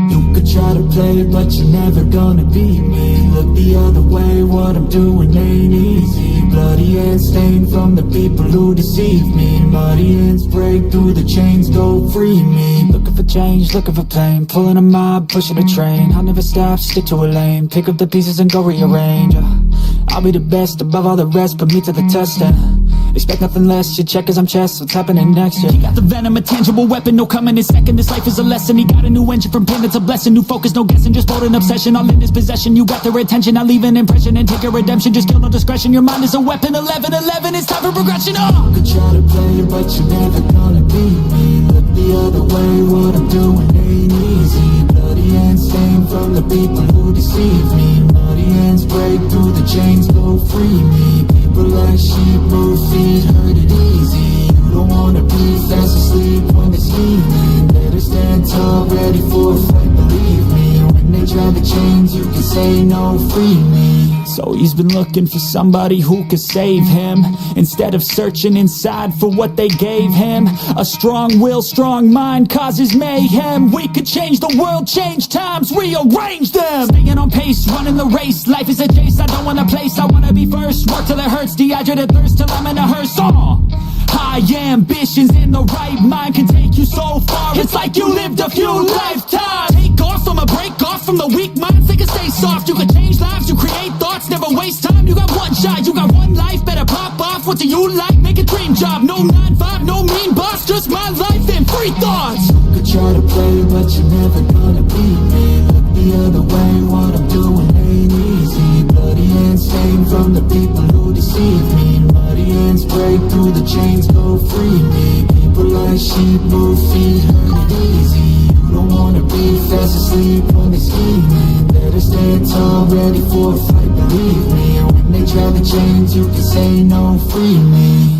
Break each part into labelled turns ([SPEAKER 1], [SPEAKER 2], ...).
[SPEAKER 1] You could try to play, but you're never gonna beat me. Look the other way, what I'm doing ain't easy. Bloody hands stained from the people who deceive me. Muddy hands break through the chains, go free me. Looking for change, looking for pain, pulling a mob, pushing a train. I'll never stop, stick to a lane, pick up the pieces and go rearrange. I'll be the best above all the rest, put me to the test and expect nothing less, you check as I'm chess, what's happening next, yeah. He got the venom, a tangible weapon, no coming in second. This life is a lesson, he got a new engine from pain, it's a blessing. New focus, no guessing, just bold and obsession. All in his possession, you got their attention. I leave an impression and take a redemption, just kill no discretion. Your mind is a weapon, 11-11, it's time for progression. You could try to play, but you're never gonna beat me. Look the other way, what I'm doing ain't easy. Bloody hands stained from the people who deceive me. Muddy hands break through the chains, go free me. People like sheep move feet, hurt it easy. You don't wanna be fast asleep when they're scheming. Better stand tall, ready for a fight, believe me. When they try the chains, you can say no, free me. So he's been looking for somebody who could save him, instead of searching inside for what they gave him. A strong will, strong mind causes mayhem. We could change the world, change times, rearrange them. Staying on pace, running the race. Life is a chase, I don't want a place, I wanna be first. Work till it hurts, dehydrated thirst till I'm in a hearse. High ambitions in the right mind can take you so far. It's like you lived a few lifetimes. Take off from a break off from the weak minds, they can stay soft. You can change lives, you create thoughts, never waste time. You got one shot, you got one life, better pop off. What do you like? Make a dream job. No 9-5, no mean boss, just my life and free thoughts. You could try to play, but you're never gonna beat me. Look the other way, what I'm doing ain't easy. Bloody hands stained from the people who deceive me. Muddy hands break through the chains, go free me. People like sheep move feet, hurt it easy. You don't wanna be fast asleep when they're scheming. Better stand tall, ready for a fight, believe me. And when they try the chains, you can say no, free me.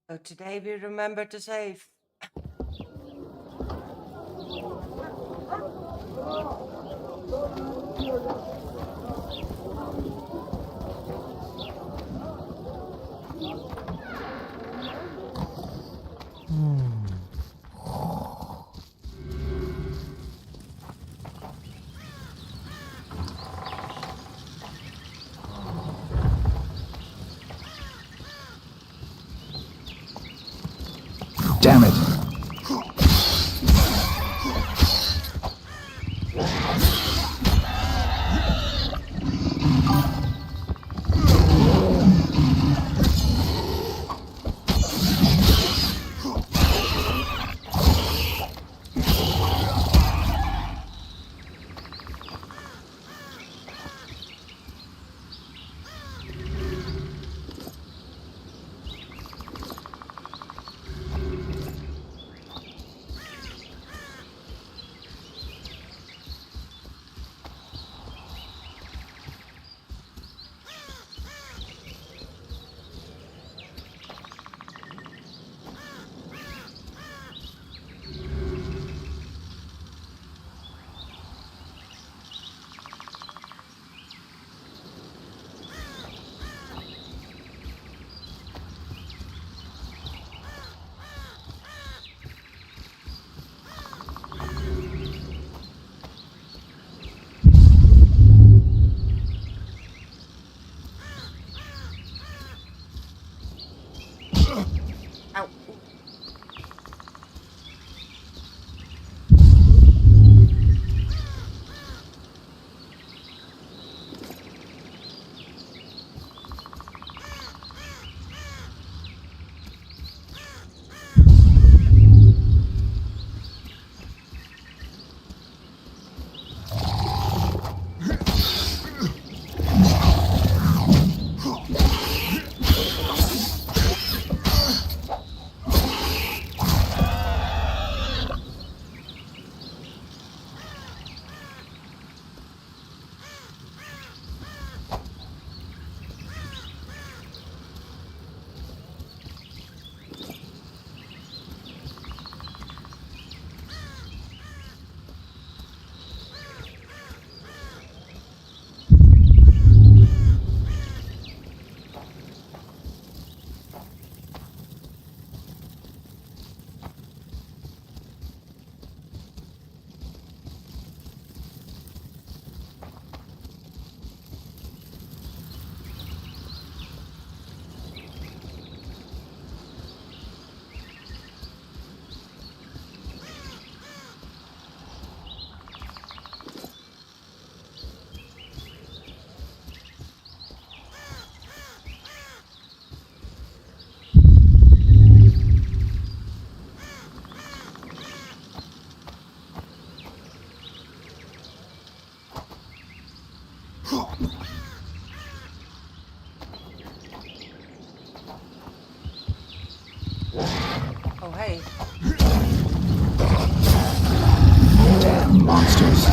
[SPEAKER 2] So today we remember to save.
[SPEAKER 1] Damn it.
[SPEAKER 2] Ow. Oh, hey.
[SPEAKER 1] Damn monsters.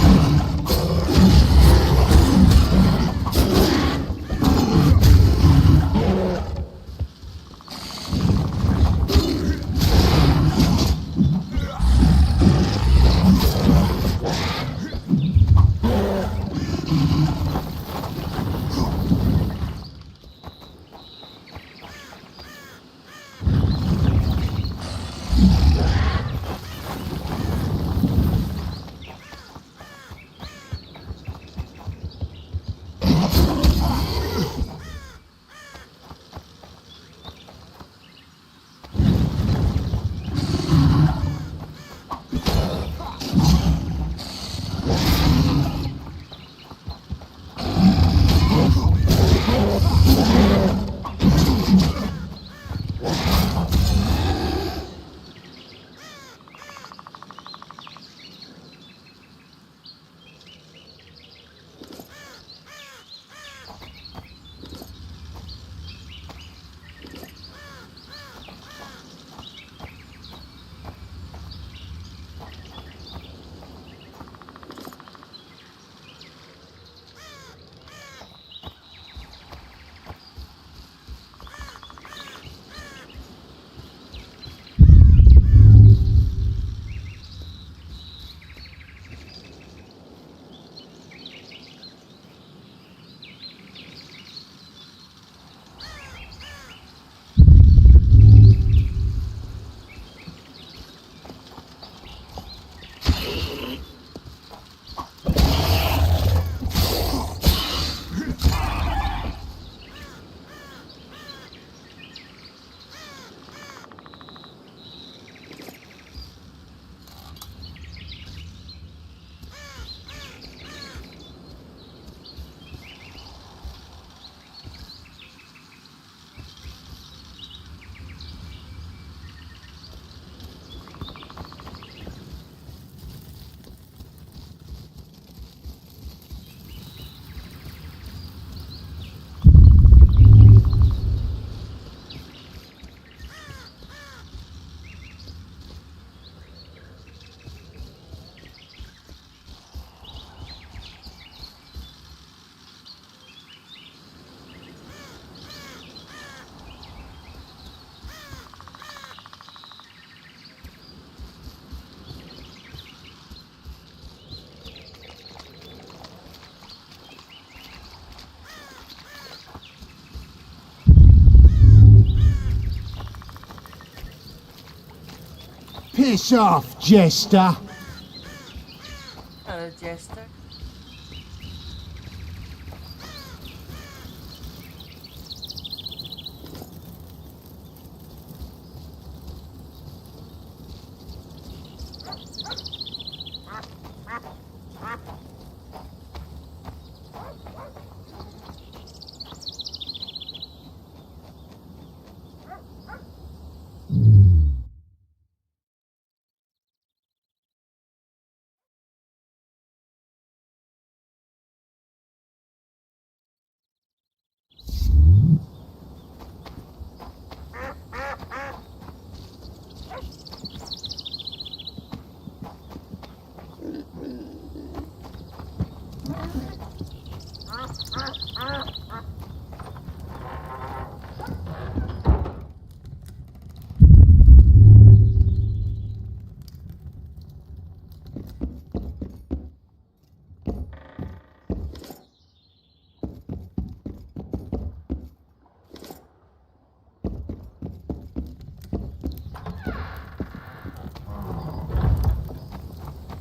[SPEAKER 3] Piss off, Jester.
[SPEAKER 2] Hello, Jester.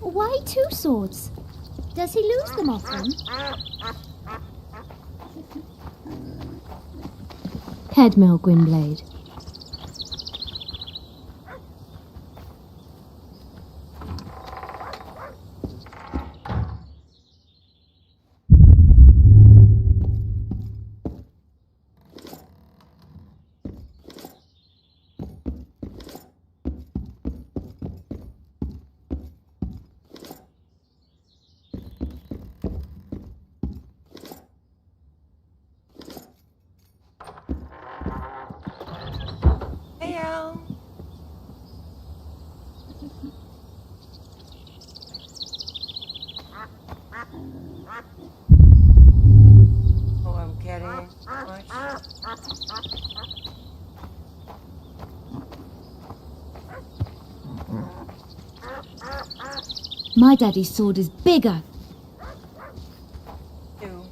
[SPEAKER 4] Why two swords? Does he lose them often? Headmill Gwynblade.
[SPEAKER 2] Hey, Al. Oh, I'm getting much.
[SPEAKER 4] My daddy's sword is bigger.
[SPEAKER 2] Two.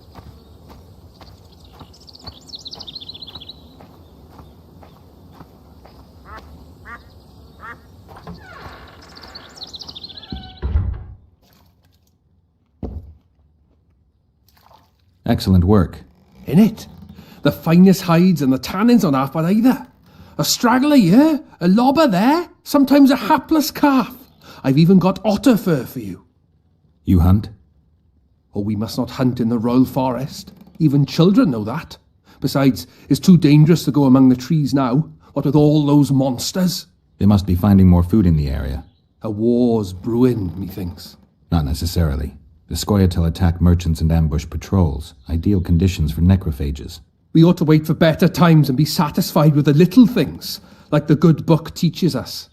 [SPEAKER 5] Excellent work.
[SPEAKER 6] In it. The finest hides and the tannins on half by either. A straggler here, a lobber there, sometimes a hapless calf. I've even got otter fur for you.
[SPEAKER 5] You hunt?
[SPEAKER 6] Oh, we must not hunt in the royal forest. Even children know that. Besides, it's too dangerous to go among the trees now, what with all those monsters.
[SPEAKER 5] They must be finding more food in the area.
[SPEAKER 6] A war's brewing, methinks.
[SPEAKER 5] Not necessarily. The Scoia'tael attack merchants and ambush patrols. Ideal conditions for necrophages.
[SPEAKER 6] We ought to wait for better times and be satisfied with the little things, like the good book teaches us.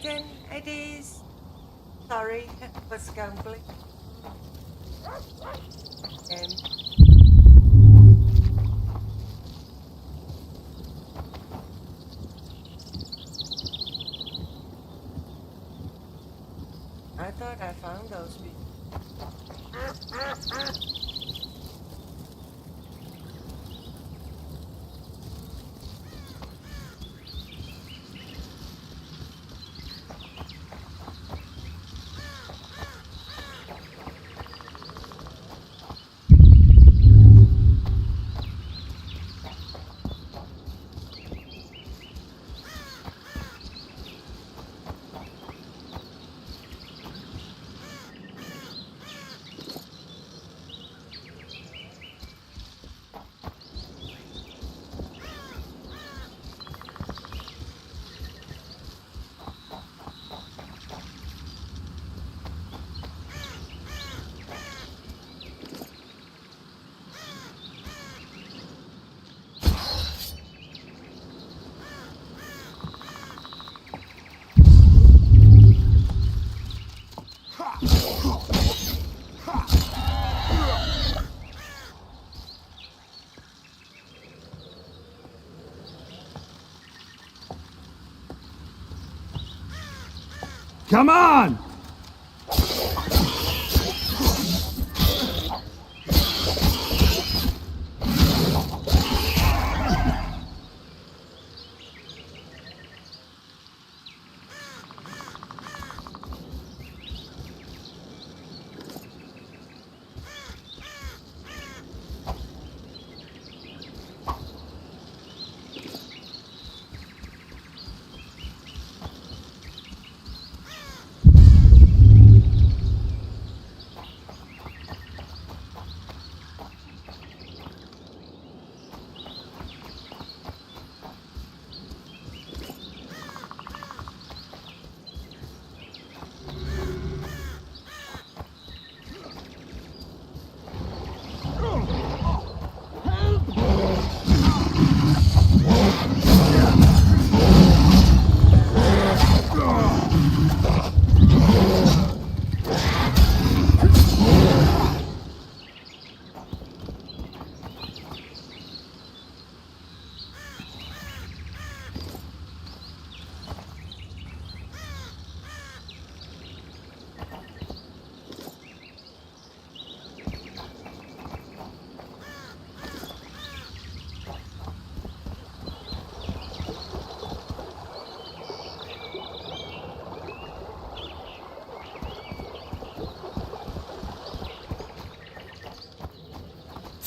[SPEAKER 2] kitten, it is. Sorry for scumbling. I thought I found those people.
[SPEAKER 3] Come on!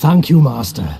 [SPEAKER 7] Thank you, Master.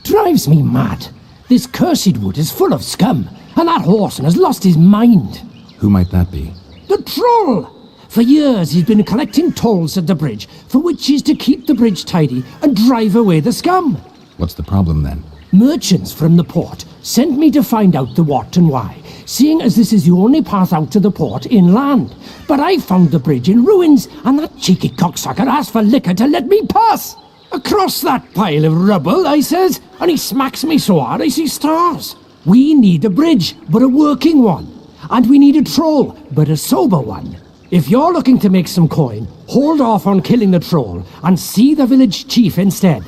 [SPEAKER 7] Drives me mad. This cursed wood is full of scum, and that horseman has lost his mind.
[SPEAKER 5] Who might that be?
[SPEAKER 7] The troll! For years he's been collecting tolls at the bridge, for which he's to keep the bridge tidy and drive away the scum.
[SPEAKER 5] What's the problem then?
[SPEAKER 7] Merchants from the port sent me to find out the what and why, seeing as this is the only path out to the port inland. But I found the bridge in ruins, and that cheeky cocksucker asked for liquor to let me pass. Across that pile of rubble, I says, and he smacks me so hard I see stars. We need a bridge, but a working one. And we need a troll, but a sober one. If you're looking to make some coin, hold off on killing the troll and see the village chief instead.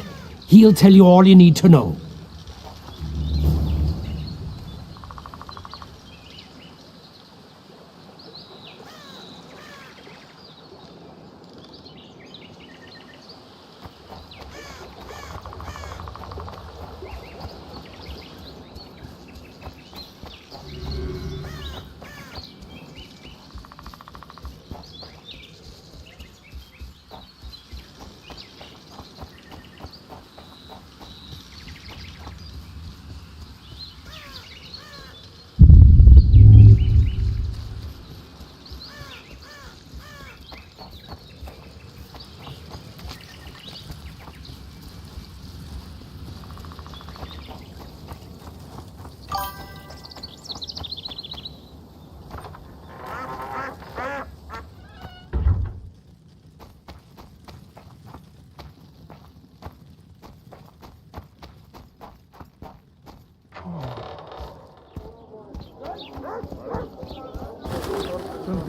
[SPEAKER 7] He'll tell you all you need to know.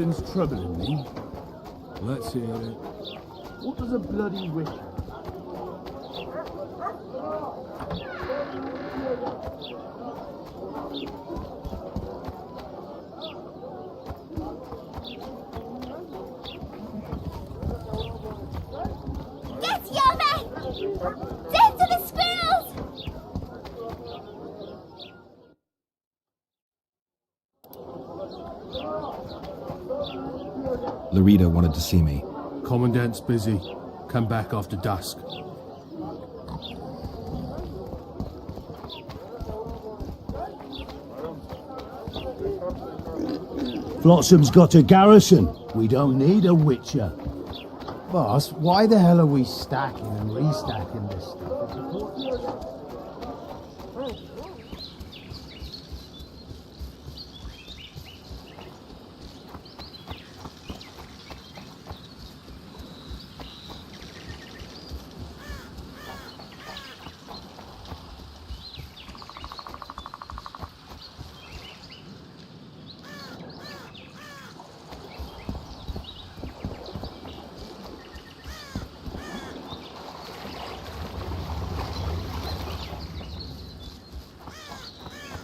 [SPEAKER 8] Something's troubling me. Let's hear it.
[SPEAKER 3] What does a bloody witch?
[SPEAKER 4] Get your men! Dead to the squirrels!
[SPEAKER 5] Larita wanted to see me.
[SPEAKER 8] Commandant's busy. Come back after dusk.
[SPEAKER 3] Flotsam's got a garrison. We don't need a witcher. Boss, why the hell are we stacking and restacking this stuff?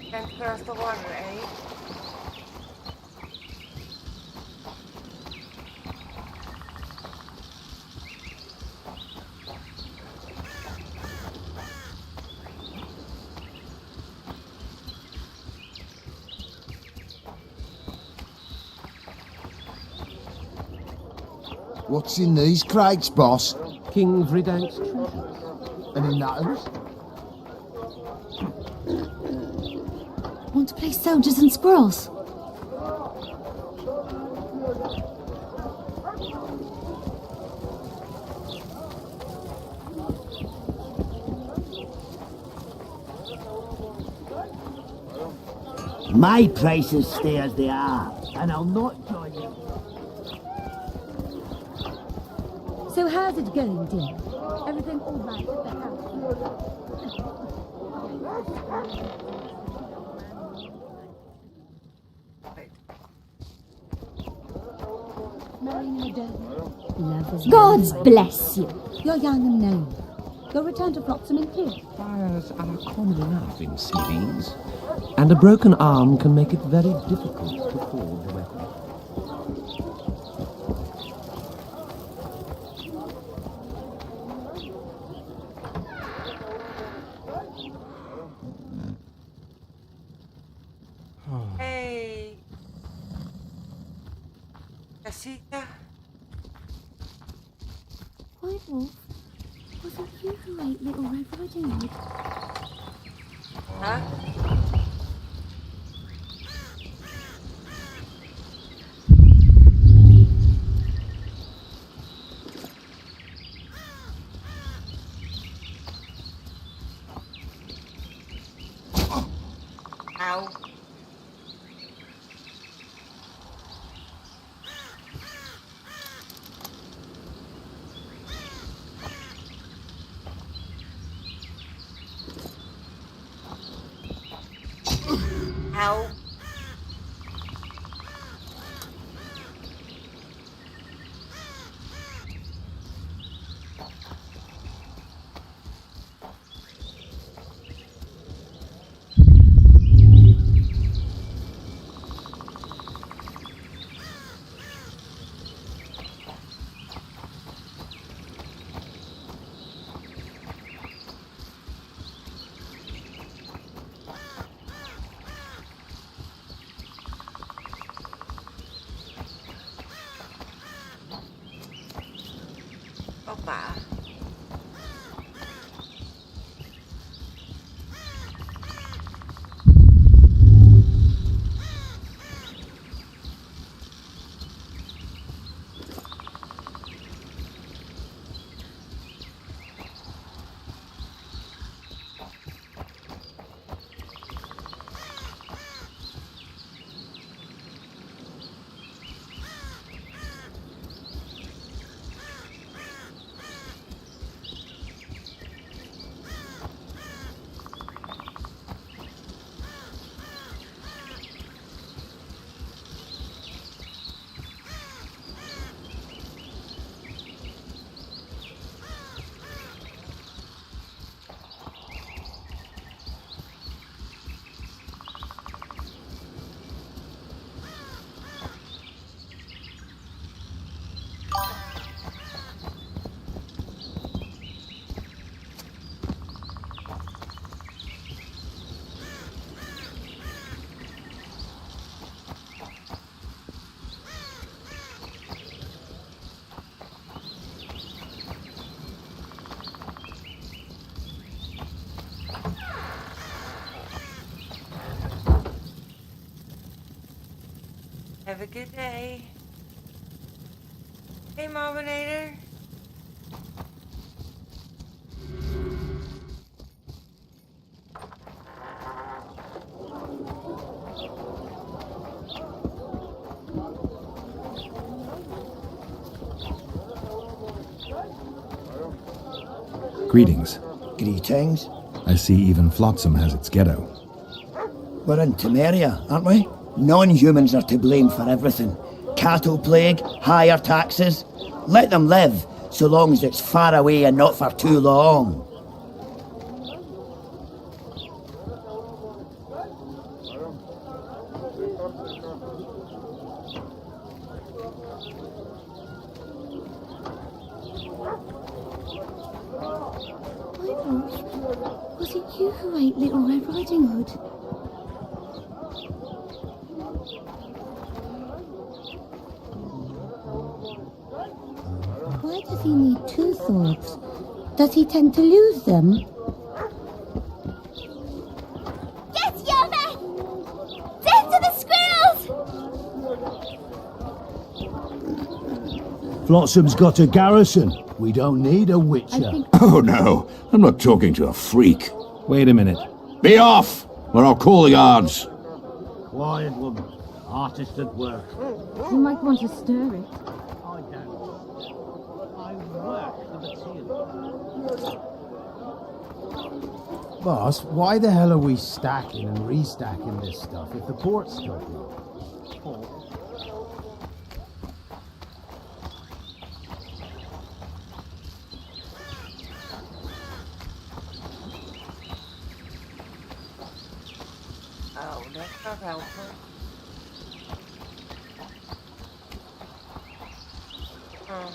[SPEAKER 2] Can't cross the water, eh?
[SPEAKER 3] What's in these crates, boss?
[SPEAKER 7] King Vridank's treasures.
[SPEAKER 3] And in those?
[SPEAKER 4] Want to play soldiers and squirrels?
[SPEAKER 3] My prices stay as they are, and I'll not join you.
[SPEAKER 4] So how's it going, dear? Everything all right at the house? God's bless you. You're young and known. You'll return to Flotsam in clear.
[SPEAKER 7] Fires are common enough in cities, and a broken arm can make it very difficult to forge a weapon.
[SPEAKER 2] Hey. Casita.
[SPEAKER 4] White Wolf, was it you who ate Little Red Riding Hood?
[SPEAKER 2] Huh? Ow. Ow. Opa. Have a good day. Hey, Marminator.
[SPEAKER 5] Greetings.
[SPEAKER 3] Greetings.
[SPEAKER 5] I see even Flotsam has its ghetto.
[SPEAKER 3] We're in Temeria, aren't we? Non-humans are to blame for everything. Cattle plague, higher taxes. Let them live, so long as it's far away and not for too long.
[SPEAKER 4] Was it you who ate Little Red Riding Hood? Why does he need two swords? Does he tend to lose them?
[SPEAKER 9] Get Yova! Death to the squirrels!
[SPEAKER 3] Flossam's got a garrison. We don't need a witcher.
[SPEAKER 10] Oh no, I'm not talking to a freak.
[SPEAKER 5] Wait a minute.
[SPEAKER 10] Be off, or I'll call the guards.
[SPEAKER 3] Quiet woman. Artist at work.
[SPEAKER 4] You might want to stir it.
[SPEAKER 3] I don't. I work for the till. Boss, why the hell are we stacking and restacking this stuff if the port's still blocked?
[SPEAKER 2] Oh, that's not helpful. Oh.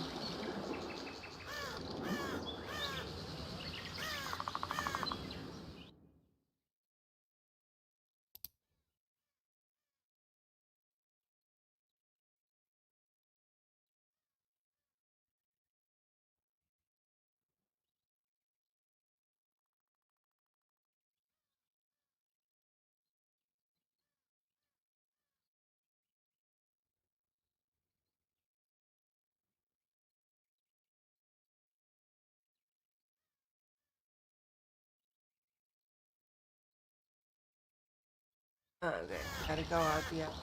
[SPEAKER 2] Okay, gotta go out the other.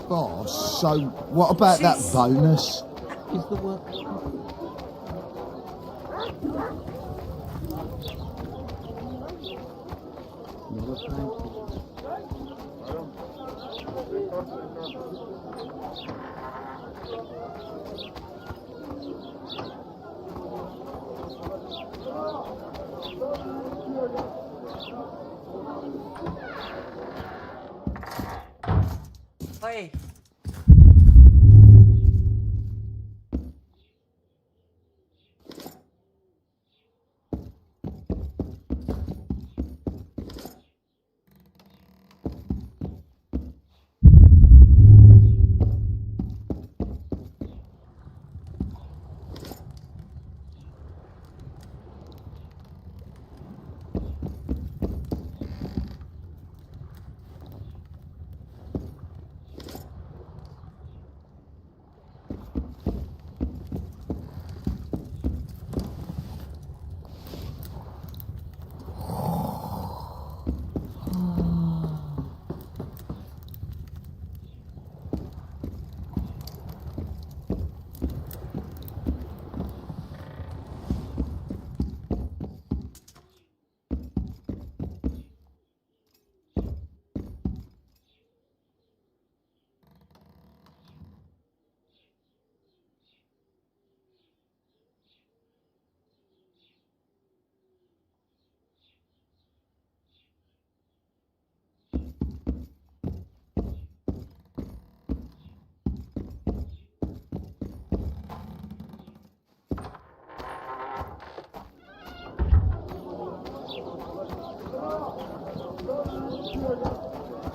[SPEAKER 3] Boss, so what about that
[SPEAKER 2] Jeez.
[SPEAKER 3] bonus? Is the work... Not a thank you.
[SPEAKER 2] Hey.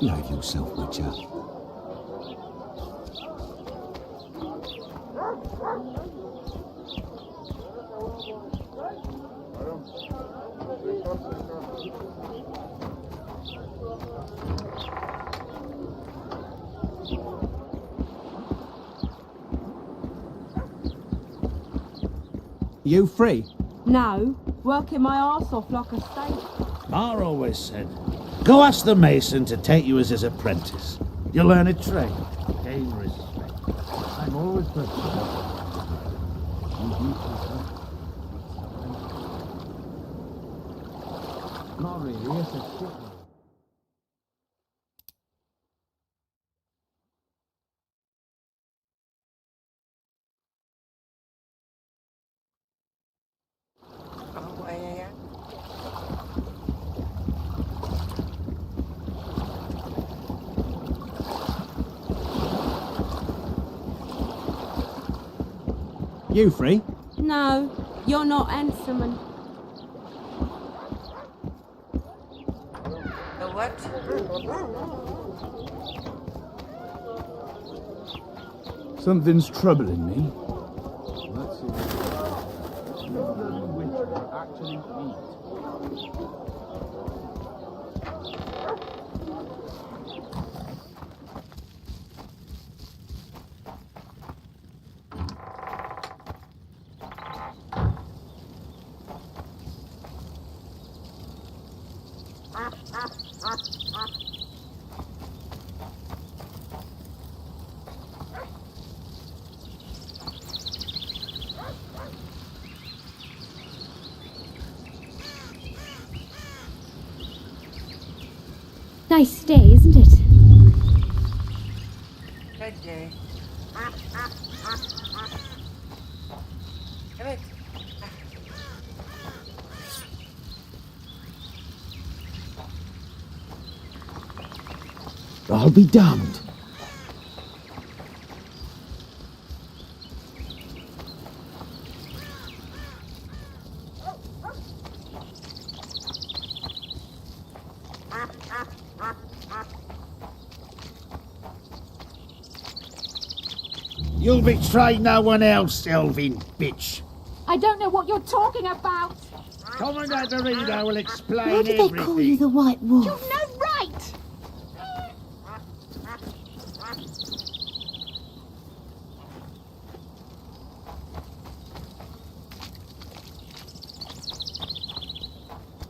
[SPEAKER 5] Behave yourself, my chap.
[SPEAKER 11] You free?
[SPEAKER 12] No, working my arse off like a steak.
[SPEAKER 13] Ma always said, go ask the mason to take you as his apprentice. You'll learn a trade, gain respect. I'm always not really, it's a shit.
[SPEAKER 11] You free?
[SPEAKER 12] No, you're not handsome and...
[SPEAKER 2] The what?
[SPEAKER 10] Something's troubling me.
[SPEAKER 8] Let's see. Actually eat.
[SPEAKER 4] Nice day, isn't it?
[SPEAKER 2] Good day. Damn it.
[SPEAKER 10] I'll be damned.
[SPEAKER 13] You'll betray no one else, Elvin bitch.
[SPEAKER 9] I don't know what you're talking about.
[SPEAKER 13] Commandant Dorito will explain
[SPEAKER 4] Why do they call you the White Wolf?
[SPEAKER 9] You've no right.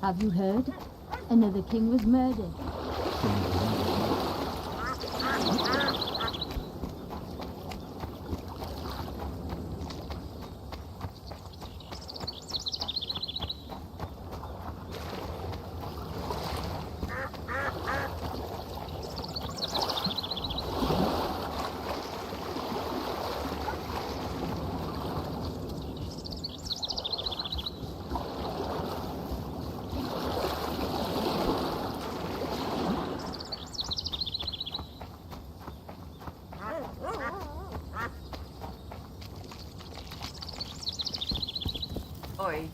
[SPEAKER 4] Have you heard? Another king was murdered.
[SPEAKER 2] Oi.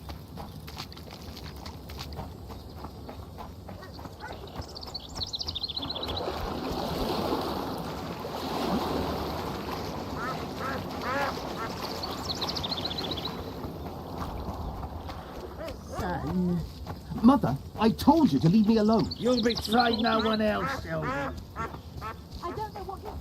[SPEAKER 4] Son.
[SPEAKER 11] Mother, I told you to leave me alone.
[SPEAKER 13] You'll betray no one else, Elvin.
[SPEAKER 9] I don't know what you're...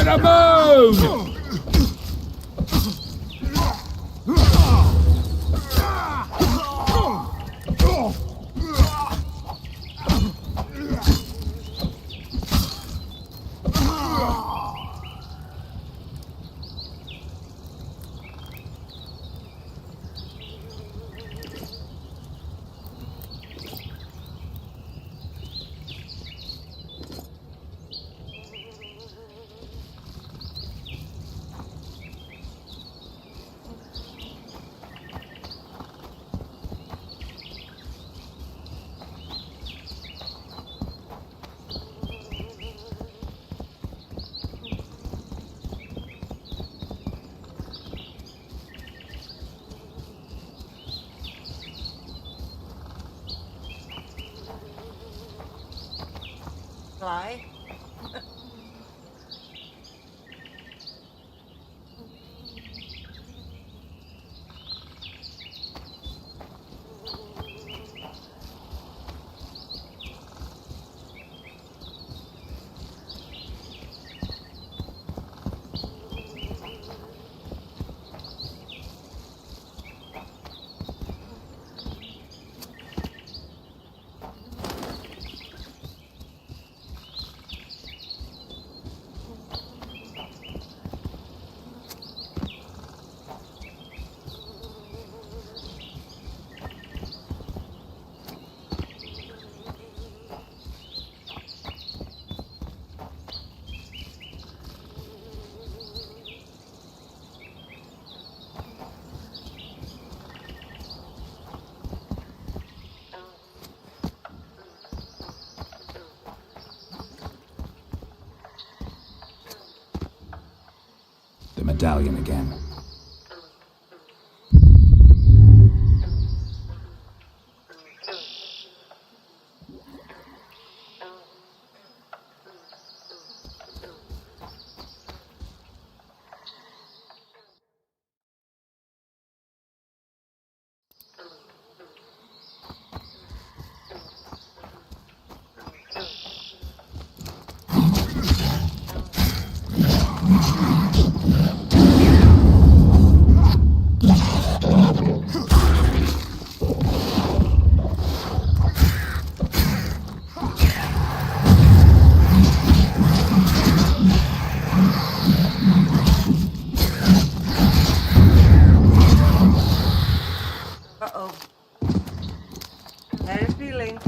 [SPEAKER 6] to move!
[SPEAKER 2] Fly.
[SPEAKER 5] The medallion again.
[SPEAKER 2] Uh-oh. Had a feeling.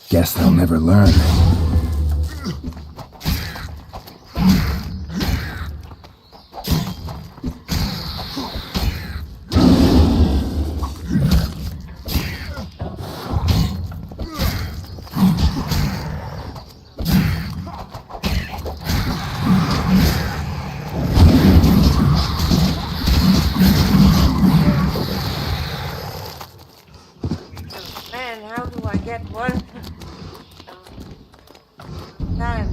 [SPEAKER 5] Guess they'll never learn.
[SPEAKER 2] Man, how do I get one? Time.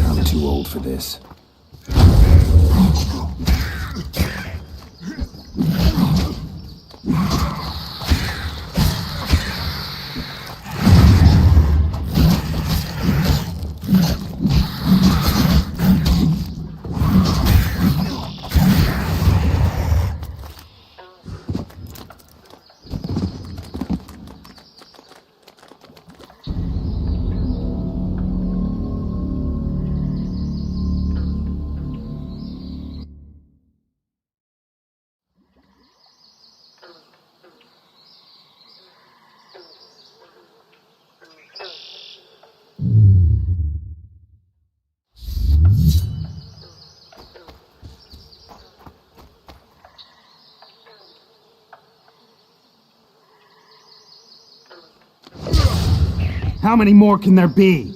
[SPEAKER 5] I'm too old for this.
[SPEAKER 10] How many more can there be?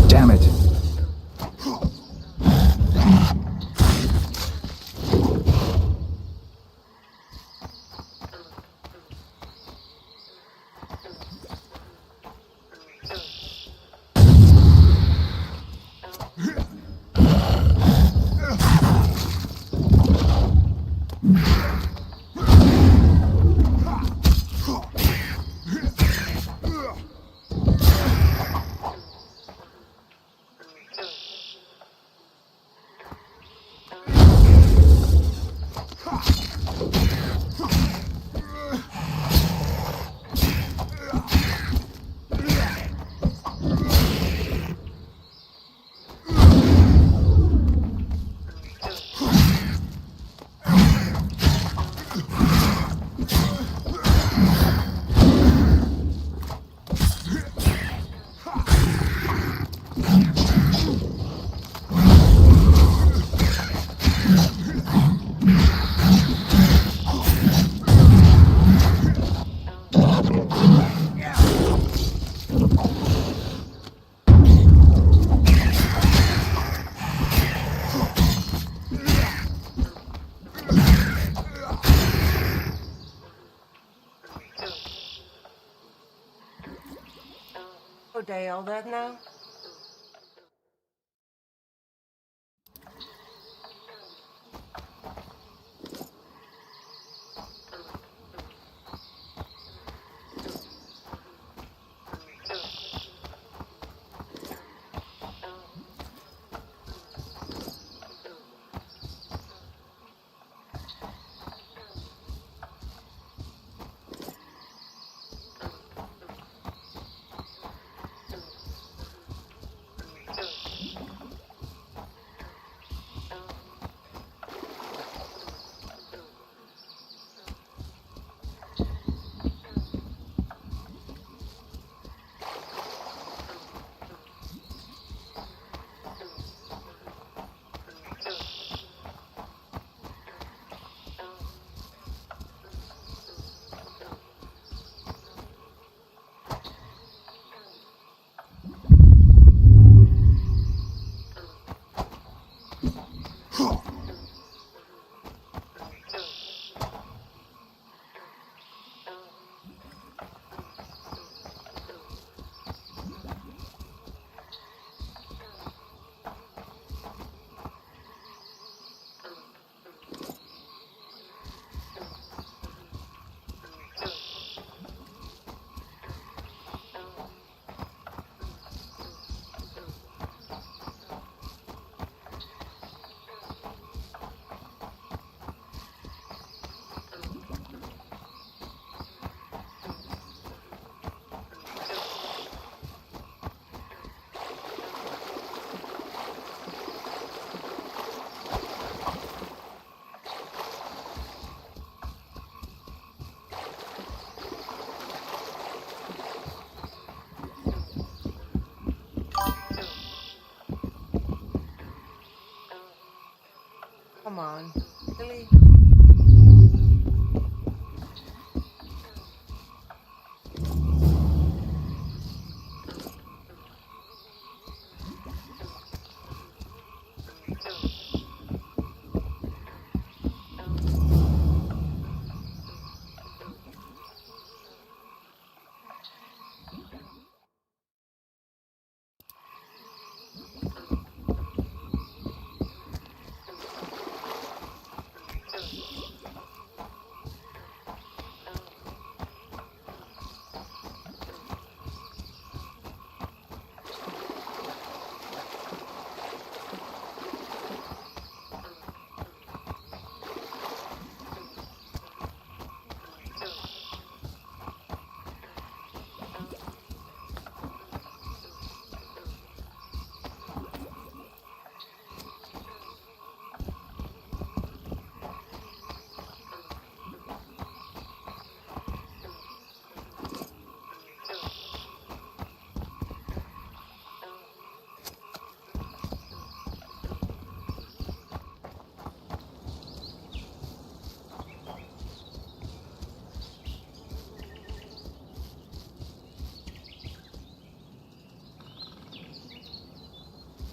[SPEAKER 5] Damn it!
[SPEAKER 2] Oh, they all that now?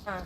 [SPEAKER 2] Huh.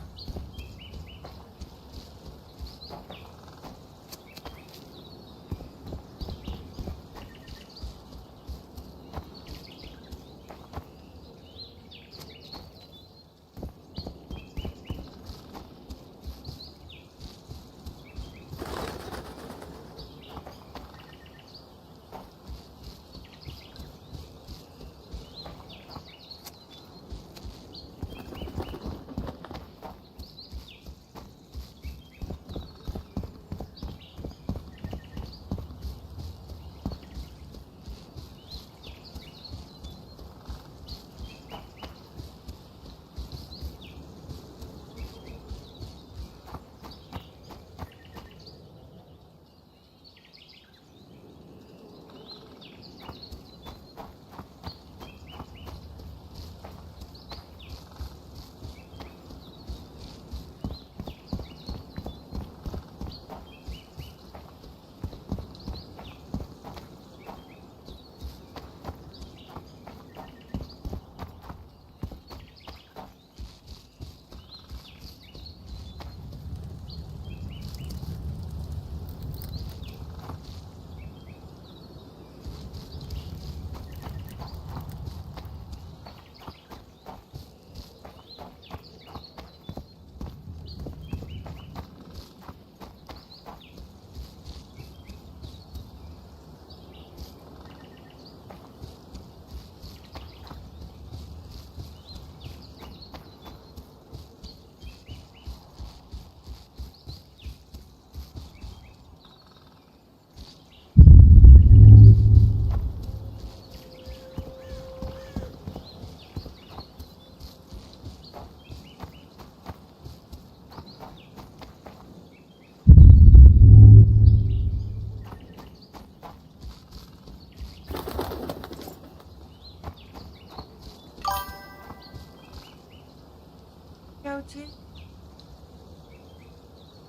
[SPEAKER 2] Guilty.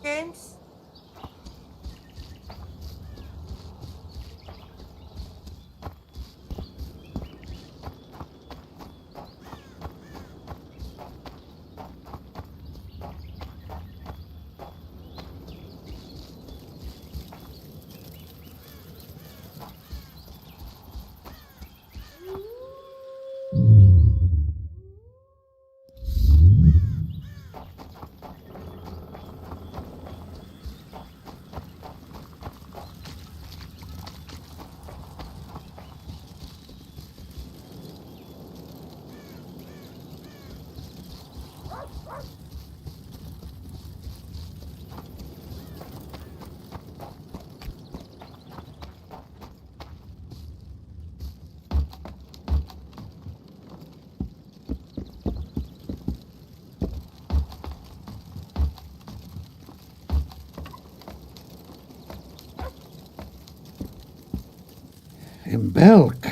[SPEAKER 2] James?
[SPEAKER 13] In Belk.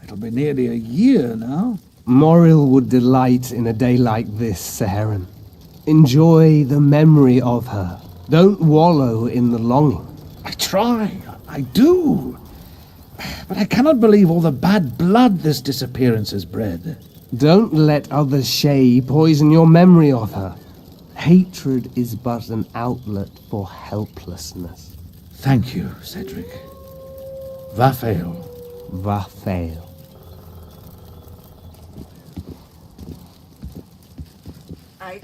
[SPEAKER 13] It'll be nearly a year now.
[SPEAKER 6] Moril would delight in a day like this, Saharan. Enjoy the memory of her. Don't wallow in the longing.
[SPEAKER 13] I try. I do. But I cannot believe all the bad blood this disappearance has bred.
[SPEAKER 6] Don't let other Shay poison your memory of her. Hatred is but an outlet for helplessness.
[SPEAKER 13] Thank you, Cedric. Vafael.
[SPEAKER 6] Vafael.
[SPEAKER 2] Right.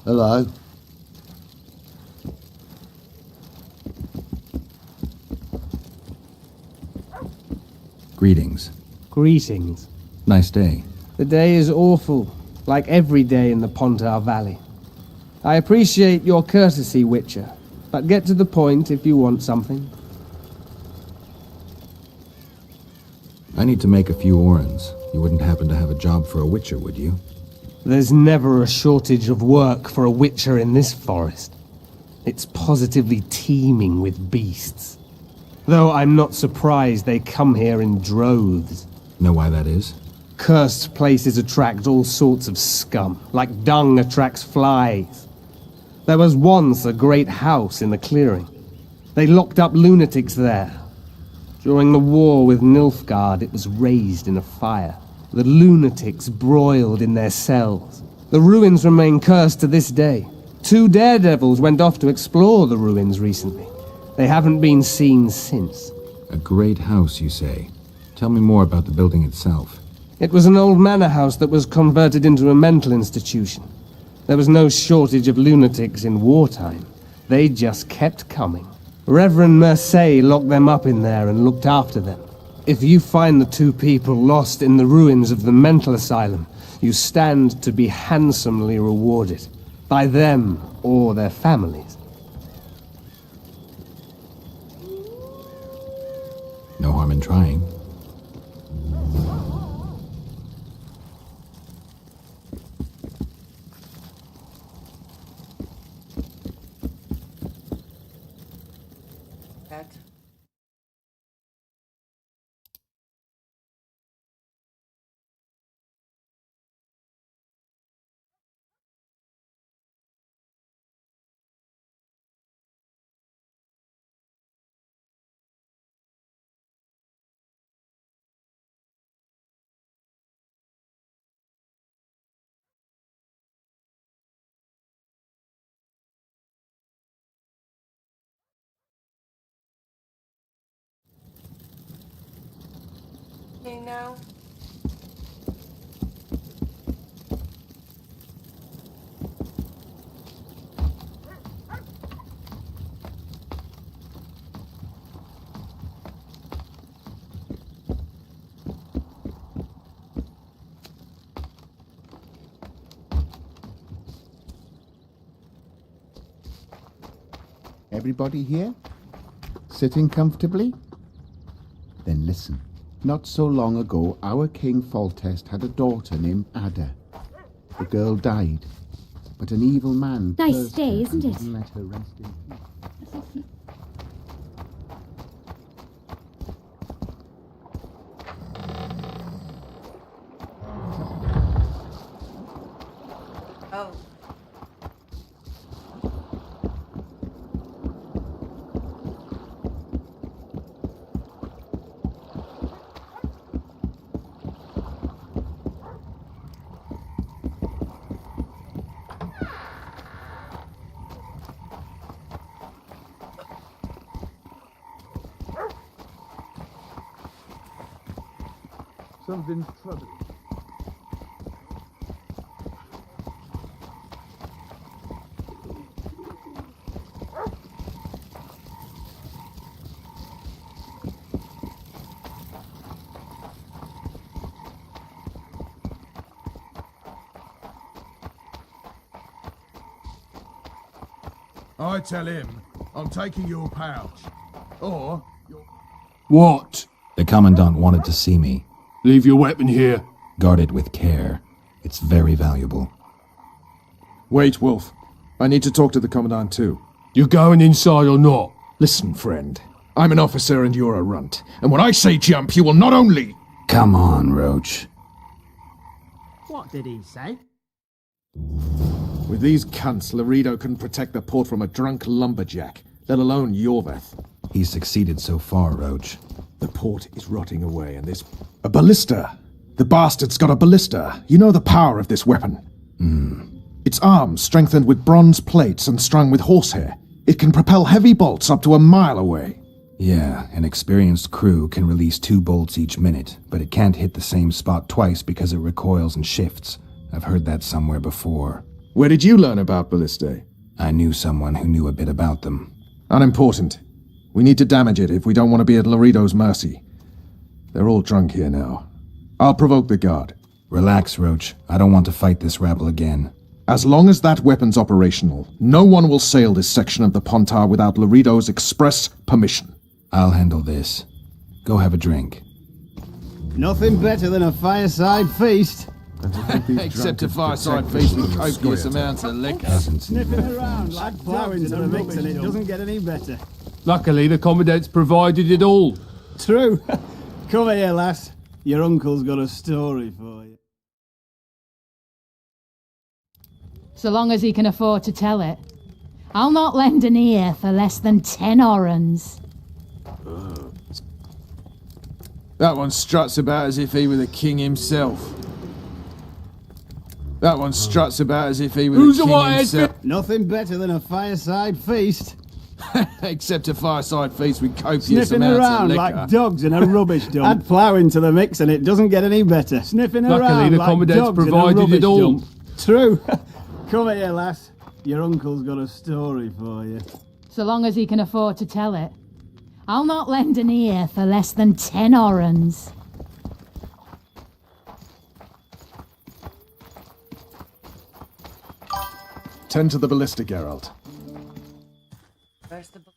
[SPEAKER 11] Hello.
[SPEAKER 5] Greetings.
[SPEAKER 6] Greetings.
[SPEAKER 5] Nice day.
[SPEAKER 6] The day is awful, like every day in the Pontar Valley. I appreciate your courtesy, Witcher, but get to the point if you want something.
[SPEAKER 5] I need to make a few orens. You wouldn't happen to have a job for a witcher, would you?
[SPEAKER 6] There's never a shortage of work for a witcher in this forest. It's positively teeming with beasts. Though I'm not surprised they come here in droves.
[SPEAKER 5] Know why that is?
[SPEAKER 6] Cursed places attract all sorts of scum, like dung attracts flies. There was once a great house in the clearing. They locked up lunatics there. During the war with Nilfgaard, it was raised in a fire. The lunatics broiled in their cells. The ruins remain cursed to this day. 2 daredevils went off to explore the ruins recently. They haven't been seen since.
[SPEAKER 5] A great house, you say? Tell me more about the building itself.
[SPEAKER 6] It was an old manor house that was converted into a mental institution. There was no shortage of lunatics in wartime. They just kept coming. Reverend Mercier locked them up in there and looked after them. If you find the 2 people lost in the ruins of the mental asylum, you stand to be handsomely rewarded. By them or their families.
[SPEAKER 5] No harm in trying.
[SPEAKER 2] That. Okay, now.
[SPEAKER 8] Everybody here? Sitting comfortably? Then listen. Not so long ago, our King Foltest had a daughter named Ada. The girl died, but an evil man
[SPEAKER 4] Nice
[SPEAKER 8] cursed
[SPEAKER 4] day,
[SPEAKER 8] her
[SPEAKER 4] isn't
[SPEAKER 8] and
[SPEAKER 4] it?
[SPEAKER 8] didn't let her rest in peace.
[SPEAKER 2] Oh.
[SPEAKER 8] Something's troubling.
[SPEAKER 14] I tell him I'm taking your pouch. Or...
[SPEAKER 10] What?
[SPEAKER 5] The Commandant wanted to see me.
[SPEAKER 10] Leave your weapon here.
[SPEAKER 5] Guard it with care. It's very valuable.
[SPEAKER 14] Wait, Wolf. I need to talk to the Commandant too.
[SPEAKER 10] You going inside or not?
[SPEAKER 14] Listen, friend. I'm an officer and you're a runt. And when I say jump, you will not only...
[SPEAKER 5] Come on, Roach.
[SPEAKER 11] What did he say?
[SPEAKER 14] With these cunts, Laredo can protect the port from a drunk lumberjack, let alone Yorveth.
[SPEAKER 5] He's succeeded so far, Roach.
[SPEAKER 14] The port is rotting away and this... A ballista! The bastard's got a ballista. You know the power of this weapon. Its arms strengthened with bronze plates and strung with horsehair. It can propel heavy bolts up to a mile away.
[SPEAKER 5] Yeah, an experienced crew can release 2 bolts each minute, but it can't hit the same spot twice because it recoils and shifts. I've heard that somewhere before.
[SPEAKER 14] Where did you learn about ballistae?
[SPEAKER 5] I knew someone who knew a bit about them.
[SPEAKER 14] Unimportant. We need to damage it if we don't want to be at Laredo's mercy. They're all drunk here now. I'll provoke the guard.
[SPEAKER 5] Relax, Roach. I don't want to fight this rabble again.
[SPEAKER 14] As long as that weapon's operational, no one will sail this section of the Pontar without Laredo's express permission.
[SPEAKER 5] I'll handle this. Go have a drink.
[SPEAKER 11] Nothing better than a fireside feast.
[SPEAKER 14] Except a fireside feast with copious amounts of liquor.
[SPEAKER 11] Sniffing around like ploughing to the mix and it doesn't get any better.
[SPEAKER 10] Luckily, the Commandant's provided it all.
[SPEAKER 11] True. Come here, lass. Your uncle's got a story for you.
[SPEAKER 9] So long as he can afford to tell it. I'll not lend an ear for less than 10 orans.
[SPEAKER 10] That one struts about as if he were the king himself. That one struts about as if he were the king himself.
[SPEAKER 11] Nothing better than a fireside feast.
[SPEAKER 10] Except a fireside feast with copious
[SPEAKER 11] Sniffing
[SPEAKER 10] amounts of
[SPEAKER 11] around
[SPEAKER 10] liquor.
[SPEAKER 11] like dogs in a rubbish dump. Add plough into the mix and it doesn't get any better. Sniffing
[SPEAKER 10] Luckily,
[SPEAKER 11] around
[SPEAKER 10] the
[SPEAKER 11] like
[SPEAKER 10] commandant's
[SPEAKER 11] dogs in a
[SPEAKER 10] provided
[SPEAKER 11] rubbish
[SPEAKER 10] it all.
[SPEAKER 11] dump. True. Come here, lass. Your uncle's got a story for you.
[SPEAKER 9] So long as he can afford to tell it. I'll not lend an ear for less than 10 orens.
[SPEAKER 14] Tend to the ballista, Geralt.
[SPEAKER 2] Where's the book?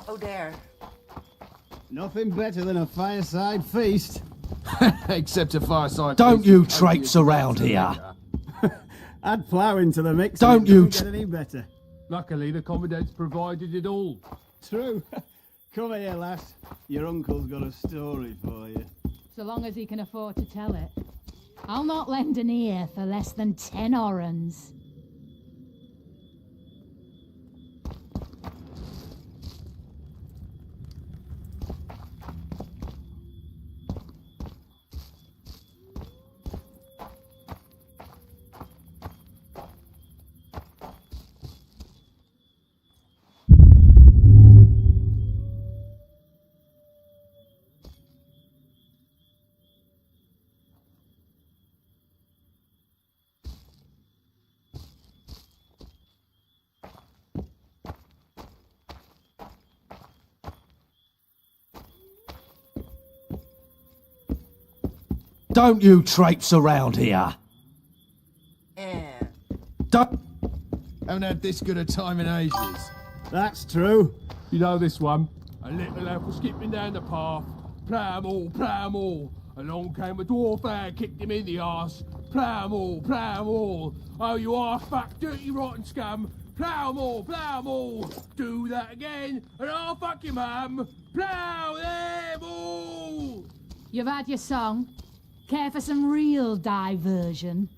[SPEAKER 2] Oh, there.
[SPEAKER 11] Nothing better than a fireside feast.
[SPEAKER 10] Except a fireside
[SPEAKER 13] Don't
[SPEAKER 10] feast
[SPEAKER 13] you
[SPEAKER 10] with
[SPEAKER 13] traipse
[SPEAKER 10] copious
[SPEAKER 13] around
[SPEAKER 10] amounts of
[SPEAKER 13] here.
[SPEAKER 10] liquor.
[SPEAKER 11] Add plough into the mix
[SPEAKER 13] Don't
[SPEAKER 11] and it
[SPEAKER 13] you
[SPEAKER 11] doesn't get any better.
[SPEAKER 10] Luckily, the commandant's provided it all.
[SPEAKER 11] True. Come here, lass. Your uncle's got a story for you.
[SPEAKER 9] So long as he can afford to tell it. I'll not lend an ear for less than 10 orens.
[SPEAKER 13] Don't you traipse around here.
[SPEAKER 2] And
[SPEAKER 13] Don't...
[SPEAKER 10] Haven't had this good a time in ages.
[SPEAKER 11] That's true.
[SPEAKER 10] You know this one. A little elf was skipping down the path. Plough 'em all, plough 'em all. Along came a dwarf and kicked him in the arse. Plough 'em all, plough 'em all. Oh, you arse-fuck, dirty rotten scum. Plough 'em all, plough 'em all. Do that again, and I'll fuck your mum. Plough them all.
[SPEAKER 9] You've had your song. Care for some real diversion?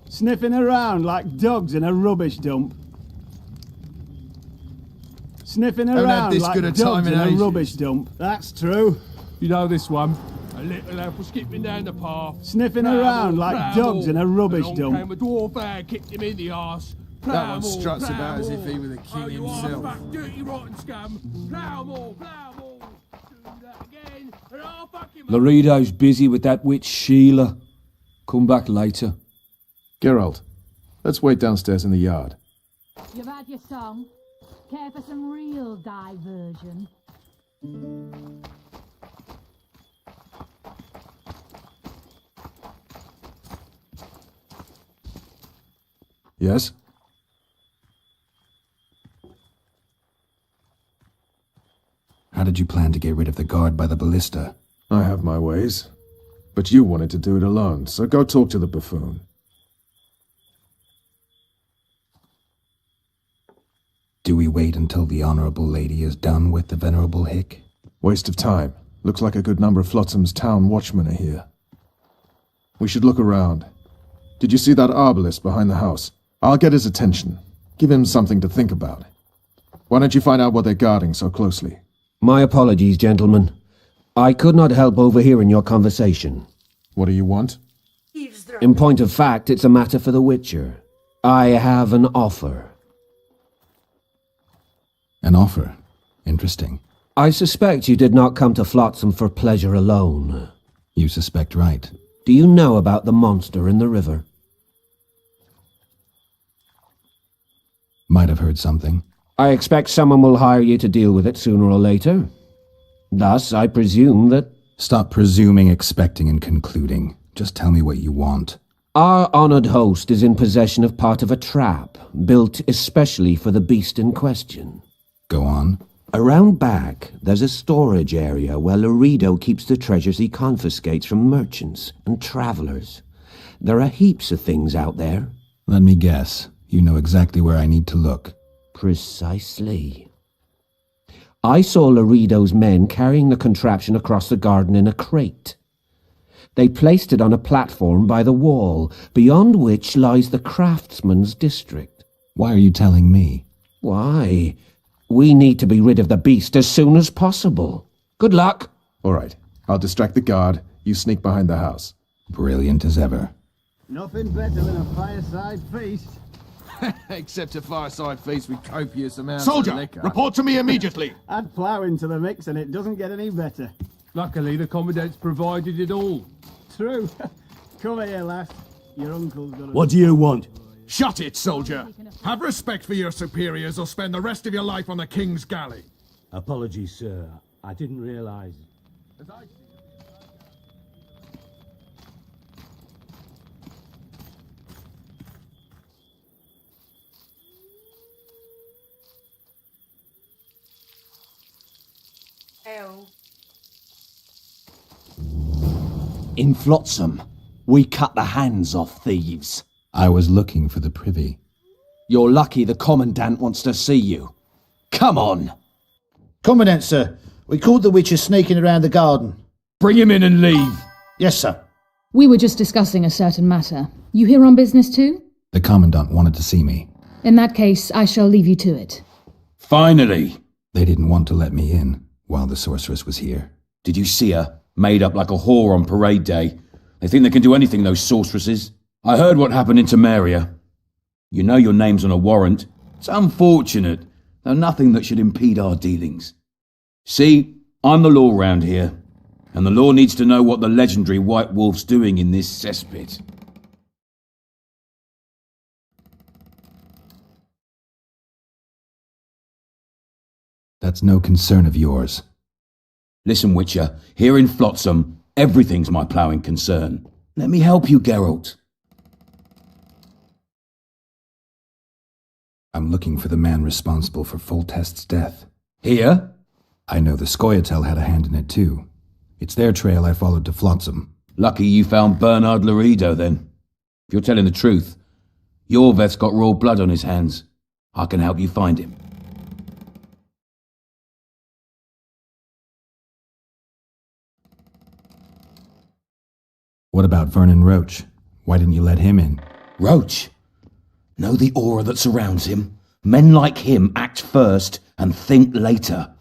[SPEAKER 11] Sniffing around like dogs in a rubbish dump. Sniffing
[SPEAKER 10] Haven't had
[SPEAKER 11] around
[SPEAKER 10] this
[SPEAKER 11] like
[SPEAKER 10] good a
[SPEAKER 11] dogs
[SPEAKER 10] time
[SPEAKER 11] in
[SPEAKER 10] in
[SPEAKER 11] a
[SPEAKER 10] ages.
[SPEAKER 11] rubbish dump. That's true.
[SPEAKER 10] You know this one. A little elf was skipping down the path.
[SPEAKER 11] Sniffing
[SPEAKER 10] Plough 'em
[SPEAKER 11] around
[SPEAKER 10] all,
[SPEAKER 11] like
[SPEAKER 10] plough 'em
[SPEAKER 11] dogs
[SPEAKER 10] all.
[SPEAKER 11] in a rubbish
[SPEAKER 10] Along
[SPEAKER 11] dump.
[SPEAKER 10] came a dwarf and kicked him in the arse. That one struts about as if he were the king himself. Oh, you dirty rotten scum. Plough 'em all, plough 'em all. Do that again, and I'll fuck him.
[SPEAKER 15] Laredo's busy with that witch Sheila. Come back later.
[SPEAKER 14] Geralt, let's wait downstairs in the yard.
[SPEAKER 9] You've had your song. Care for some real diversion?
[SPEAKER 14] Yes?
[SPEAKER 5] How did you plan to get rid of the guard by the ballista?
[SPEAKER 14] I have my ways. But you wanted to do it alone, so go talk to the buffoon.
[SPEAKER 5] Do we wait until the honorable lady is done with the venerable hick?
[SPEAKER 14] Waste of time. Looks like a good number of Flotsam's town watchmen are here. We should look around. Did you see that arbalist behind the house? I'll get his attention. Give him something to think about. Why don't you find out what they're guarding so closely?
[SPEAKER 15] My apologies, gentlemen. I could not help overhearing your conversation.
[SPEAKER 14] What do you want?
[SPEAKER 15] In point of fact, it's a matter for the Witcher. I have an offer.
[SPEAKER 5] An offer? Interesting.
[SPEAKER 15] I suspect you did not come to Flotsam for pleasure alone.
[SPEAKER 5] You suspect right.
[SPEAKER 15] Do you know about the monster in the river?
[SPEAKER 5] Might have heard something.
[SPEAKER 15] I expect someone will hire you to deal with it sooner or later. Thus, I presume that...
[SPEAKER 5] Stop presuming, expecting, and concluding. Just tell me what you want.
[SPEAKER 15] Our honored host is in possession of part of a trap, built especially for the beast in question.
[SPEAKER 5] Go on.
[SPEAKER 15] Around back, there's a storage area where Laredo keeps the treasures he confiscates from merchants and travelers. There are heaps of things out there.
[SPEAKER 5] Let me guess. You know exactly where I need to look.
[SPEAKER 15] Precisely. I saw Laredo's men carrying the contraption across the garden in a crate. They placed it on a platform by the wall, beyond which lies the craftsman's district.
[SPEAKER 5] Why are you telling me?
[SPEAKER 15] Why? We need to be rid of the beast as soon as possible. Good luck.
[SPEAKER 14] All right. I'll distract the guard. You sneak behind the house.
[SPEAKER 5] Brilliant as ever.
[SPEAKER 11] Nothing better than a fireside feast.
[SPEAKER 10] Except a fireside feast with copious amounts
[SPEAKER 14] Soldier,
[SPEAKER 10] of liquor.
[SPEAKER 14] report to me immediately.
[SPEAKER 11] Add plough into the mix and it doesn't get any better.
[SPEAKER 10] Luckily, the Commandant's provided it all.
[SPEAKER 11] True. Come here, lass. Your uncle's got a...
[SPEAKER 13] What do you want?
[SPEAKER 14] Shut it, soldier. Have respect for your superiors or spend the rest of your life on the King's galley.
[SPEAKER 13] Apologies, sir. I didn't realise.
[SPEAKER 2] Ew.
[SPEAKER 16] In Flotsam, we cut the hands off thieves.
[SPEAKER 5] I was looking for the privy.
[SPEAKER 16] You're lucky the Commandant wants to see you. Come on!
[SPEAKER 13] Commandant, sir. We caught the witcher sneaking around the garden.
[SPEAKER 16] Bring him in and leave.
[SPEAKER 13] Yes, sir.
[SPEAKER 9] We were just discussing a certain matter. You here on business too?
[SPEAKER 5] The Commandant wanted to see me.
[SPEAKER 9] In that case, I shall leave you to it.
[SPEAKER 16] Finally!
[SPEAKER 5] They didn't want to let me in while the sorceress was here.
[SPEAKER 16] Did you see her? Made up like a whore on parade day. They think they can do anything, those sorceresses. I heard what happened in Temeria. You know your name's on a warrant. It's unfortunate, though nothing that should impede our dealings. See, I'm the law round here, and the law needs to know what the legendary White Wolf's doing in this cesspit.
[SPEAKER 5] That's no concern of yours.
[SPEAKER 16] Listen, Witcher, here in Flotsam, everything's my ploughing concern. Let me help you, Geralt.
[SPEAKER 5] I'm looking for the man responsible for Foltest's death.
[SPEAKER 16] Here?
[SPEAKER 5] I know the Scoia'tael had a hand in it too. It's their trail I followed to Flotsam.
[SPEAKER 16] Lucky you found Bernard Laredo, then. If you're telling the truth, Yorveth's got raw blood on his hands. I can help you find him.
[SPEAKER 5] What about Vernon Roach? Why didn't you let him in?
[SPEAKER 16] Roach? Know the aura that surrounds him? Men like him act first and think later.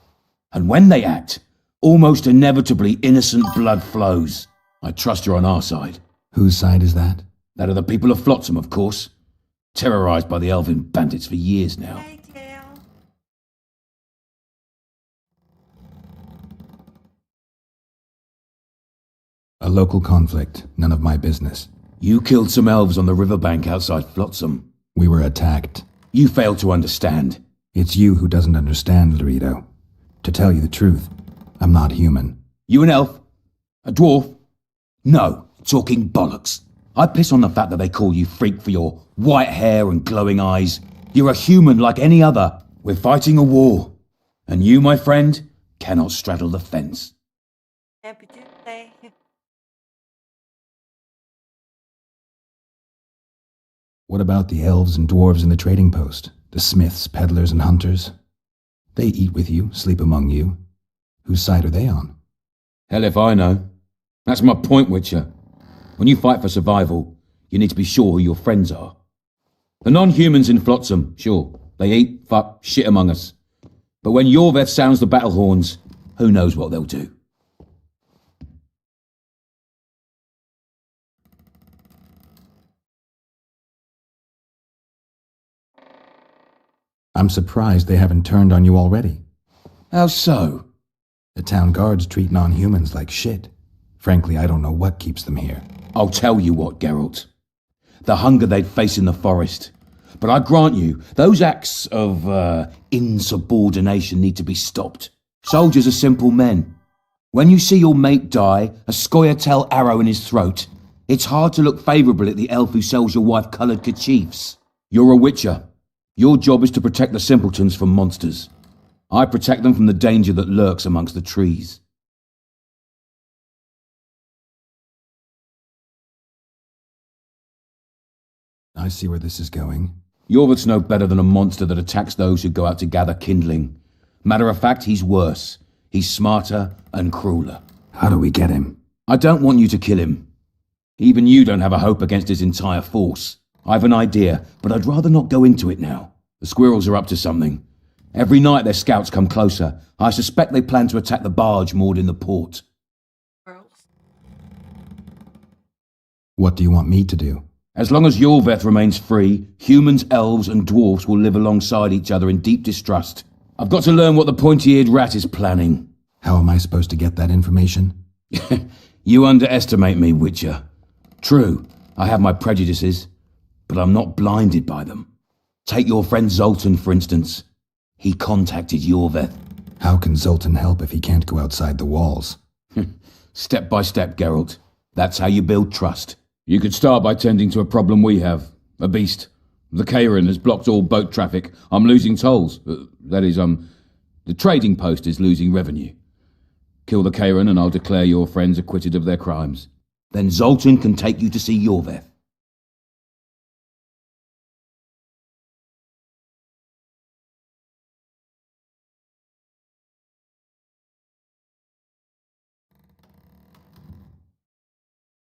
[SPEAKER 16] And when they act, almost inevitably innocent blood flows. I trust you're on our side.
[SPEAKER 5] Whose side is that?
[SPEAKER 16] That of the people of Flotsam, of course. Terrorised by the elven bandits for years now.
[SPEAKER 5] A local conflict, none of my business.
[SPEAKER 16] You killed some elves on the riverbank outside Flotsam.
[SPEAKER 5] We were attacked.
[SPEAKER 16] You failed to understand.
[SPEAKER 5] It's you who doesn't understand, Laredo. To tell you the truth, I'm not human.
[SPEAKER 16] You an elf? A dwarf? No, talking bollocks. I piss on the fact that they call you freak for your white hair and glowing eyes. You're a human like any other. We're fighting a war. And you, my friend, cannot straddle the fence.
[SPEAKER 2] Happy Tuesday.
[SPEAKER 5] What about the elves and dwarves in the trading post? The smiths, peddlers, and hunters? They eat with you, sleep among you. Whose side are they on?
[SPEAKER 16] Hell if I know. That's my point, Witcher. When you fight for survival, you need to be sure who your friends are. The non-humans in Flotsam, sure, they eat, fuck, shit among us. But when Yorveth sounds the battle horns, who knows what they'll do.
[SPEAKER 5] I'm surprised they haven't turned on you already.
[SPEAKER 16] How so?
[SPEAKER 5] The town guards treat non-humans like shit. Frankly, I don't know what keeps them here.
[SPEAKER 16] I'll tell you what, Geralt. The hunger they'd face in the forest. But I grant you, those acts of insubordination need to be stopped. Soldiers are simple men. When you see your mate die, a Scoia'tael arrow in his throat, it's hard to look favourable at the elf who sells your wife coloured kerchiefs. You're a witcher. Your job is to protect the simpletons from monsters. I protect them from the danger that lurks amongst the trees.
[SPEAKER 5] I see where this is going.
[SPEAKER 16] Yorveth's no better than a monster that attacks those who go out to gather kindling. Matter of fact, he's worse. He's smarter and crueler.
[SPEAKER 5] How do we get him?
[SPEAKER 16] I don't want you to kill him. Even you don't have a hope against his entire force. I've an idea, but I'd rather not go into it now. The squirrels are up to something. Every night their scouts come closer. I suspect they plan to attack the barge moored in the port.
[SPEAKER 5] What do you want me to do?
[SPEAKER 16] As long as Yorveth remains free, humans, elves and dwarfs will live alongside each other in deep distrust. I've got to learn what the pointy-eared rat is planning.
[SPEAKER 5] How am I supposed to get that information?
[SPEAKER 16] You underestimate me, Witcher. True, I have my prejudices, but I'm not blinded by them. Take your friend Zoltan, for instance. He contacted Yorveth.
[SPEAKER 5] How can Zoltan help if he can't go outside the walls?
[SPEAKER 16] Step by step, Geralt. That's how you build trust. You could start by tending to a problem we have. A beast. The Kairan has blocked all boat traffic. I'm losing tolls. The trading post is losing revenue. Kill the Kairan and I'll declare your friends acquitted of their crimes. Then Zoltan can take you to see Yorveth.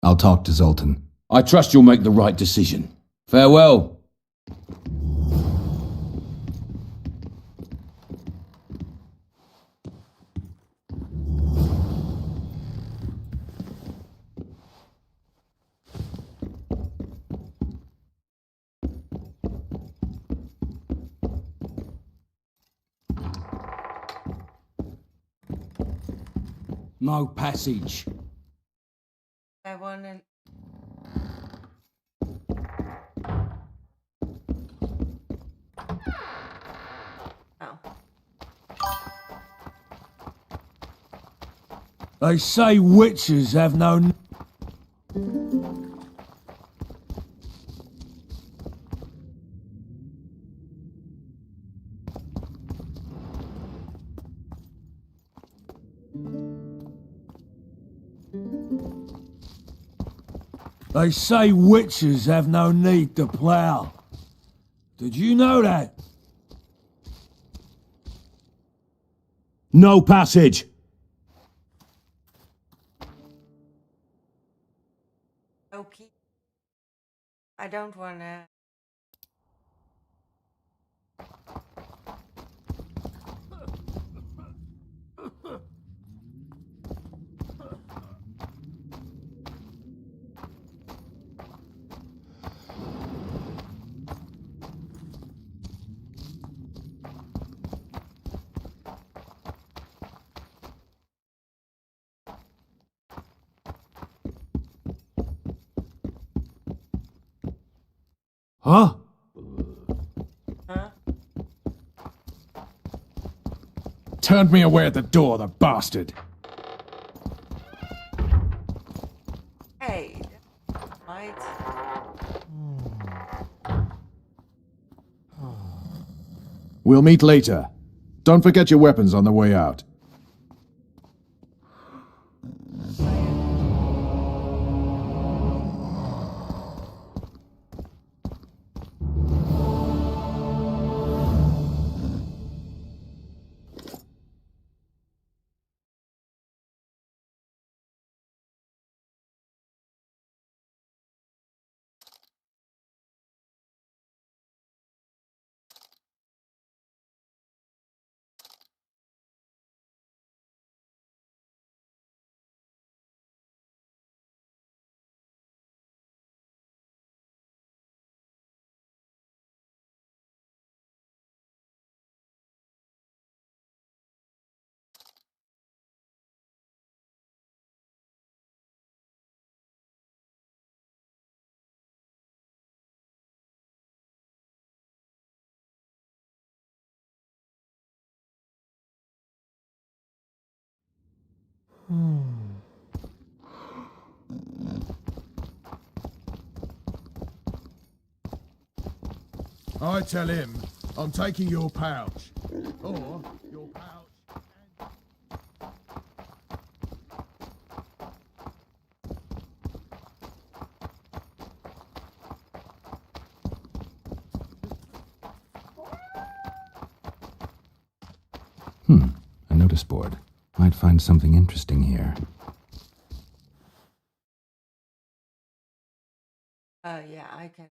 [SPEAKER 5] I'll talk to Zoltan.
[SPEAKER 16] I trust you'll make the right decision. Farewell.
[SPEAKER 13] No passage.
[SPEAKER 2] I wanna. Oh.
[SPEAKER 10] They say witches have no... They say witches have no need to plough. Did you know that?
[SPEAKER 13] No passage.
[SPEAKER 2] Okay. I don't wanna.
[SPEAKER 10] Huh?
[SPEAKER 2] Huh?
[SPEAKER 14] Turned me away at the door, the bastard.
[SPEAKER 2] Hey. Right.
[SPEAKER 14] We'll meet later. Don't forget your weapons on the way out.
[SPEAKER 10] I tell him I'm taking your pouch. Or your pouch.
[SPEAKER 5] A notice board. Might find something interesting here.
[SPEAKER 2] Yeah, I can.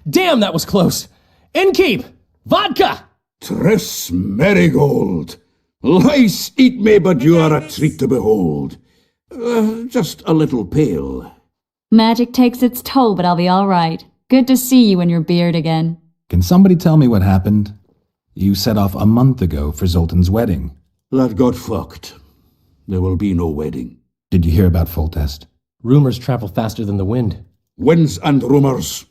[SPEAKER 17] Damn, that was close. Innkeep! Vodka!
[SPEAKER 18] Triss Marigold! Lice eat me, but you are a treat to behold. Just a little pale.
[SPEAKER 19] Magic takes its toll, but I'll be all right. Good to see you in your beard again.
[SPEAKER 5] Can somebody tell me what happened? You set off a month ago for Zoltan's wedding.
[SPEAKER 18] That got fucked. There will be no wedding.
[SPEAKER 5] Did you hear about Foltest?
[SPEAKER 17] Rumors travel faster than the wind.
[SPEAKER 18] Winds and rumors.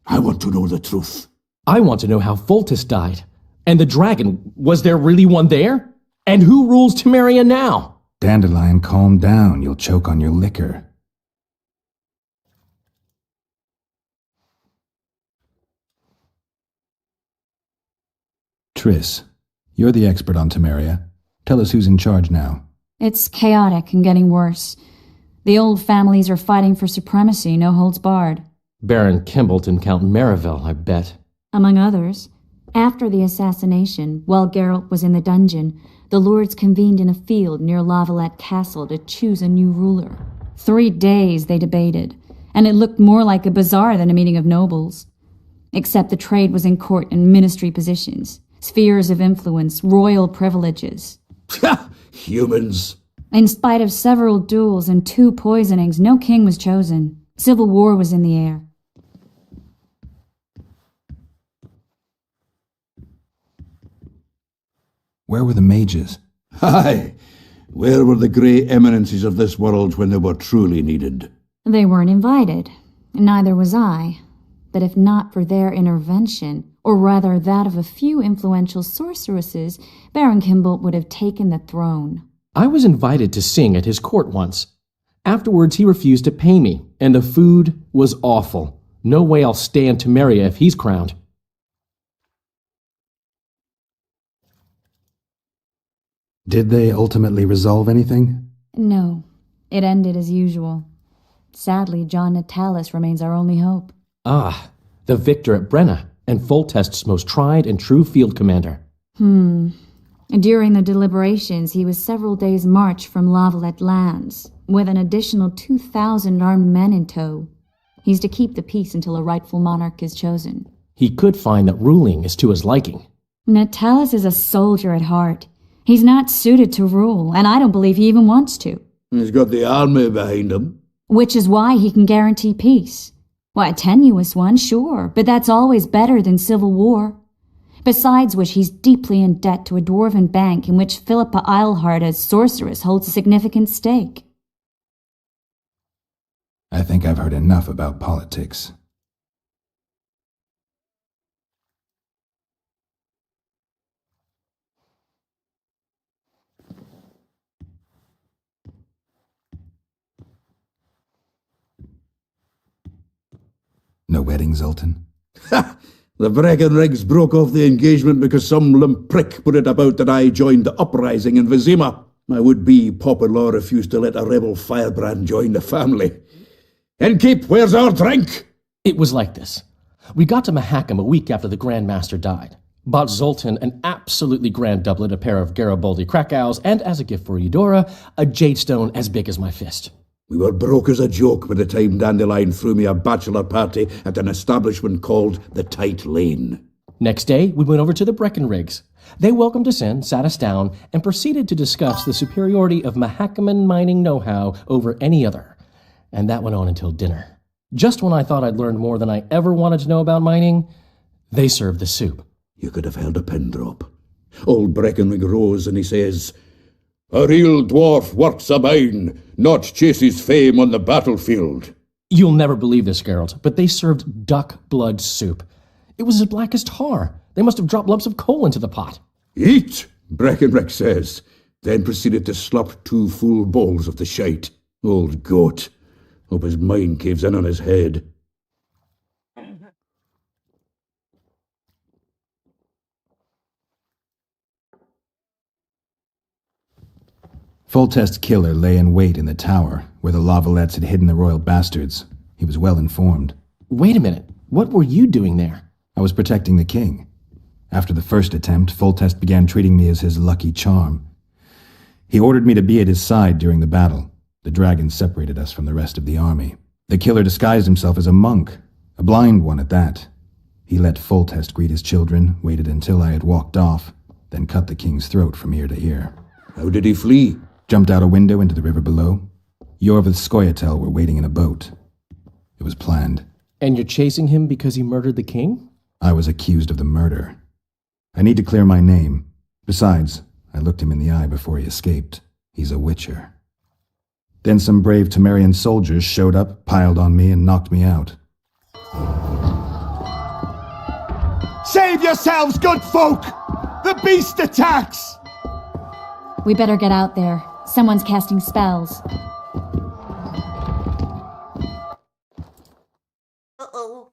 [SPEAKER 18] I want to know the truth.
[SPEAKER 17] I want to know how Foltest died. And the dragon, was there really one there? And who rules Temeria now?
[SPEAKER 5] Dandelion, calm down. You'll choke on your liquor. Triss, you're the expert on Temeria. Tell us who's in charge now.
[SPEAKER 19] It's chaotic and getting worse. The old families are fighting for supremacy, no holds barred.
[SPEAKER 17] Baron Kimbalt and Count Merivale, I bet.
[SPEAKER 19] Among others. After the assassination, while Geralt was in the dungeon, the lords convened in a field near Lavalette Castle to choose a new ruler. 3 days they debated, and it looked more like a bazaar than a meeting of nobles. Except the trade was in court and ministry positions, spheres of influence, royal privileges.
[SPEAKER 18] Humans.
[SPEAKER 19] In spite of several duels and 2 poisonings, no king was chosen. Civil war was in the air.
[SPEAKER 5] Where were the mages?
[SPEAKER 18] Aye. Where were the grey eminences of this world when they were truly needed?
[SPEAKER 19] They weren't invited. Neither was I. But if not for their intervention, or rather that of a few influential sorceresses, Baron Kimbalt would have taken the throne.
[SPEAKER 17] I was invited to sing at his court once. Afterwards, he refused to pay me, and the food was awful. No way I'll stay in Temeria if he's crowned.
[SPEAKER 5] Did they ultimately resolve anything?
[SPEAKER 19] No. It ended as usual. Sadly, John Natalis remains our only hope.
[SPEAKER 17] Ah, the victor at Brenna, and Foltest's most tried and true field commander.
[SPEAKER 19] During the deliberations, he was several days' march from Lavalette lands, with an additional 2,000 armed men in tow. He's to keep the peace until a rightful monarch is chosen.
[SPEAKER 17] He could find that ruling is to his liking.
[SPEAKER 19] Natalis is a soldier at heart. He's not suited to rule, and I don't believe he even wants to.
[SPEAKER 18] He's got the army behind him.
[SPEAKER 19] Which is why he can guarantee peace. Why, a tenuous one, sure, but that's always better than civil war. Besides which, he's deeply in debt to a dwarven bank in which Philippa Eilhart, as sorceress, holds a significant stake.
[SPEAKER 5] I think I've heard enough about politics. No wedding, Zoltan?
[SPEAKER 18] Ha! The Breckenrigs broke off the engagement because some limp prick put it about that I joined the uprising in Vizima. My would-be Popper-law refused to let a rebel firebrand join the family. Innkeep, where's our drink?
[SPEAKER 17] It was like this. We got to Mahakam a week after the Grand Master died. Bought Zoltan an absolutely grand doublet, a pair of Garibaldi Krakau's, and as a gift for Eudora, a jadestone as big as my fist.
[SPEAKER 18] We were broke as a joke by the time Dandelion threw me a bachelor party at an establishment called the Tight Lane.
[SPEAKER 17] Next day, we went over to the Breckenrigs. They welcomed us in, sat us down, and proceeded to discuss the superiority of Mahakaman mining know-how over any other. And that went on until dinner. Just when I thought I'd learned more than I ever wanted to know about mining, they served the soup.
[SPEAKER 18] You could have held a pin drop. Old Breckenrig rose and he says, "A real dwarf works a mine, not chases fame on the battlefield."
[SPEAKER 17] You'll never believe this, Geralt, but they served duck blood soup. It was as black as tar. They must have dropped lumps of coal into the pot.
[SPEAKER 18] "Eat," Breckenrig says, then proceeded to slop 2 full bowls of the shite. Old goat. Hope his mind caves in on his head.
[SPEAKER 5] Foltest's killer lay in wait in the tower, where the Lavalettes had hidden the royal bastards. He was well informed.
[SPEAKER 17] Wait a minute. What were you doing there?
[SPEAKER 5] I was protecting the king. After the first attempt, Foltest began treating me as his lucky charm. He ordered me to be at his side during the battle. The dragon separated us from the rest of the army. The killer disguised himself as a monk A blind one at that. He let Foltest greet his children, waited until I had walked off, then cut the king's throat from ear to ear.
[SPEAKER 18] How did he flee?
[SPEAKER 5] Jumped out a window into the river below. Yor with Skoyatel were waiting in a boat. It was planned.
[SPEAKER 17] And you're chasing him because he murdered the king?
[SPEAKER 5] I was accused of the murder. I need to clear my name. Besides, I looked him in the eye before he escaped. He's a witcher. Then some brave Temerian soldiers showed up, piled on me, and knocked me out.
[SPEAKER 20] Save yourselves, good folk! The beast attacks!
[SPEAKER 19] We better get out there. Someone's casting spells.
[SPEAKER 2] Uh-oh.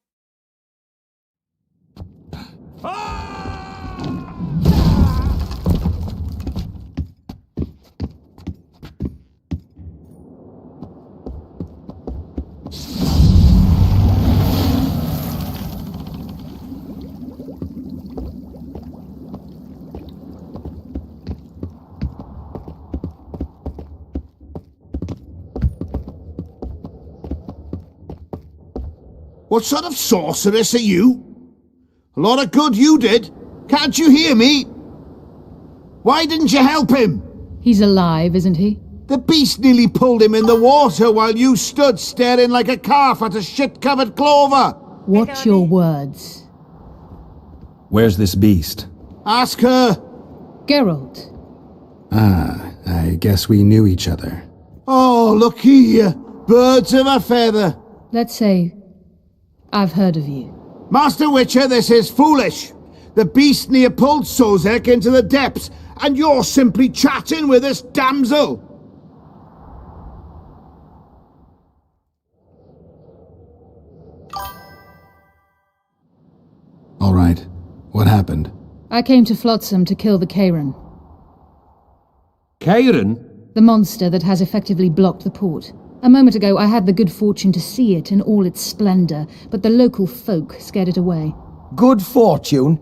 [SPEAKER 20] What sort of sorceress are you? A lot of good you did. Can't you hear me? Why didn't you help him?
[SPEAKER 9] He's alive, isn't he?
[SPEAKER 20] The beast nearly pulled him in the water while you stood staring like a calf at a shit-covered clover.
[SPEAKER 9] Watch your words.
[SPEAKER 5] Where's this beast?
[SPEAKER 20] Ask her.
[SPEAKER 9] Geralt.
[SPEAKER 5] Ah, I guess we knew each other.
[SPEAKER 20] Oh, look here. Birds of a feather.
[SPEAKER 9] Let's say I've heard of you.
[SPEAKER 20] Master Witcher, this is foolish. The beast near pulled Sozek into the depths, and you're simply chatting with this damsel.
[SPEAKER 5] All right. What happened?
[SPEAKER 9] I came to Flotsam to kill the Karen.
[SPEAKER 16] Karen?
[SPEAKER 9] The monster that has effectively blocked the port. A moment ago, I had the good fortune to see it in all its splendor, but the local folk scared it away.
[SPEAKER 21] Good fortune?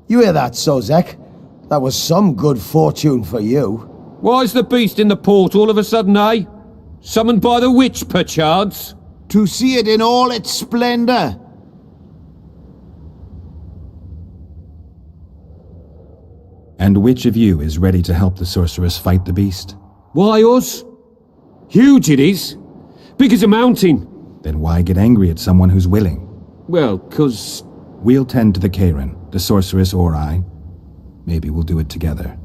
[SPEAKER 21] You hear that, Sozek? That was some good fortune for you.
[SPEAKER 16] Why's the beast in the port all of a sudden, eh? Summoned by the witch, perchance?
[SPEAKER 20] To see it in all its splendor.
[SPEAKER 5] And which of you is ready to help the sorceress fight the beast?
[SPEAKER 16] Why us? Huge it is. Big as a mountain.
[SPEAKER 5] Then why get angry at someone who's willing?
[SPEAKER 16] Well, 'cause...
[SPEAKER 5] We'll tend to the Karen, the sorceress or I. Maybe we'll do it together.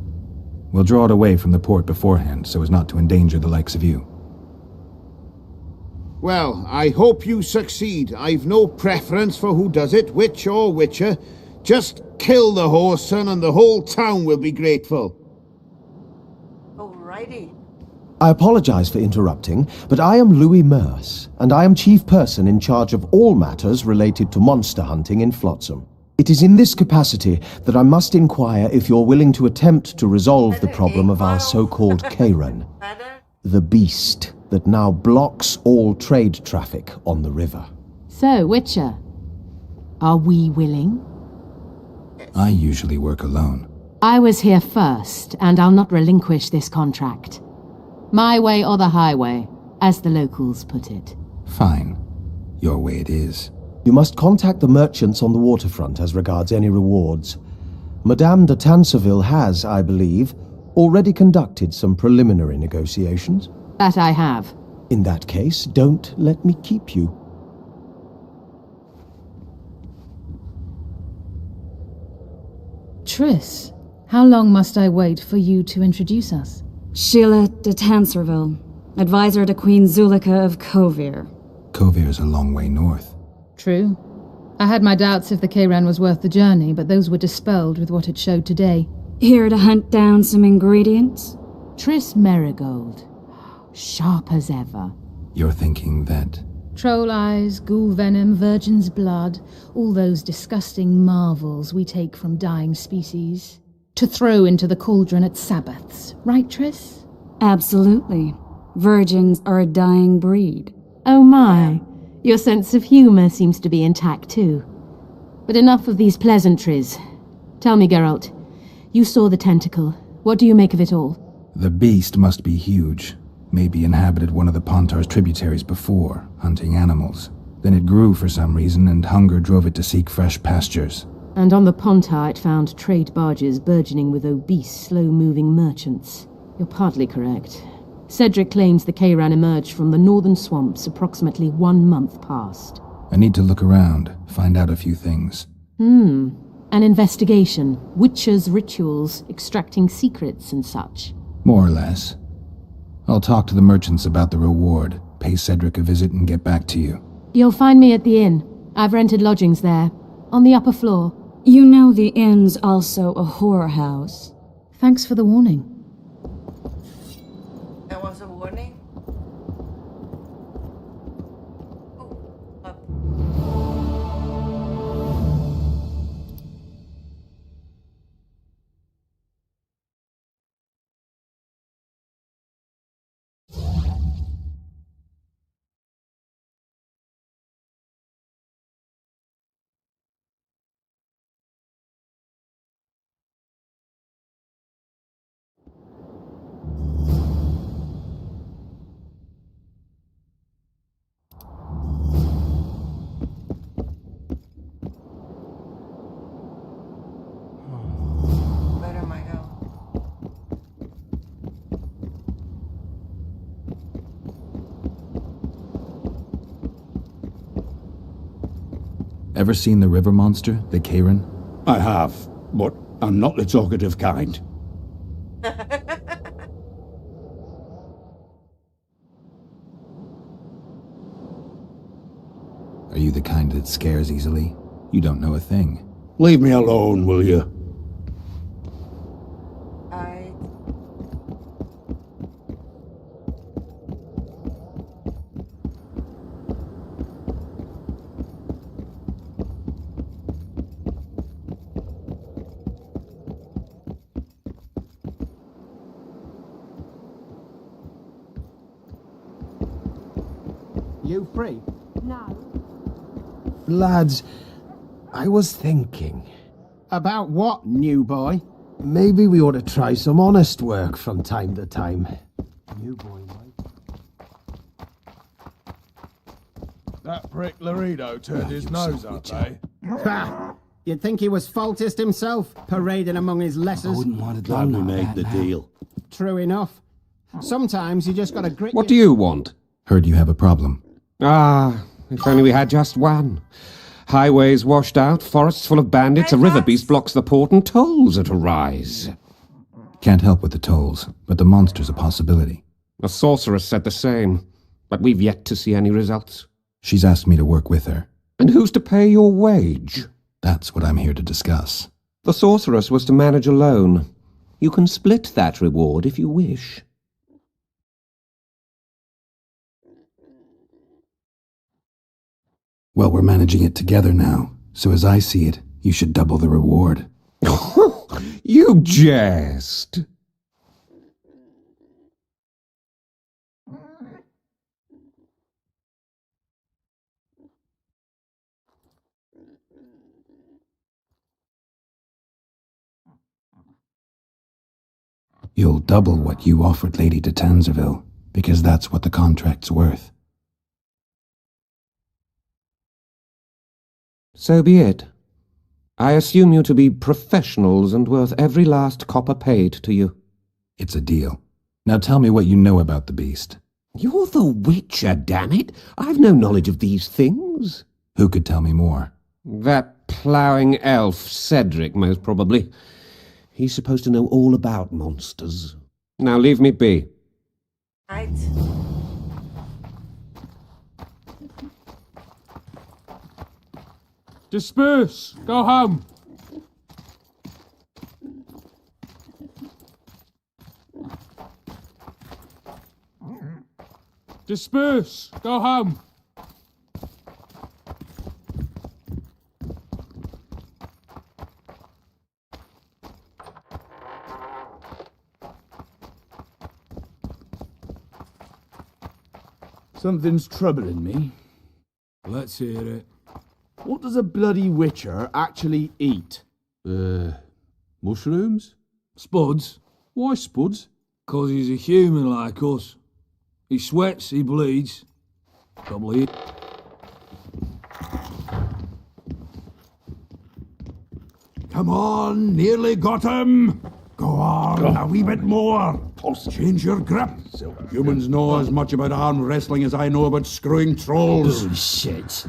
[SPEAKER 5] We'll draw it away from the port beforehand so as not to endanger the likes of you.
[SPEAKER 20] Well, I hope you succeed. I've no preference for who does it, witch or witcher. Just kill the whoreson and the whole town will be grateful.
[SPEAKER 2] Alrighty.
[SPEAKER 7] I apologize for interrupting, but I am Louis Merce, and I am chief person in charge of all matters related to monster hunting in Flotsam. It is in this capacity that I must inquire if you're willing to attempt to resolve the problem of our so-called Karen, the beast that now blocks all trade traffic on the river.
[SPEAKER 9] So, Witcher, are we willing?
[SPEAKER 5] I usually work alone.
[SPEAKER 9] I was here first, and I'll not relinquish this contract. My way or the highway, as the locals put it.
[SPEAKER 5] Fine. Your way it is.
[SPEAKER 7] You must contact the merchants on the waterfront as regards any rewards. Madame de Tanseville has, I believe, already conducted some preliminary negotiations.
[SPEAKER 9] That I have.
[SPEAKER 7] In that case, don't let me keep you.
[SPEAKER 9] Triss, how long must I wait for you to introduce us?
[SPEAKER 19] Sheila de Tanserville, advisor to Queen Zulika of Kovir.
[SPEAKER 5] Kovir's a long way north.
[SPEAKER 9] True. I had my doubts if the Kayran was worth the journey, but those were dispelled with what it showed today.
[SPEAKER 19] Here to hunt down some ingredients?
[SPEAKER 9] Triss Merigold. Sharp as ever.
[SPEAKER 5] You're thinking that...
[SPEAKER 9] Troll eyes, ghoul venom, virgin's blood, all those disgusting marvels we take from dying species. To throw into the cauldron at Sabbaths, right, Triss?
[SPEAKER 19] Absolutely. Virgins are a dying breed.
[SPEAKER 9] Oh my, your sense of humour seems to be intact too. But enough of these pleasantries. Tell me, Geralt, you saw the tentacle. What do you make of it all?
[SPEAKER 5] The beast must be huge. Maybe inhabited one of the Pontar's tributaries before, hunting animals. Then it grew for some reason, and hunger drove it to seek fresh pastures.
[SPEAKER 9] And on the Pontar it found trade barges burgeoning with obese, slow-moving merchants. You're partly correct. Cedric claims the Kairan emerged from the northern swamps approximately 1 month past.
[SPEAKER 5] I need to look around, find out a few things.
[SPEAKER 9] An investigation. Witchers' rituals, extracting secrets and such.
[SPEAKER 5] More or less. I'll talk to the merchants about the reward, pay Cedric a visit, and get back to you.
[SPEAKER 9] You'll find me at the inn. I've rented lodgings there, on the upper floor.
[SPEAKER 19] You know the inn's also a whorehouse.
[SPEAKER 9] Thanks for the warning.
[SPEAKER 2] There was a warning? Where am I going?
[SPEAKER 5] Ever seen the river monster, the Kairan?
[SPEAKER 18] I have, but I'm not the talkative kind.
[SPEAKER 5] Are you the kind that scares easily? You don't know a thing.
[SPEAKER 18] Leave me alone, will you?
[SPEAKER 11] You free?
[SPEAKER 12] No.
[SPEAKER 7] Lads, I was thinking.
[SPEAKER 11] About what, new boy?
[SPEAKER 7] Maybe we ought to try some honest work from time to time. New boy,
[SPEAKER 10] That prick Laredo turned his nose up, eh?
[SPEAKER 11] Ha! You'd think he was faultist himself, parading among his lessers.
[SPEAKER 18] Glad we made the deal.
[SPEAKER 11] True enough. Sometimes you just gotta grit
[SPEAKER 1] What do you want?
[SPEAKER 5] Heard you have a problem.
[SPEAKER 1] Ah, if only we had just one. Highways washed out, forests full of bandits, a river beast blocks the port, and tolls at a rise.
[SPEAKER 5] Can't help with the tolls, but the monster's a possibility.
[SPEAKER 1] A sorceress said the same, but we've yet to see any results.
[SPEAKER 5] She's asked me to work with her.
[SPEAKER 1] And who's to pay your wage?
[SPEAKER 5] That's what I'm here to discuss.
[SPEAKER 1] The sorceress was to manage alone. You can split that reward if you wish.
[SPEAKER 5] Well, we're managing it together now, so as I see it, you should double the reward.
[SPEAKER 1] You jest!
[SPEAKER 5] You'll double what you offered Lady de Tanzerville, because that's what the contract's worth.
[SPEAKER 1] So be it. I assume you to be professionals and worth every last copper paid to you.
[SPEAKER 5] It's a deal. Now tell me what you know about the beast.
[SPEAKER 1] You're the Witcher, damn it! I've no knowledge of these things.
[SPEAKER 5] Who could tell me more?
[SPEAKER 1] That ploughing elf, Cedric, most probably. He's supposed to know all about monsters. Now leave me be.
[SPEAKER 2] Right.
[SPEAKER 10] Disperse! Go home! Disperse! Go home!
[SPEAKER 22] Something's troubling me.
[SPEAKER 10] Let's hear it.
[SPEAKER 22] What does a bloody witcher actually eat?
[SPEAKER 10] Mushrooms?
[SPEAKER 22] Spuds?
[SPEAKER 10] Why spuds?
[SPEAKER 22] 'Cause he's a human like us. He sweats, he bleeds. Probably.
[SPEAKER 18] Come on, nearly got him. Go on, a wee bit more. Change your grip. Humans know as much about arm wrestling as I know about screwing trolls.
[SPEAKER 5] Bullshit.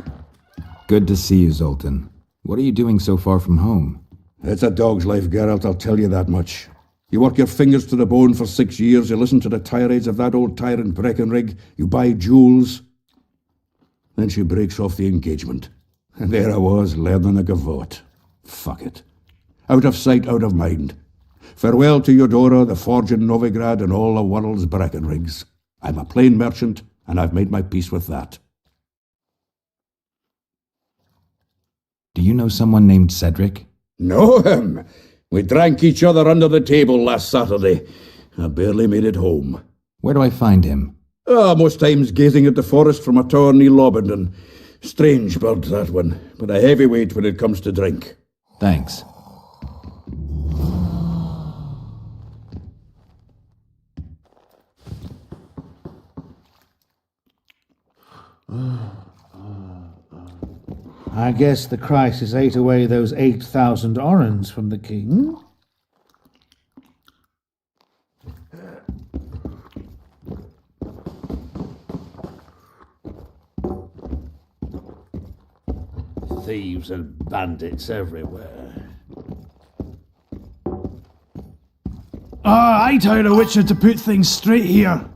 [SPEAKER 5] Good to see you, Zoltan. What are you doing so far from home?
[SPEAKER 18] It's a dog's life, Geralt, I'll tell you that much. You work your fingers to the bone for 6 years, you listen to the tirades of that old tyrant Breckenrig, you buy jewels. Then she breaks off the engagement. And there I was, learning a gavotte. Fuck it. Out of sight, out of mind. Farewell to Eudora, the forge in Novigrad, and all the world's Breckenrigs. I'm a plain merchant, and I've made my peace with that.
[SPEAKER 5] Do you know someone named Cedric?
[SPEAKER 18] Know him? We drank each other under the table last Saturday. I barely made it home.
[SPEAKER 5] Where do I find him?
[SPEAKER 18] Most times gazing at the forest from a tower near Lobendon. Strange bird, that one, but a heavyweight when it comes to drink.
[SPEAKER 5] Thanks.
[SPEAKER 13] I guess the crisis ate away those 8,000 orens from the king. Thieves and bandits everywhere.
[SPEAKER 11] I hired a witcher to put things straight here.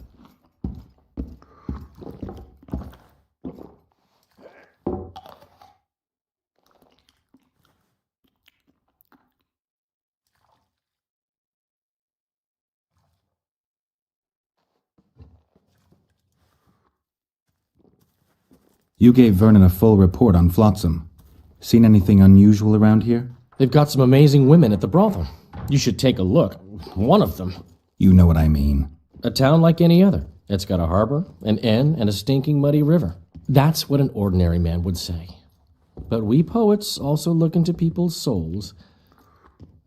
[SPEAKER 5] You gave Vernon a full report on Flotsam. Seen anything unusual around here?
[SPEAKER 17] They've got some amazing women at the brothel. You should take a look. One of them.
[SPEAKER 5] You know what I mean.
[SPEAKER 17] A town like any other. It's got a harbor, an inn, and a stinking muddy river. That's what an ordinary man would say. But we poets also look into people's souls.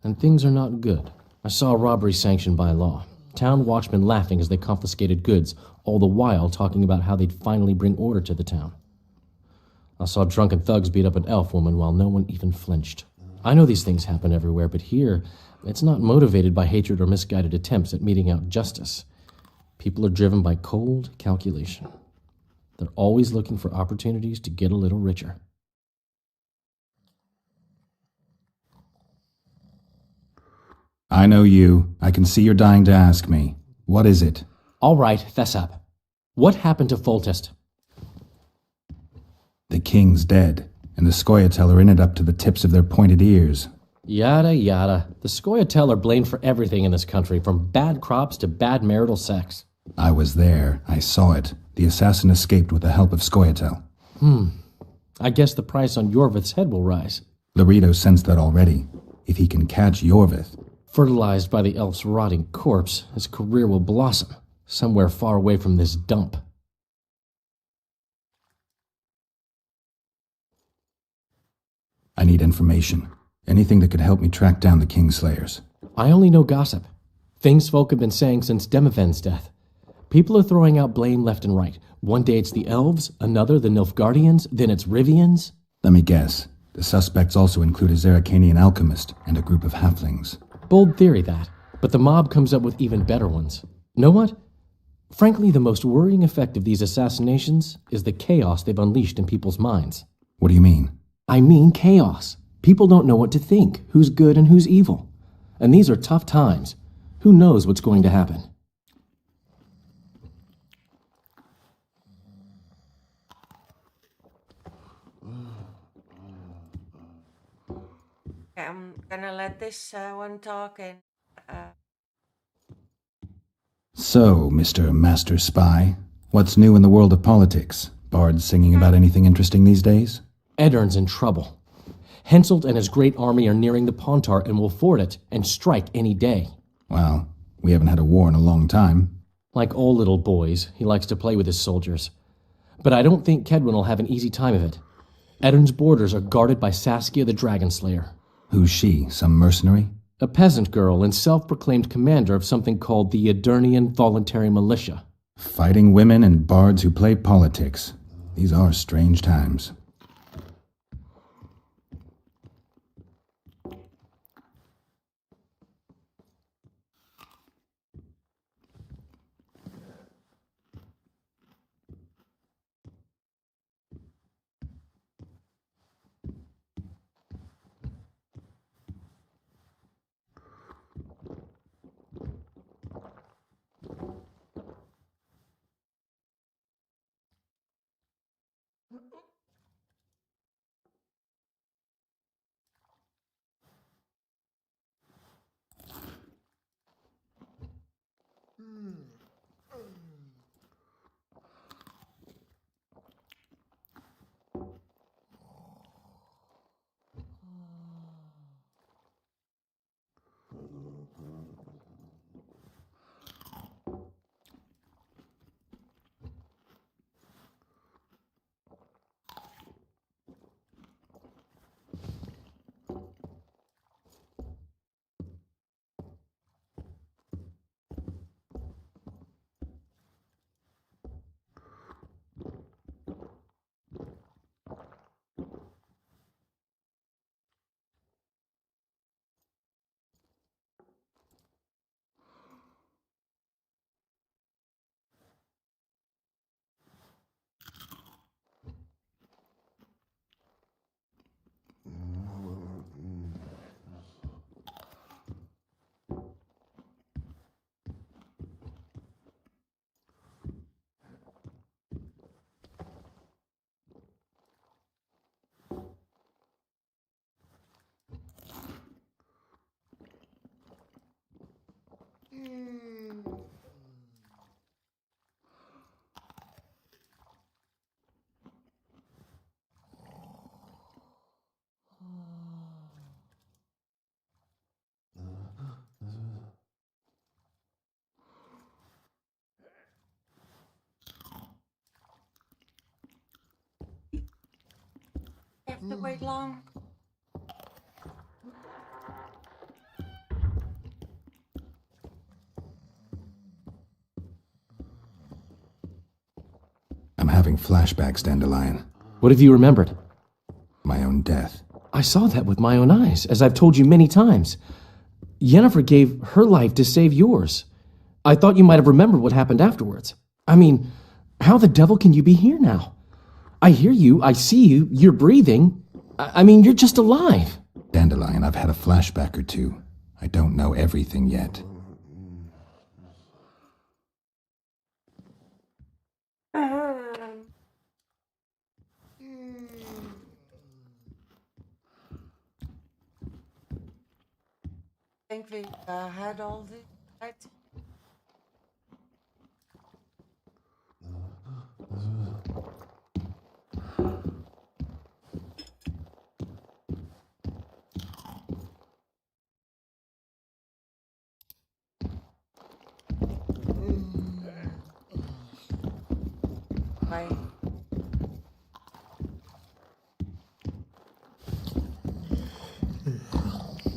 [SPEAKER 17] And things are not good. I saw a robbery sanctioned by law. Town watchmen laughing as they confiscated goods, all the while talking about how they'd finally bring order to the town. I saw drunken thugs beat up an elf woman while no one even flinched. I know these things happen everywhere, but here, it's not motivated by hatred or misguided attempts at meting out justice. People are driven by cold calculation. They're always looking for opportunities to get a little richer.
[SPEAKER 5] I know you. I can see you're dying to ask me. What is it?
[SPEAKER 17] All right, fess up. What happened to Foltest?
[SPEAKER 5] The king's dead, and the Scoia'tael are in it up to the tips of their pointed ears.
[SPEAKER 17] Yada yada. The Scoia'tael are blamed for everything in this country, from bad crops to bad marital sex.
[SPEAKER 5] I was there. I saw it. The assassin escaped with the help of Scoia'tael.
[SPEAKER 17] I guess the price on Yorvith's head will rise.
[SPEAKER 5] Laredo sensed that already. If he can catch Yorvith...
[SPEAKER 17] Fertilized by the elf's rotting corpse, his career will blossom, somewhere far away from this dump.
[SPEAKER 5] I need information. Anything that could help me track down the Kingslayers.
[SPEAKER 17] I only know gossip. Things folk have been saying since Demavend's death. People are throwing out blame left and right. One day it's the elves, another the Nilfgaardians, then it's Rivians.
[SPEAKER 5] Let me guess. The suspects also include a Zerrikanian alchemist and a group of halflings.
[SPEAKER 17] Bold theory, that. But the mob comes up with even better ones. Know what? Frankly, the most worrying effect of these assassinations is the chaos they've unleashed in people's minds.
[SPEAKER 5] What do you mean?
[SPEAKER 17] I mean chaos. People don't know what to think, who's good and who's evil. And these are tough times. Who knows what's going to happen?
[SPEAKER 2] I'm gonna let this one talk and...
[SPEAKER 5] So, Mr. Master Spy, what's new in the world of politics? Bards singing about anything interesting these days?
[SPEAKER 17] Eddern's in trouble. Henselt and his great army are nearing the Pontar and will ford it and strike any day.
[SPEAKER 5] Well, we haven't had a war in a long time.
[SPEAKER 17] Like all little boys, he likes to play with his soldiers. But I don't think Kedwin will have an easy time of it. Eddern's borders are guarded by Saskia the Dragon Slayer.
[SPEAKER 5] Who's she? Some mercenary?
[SPEAKER 17] A peasant girl and self-proclaimed commander of something called the Edirnian Voluntary Militia.
[SPEAKER 5] Fighting women and bards who play politics. These are strange times.
[SPEAKER 2] Have to wait long.
[SPEAKER 5] I'm having flashbacks, Dandelion.
[SPEAKER 17] What have you remembered?
[SPEAKER 5] My own death.
[SPEAKER 17] I saw that with my own eyes, as I've told you many times. Yennefer gave her life to save yours. I thought you might have remembered what happened afterwards. I mean, how the devil can you be here now? I hear you, I see you, you're breathing. I mean, you're just alive.
[SPEAKER 5] Dandelion, I've had a flashback or two. I don't know everything yet.
[SPEAKER 2] I think we had all the right. Bye.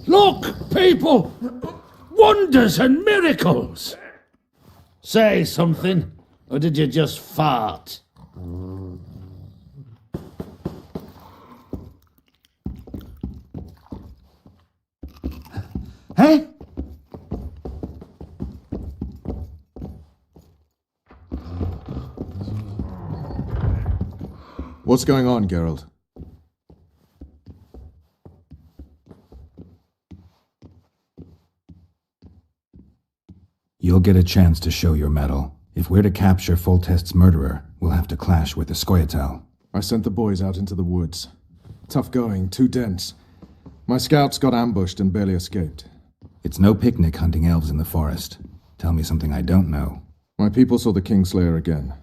[SPEAKER 13] Look, people! Wonders and miracles! Say something, or did you just fart?
[SPEAKER 5] Hey?
[SPEAKER 14] What's going on, Geralt?
[SPEAKER 5] You'll get a chance to show your mettle. If we're to capture Foltest's murderer, we'll have to clash with the Scoia'tael.
[SPEAKER 14] I sent the boys out into the woods. Tough going, too dense. My scouts got ambushed and barely escaped.
[SPEAKER 5] It's no picnic hunting elves in the forest. Tell me something I don't know.
[SPEAKER 14] My people saw the Kingslayer again.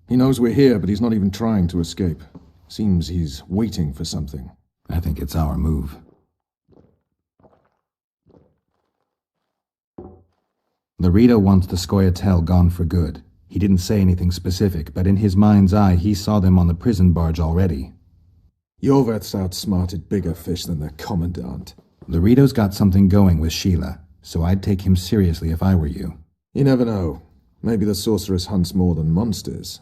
[SPEAKER 14] He knows we're here, but he's not even trying to escape. Seems he's waiting for something.
[SPEAKER 5] I think it's our move. Laredo wants the Scoia'tael gone for good. He didn't say anything specific, but in his mind's eye, he saw them on the prison barge already.
[SPEAKER 14] Yorveth's outsmarted bigger fish than the Commandant.
[SPEAKER 5] Laredo's got something going with Sheila, so I'd take him seriously if I were you.
[SPEAKER 14] You never know. Maybe the sorceress hunts more than monsters.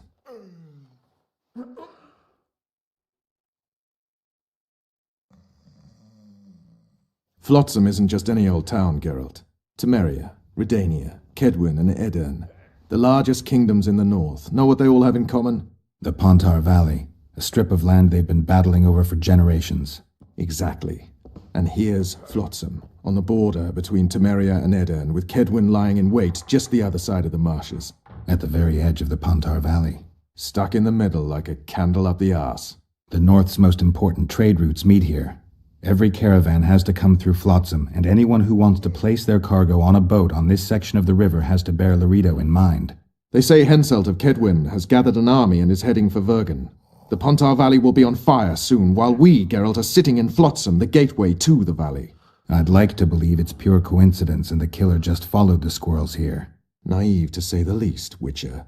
[SPEAKER 14] Flotsam isn't just any old town, Geralt. Temeria, Redania, Kedwin, and Edirn. The largest kingdoms in the north. Know what they all have in common?
[SPEAKER 5] The Pontar Valley, a strip of land they've been battling over for generations.
[SPEAKER 14] Exactly. And here's Flotsam, on the border between Temeria and Edirn, with Kedwin lying in wait just the other side of the marshes.
[SPEAKER 5] At the very edge of the Pontar Valley.
[SPEAKER 14] Stuck in the middle like a candle up the arse.
[SPEAKER 5] The North's most important trade routes meet here. Every caravan has to come through Flotsam, and anyone who wants to place their cargo on a boat on this section of the river has to bear Loreto in mind.
[SPEAKER 14] They say Henselt of Kedwin has gathered an army and is heading for Vergen. The Pontar Valley will be on fire soon, while we, Geralt, are sitting in Flotsam, the gateway to the valley.
[SPEAKER 5] I'd like to believe it's pure coincidence and the killer just followed the squirrels here.
[SPEAKER 14] Naive to say the least, Witcher.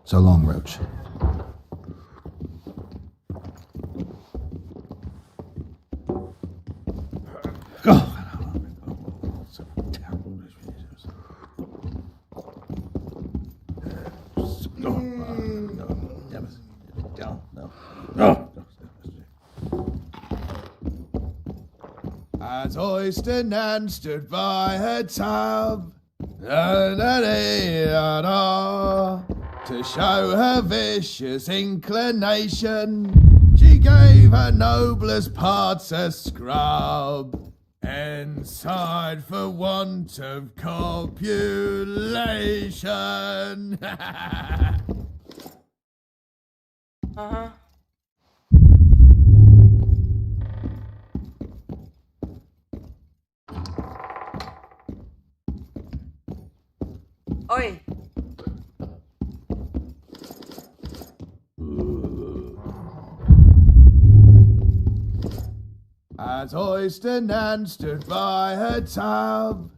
[SPEAKER 5] So long, Roach.
[SPEAKER 10] As Oyster Nan stood by her tub, to show her vicious inclination, she gave her noblest parts a scrub, and sighed for want of copulation.
[SPEAKER 2] Uh-huh. Oi.
[SPEAKER 10] As Oyster Nan stood by her tub,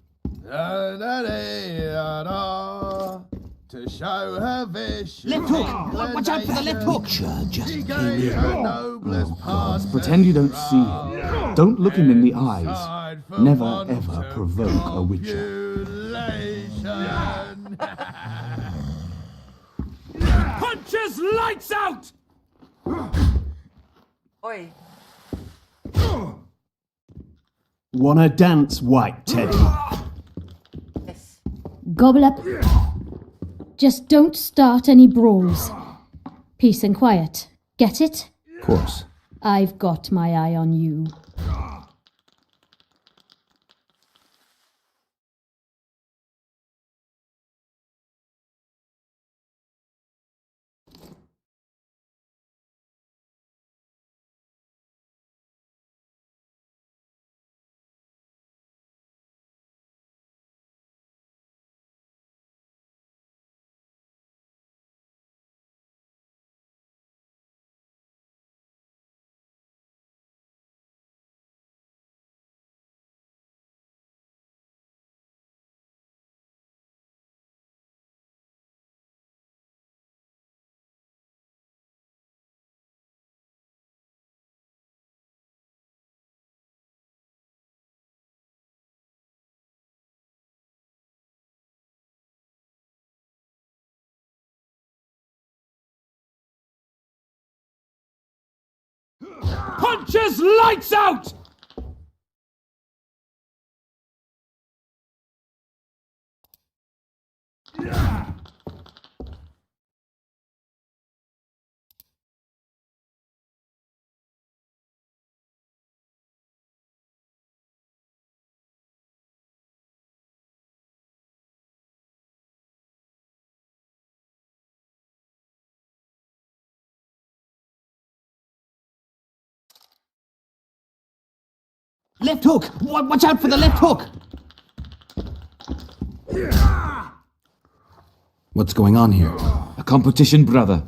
[SPEAKER 10] to show her vicious
[SPEAKER 13] Left hook! Watch out for the left hook!
[SPEAKER 10] She gave her noblest parts.
[SPEAKER 16] Pretend you don't see him. Don't look him in the eyes. Never ever provoke a witcher.
[SPEAKER 10] Punches lights out!
[SPEAKER 2] Oi.
[SPEAKER 11] Wanna dance, White Teddy?
[SPEAKER 2] Yes.
[SPEAKER 4] Gobble up. Just don't start any brawls. Peace and quiet. Get it?
[SPEAKER 5] Of course.
[SPEAKER 4] I've got my eye on you.
[SPEAKER 10] Punches lights out!
[SPEAKER 13] Left hook! Watch out for the left hook!
[SPEAKER 5] What's going on here?
[SPEAKER 16] A competition, brother.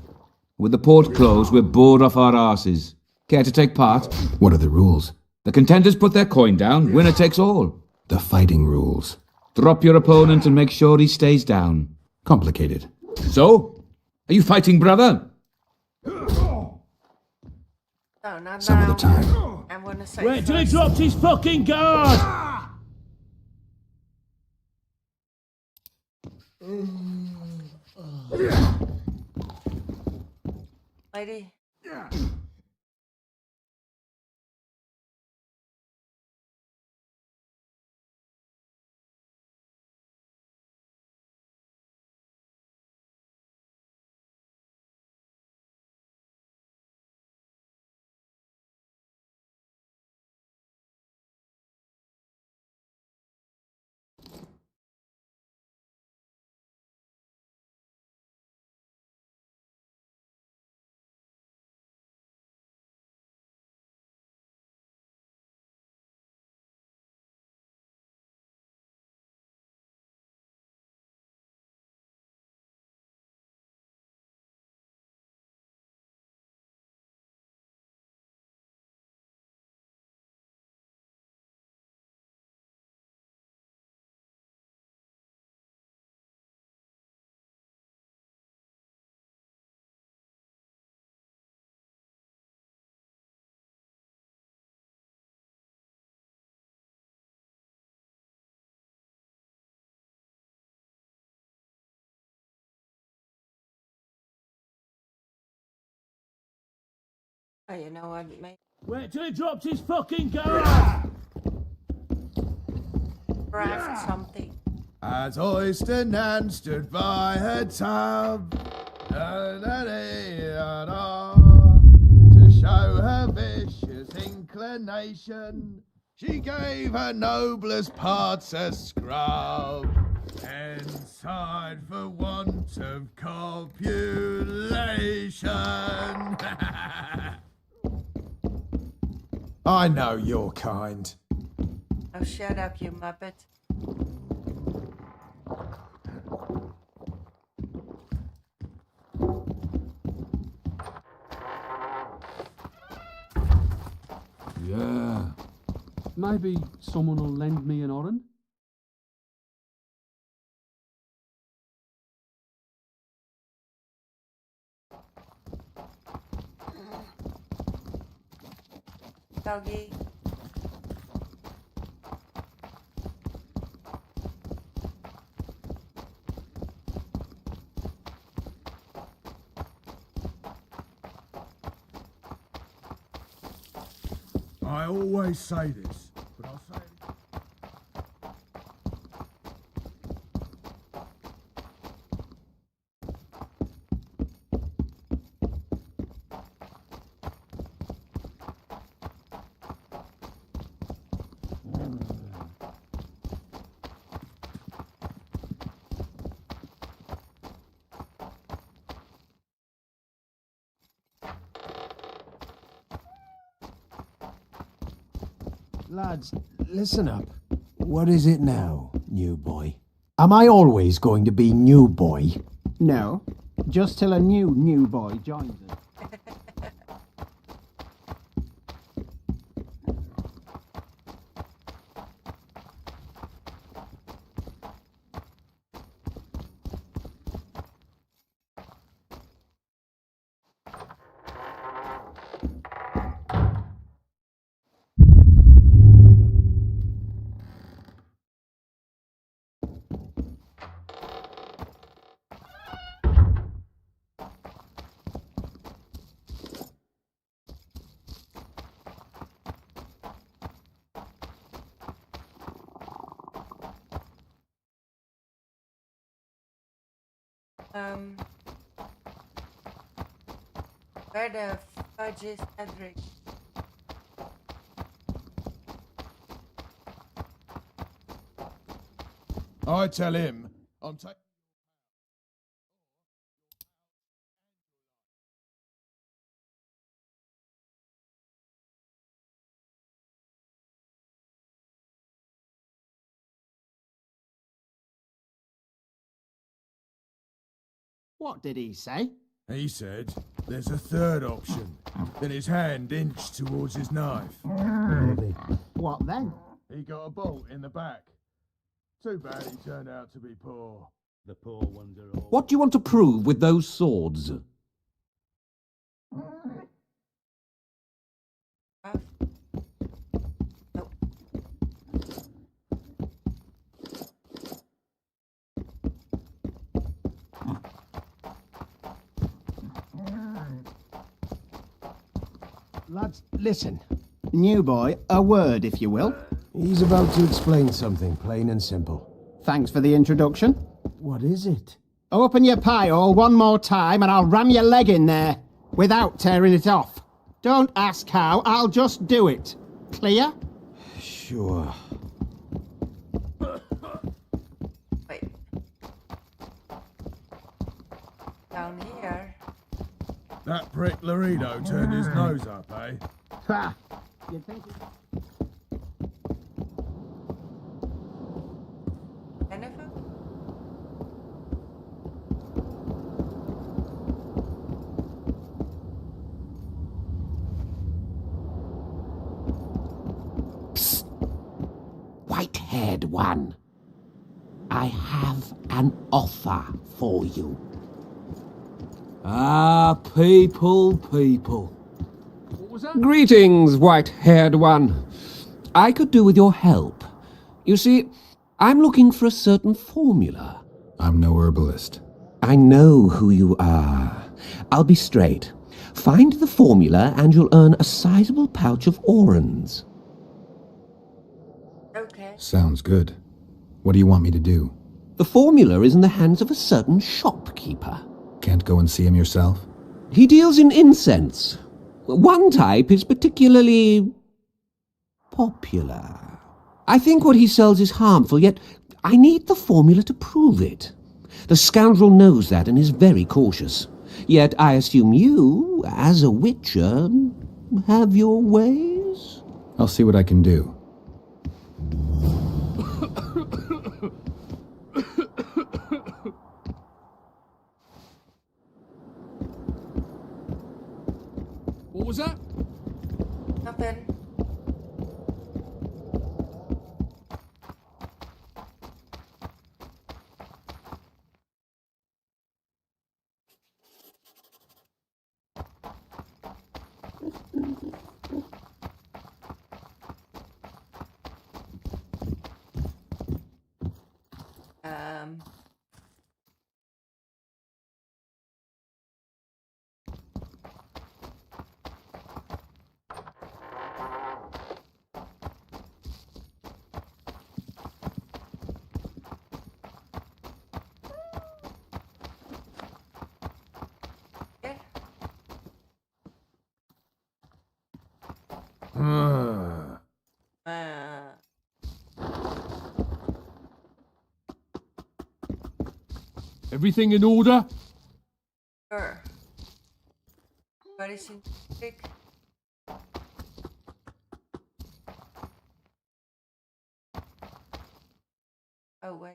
[SPEAKER 16] With the port closed, we're bored off our arses. Care to take part?
[SPEAKER 5] What are the rules?
[SPEAKER 16] The contenders put their coin down, winner takes all.
[SPEAKER 5] The fighting rules.
[SPEAKER 16] Drop your opponent and make sure he stays down.
[SPEAKER 5] Complicated.
[SPEAKER 16] So? Are you fighting, brother?
[SPEAKER 2] No, not
[SPEAKER 5] Some
[SPEAKER 2] now.
[SPEAKER 5] other time.
[SPEAKER 2] I'm gonna say
[SPEAKER 13] Wait till he
[SPEAKER 2] first.
[SPEAKER 13] drops his fucking guard!
[SPEAKER 2] Lady. Oh, you know what, mate?
[SPEAKER 10] Wait till he drops his fucking gun!
[SPEAKER 2] Craft something.
[SPEAKER 10] As Oyster Nan stood by her tub, to show her vicious inclination, she gave her noblest parts a scrub, and sighed for want of copulation.
[SPEAKER 14] I know your kind.
[SPEAKER 2] Oh, shut up, you muppet.
[SPEAKER 3] Yeah. Maybe someone will lend me an orange?
[SPEAKER 2] Doggy.
[SPEAKER 10] I always say this, but I'll say it.
[SPEAKER 7] Lads, listen up. What is it now, new boy? Am I always going to be new boy?
[SPEAKER 11] No, just till a new boy joins us.
[SPEAKER 2] Where the fudge is Cedric?
[SPEAKER 10] I tell him I'm taking.
[SPEAKER 11] What did he say?
[SPEAKER 10] He said there's a third option. Then his hand inched towards his knife.
[SPEAKER 11] What then?
[SPEAKER 10] He got a bolt in the back. Too bad he turned out to be poor. The poor ones are all.
[SPEAKER 15] What do you want to prove with those swords?
[SPEAKER 7] Lads, listen.
[SPEAKER 11] New boy, a word, if you will.
[SPEAKER 7] He's about to explain something, plain and simple.
[SPEAKER 11] Thanks for the introduction.
[SPEAKER 7] What is it?
[SPEAKER 11] Open your pie hole one more time and I'll ram your leg in there, without tearing it off. Don't ask how, I'll just do it. Clear?
[SPEAKER 7] Sure.
[SPEAKER 2] Wait. Down here.
[SPEAKER 10] That prick Laredo turned his nose up, eh?
[SPEAKER 11] Ha! You think it...
[SPEAKER 2] Jennifer?
[SPEAKER 15] Psst. White-haired one. I have an offer for you. Ah, people.
[SPEAKER 3] What was that?
[SPEAKER 1] Greetings, white-haired one. I could do with your help. You see, I'm looking for a certain formula.
[SPEAKER 5] I'm no herbalist.
[SPEAKER 15] I know who you are. I'll be straight. Find the formula and you'll earn a sizable pouch of orans.
[SPEAKER 2] Okay.
[SPEAKER 5] Sounds good. What do you want me to do?
[SPEAKER 15] The formula is in the hands of a certain shopkeeper.
[SPEAKER 5] Can't go and see him yourself?
[SPEAKER 15] He deals in incense. One type is particularly popular. I think what he sells is harmful, yet I need the formula to prove it. The scoundrel knows that and is very cautious. Yet I assume you, as a witcher, have your ways?
[SPEAKER 5] I'll see what I can do.
[SPEAKER 10] What was that?
[SPEAKER 2] Nothing. Um.
[SPEAKER 10] Everything in order?
[SPEAKER 2] Sure. What is in big? Oh wait.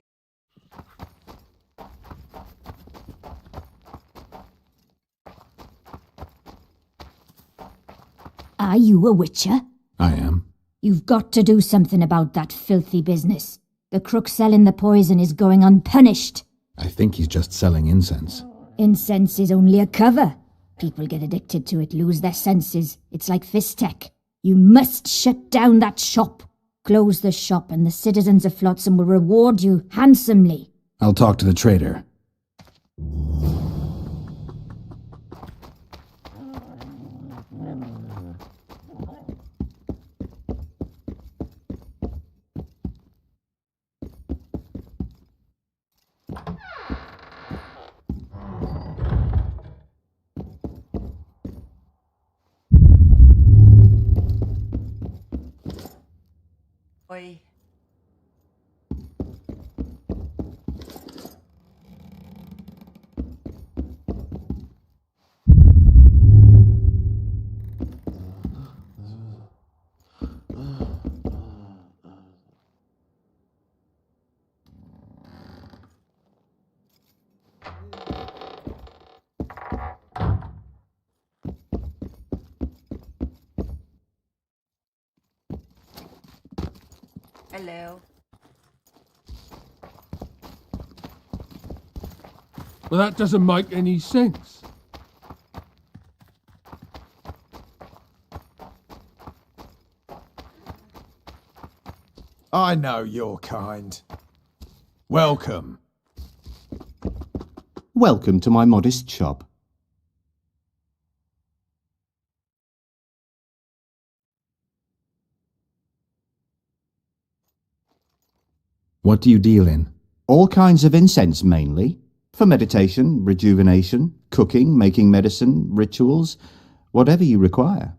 [SPEAKER 6] Are you a witcher?
[SPEAKER 5] I am.
[SPEAKER 6] You've got to do something about that filthy business. The crook selling the poison is going unpunished.
[SPEAKER 5] I think he's just selling incense.
[SPEAKER 6] Incense is only a cover. People get addicted to it, lose their senses. It's like Fistech. You must shut down that shop. Close the shop and the citizens of Flotsam will reward you handsomely.
[SPEAKER 5] I'll talk to the trader.
[SPEAKER 2] Oi. Hello.
[SPEAKER 10] Well, that doesn't make any sense.
[SPEAKER 14] I know your kind. Welcome.
[SPEAKER 8] Welcome to my modest shop.
[SPEAKER 5] What do you deal in?
[SPEAKER 8] All kinds of incense mainly. For meditation, rejuvenation, cooking, making medicine, rituals, whatever you require.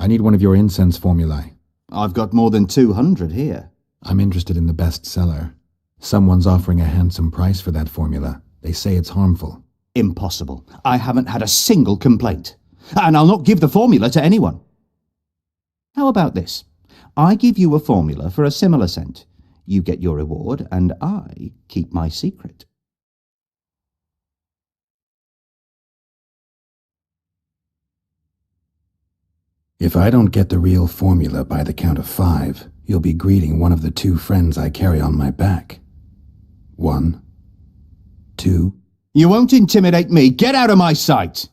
[SPEAKER 5] I need one of your incense formulae.
[SPEAKER 8] I've got more than 200 here.
[SPEAKER 5] I'm interested in the bestseller. Someone's offering a handsome price for that formula. They say it's harmful.
[SPEAKER 8] Impossible. I haven't had a single complaint. And I'll not give the formula to anyone. How about this? I give you a formula for a similar scent. You get your reward, and I keep my secret.
[SPEAKER 5] If I don't get the real formula by the count of 5, you'll be greeting one of the 2 friends I carry on my back. 1, 2...
[SPEAKER 8] You won't intimidate me! Get out of my sight!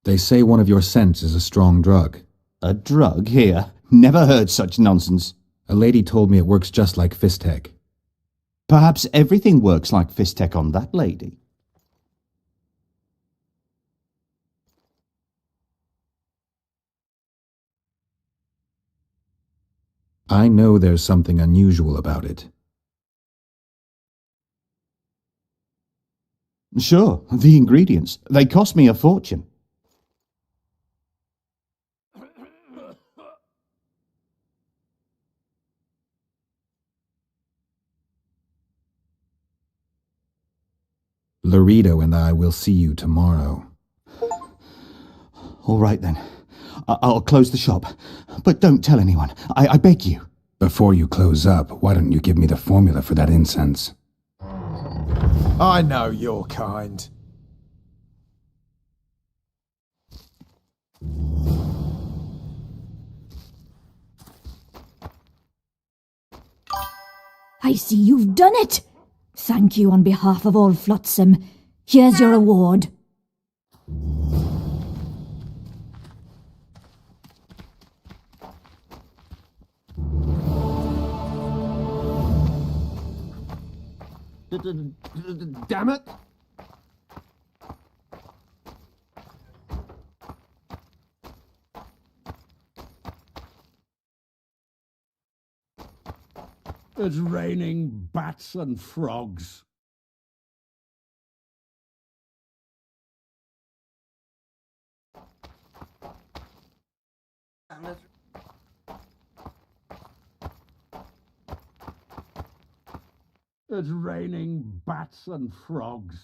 [SPEAKER 5] They say one of your scents is a strong drug.
[SPEAKER 8] A drug here? Never heard such nonsense.
[SPEAKER 5] A lady told me it works just like Fistech.
[SPEAKER 8] Perhaps everything works like Fistech on that lady.
[SPEAKER 5] I know there's something unusual about it.
[SPEAKER 8] Sure, the ingredients. They cost me a fortune.
[SPEAKER 5] Laredo and I will see you tomorrow.
[SPEAKER 8] All right then. I'll close the shop. But don't tell anyone. I beg you.
[SPEAKER 5] Before you close up, why don't you give me the formula for that incense?
[SPEAKER 14] I know your kind.
[SPEAKER 6] I see you've done it. Thank you on behalf of all Flotsam. Here's your reward.
[SPEAKER 10] Damn it! It's raining bats and frogs. It's raining bats and frogs.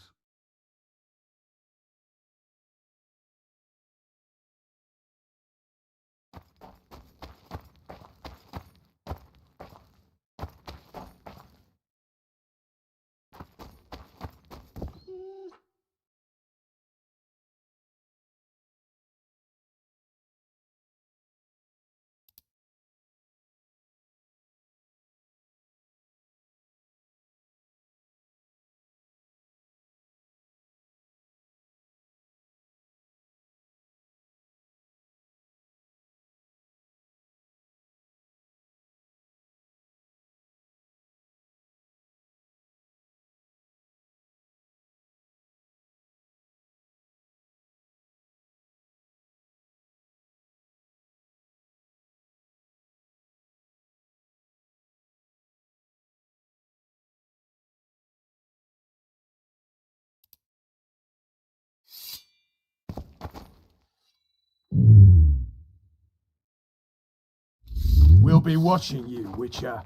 [SPEAKER 10] We'll be watching you, Witcher.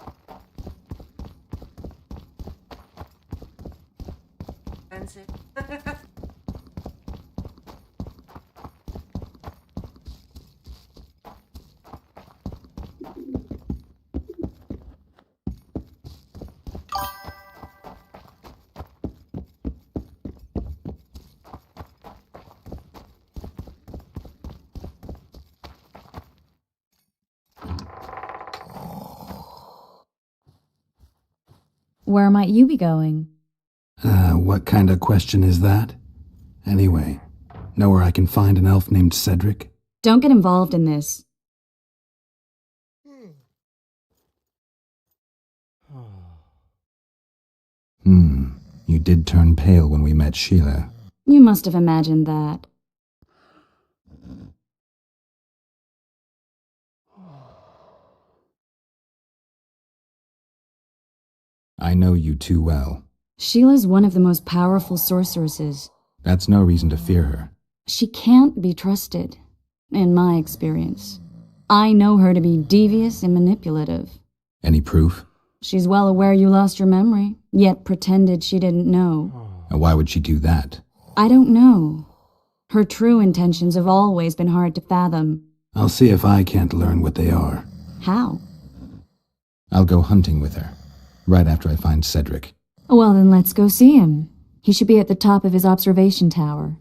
[SPEAKER 2] Expensive.
[SPEAKER 19] Where might you be going?
[SPEAKER 5] What kind of question is that? Anyway, know where I can find an elf named Cedric?
[SPEAKER 19] Don't get involved in this.
[SPEAKER 5] You did turn pale when we met Sheila.
[SPEAKER 19] You must have imagined that.
[SPEAKER 5] I know you too well.
[SPEAKER 19] Sheila's one of the most powerful sorceresses.
[SPEAKER 5] That's no reason to fear her.
[SPEAKER 19] She can't be trusted, in my experience. I know her to be devious and manipulative.
[SPEAKER 5] Any proof?
[SPEAKER 19] She's well aware you lost your memory, yet pretended she didn't know.
[SPEAKER 5] Why would she do that?
[SPEAKER 19] I don't know. Her true intentions have always been hard to fathom.
[SPEAKER 5] I'll see if I can't learn what they are.
[SPEAKER 19] How?
[SPEAKER 5] I'll go hunting with her, right after I find Cedric.
[SPEAKER 19] Well, then let's go see him. He should be at the top of his observation tower.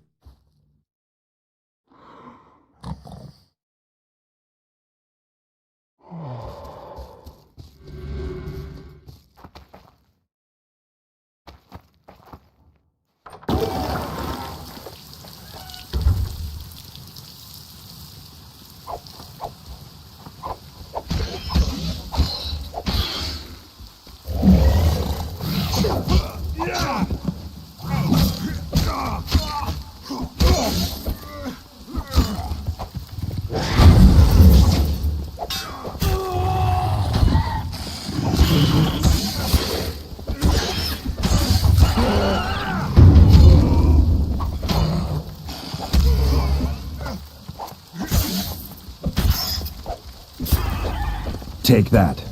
[SPEAKER 14] Take that.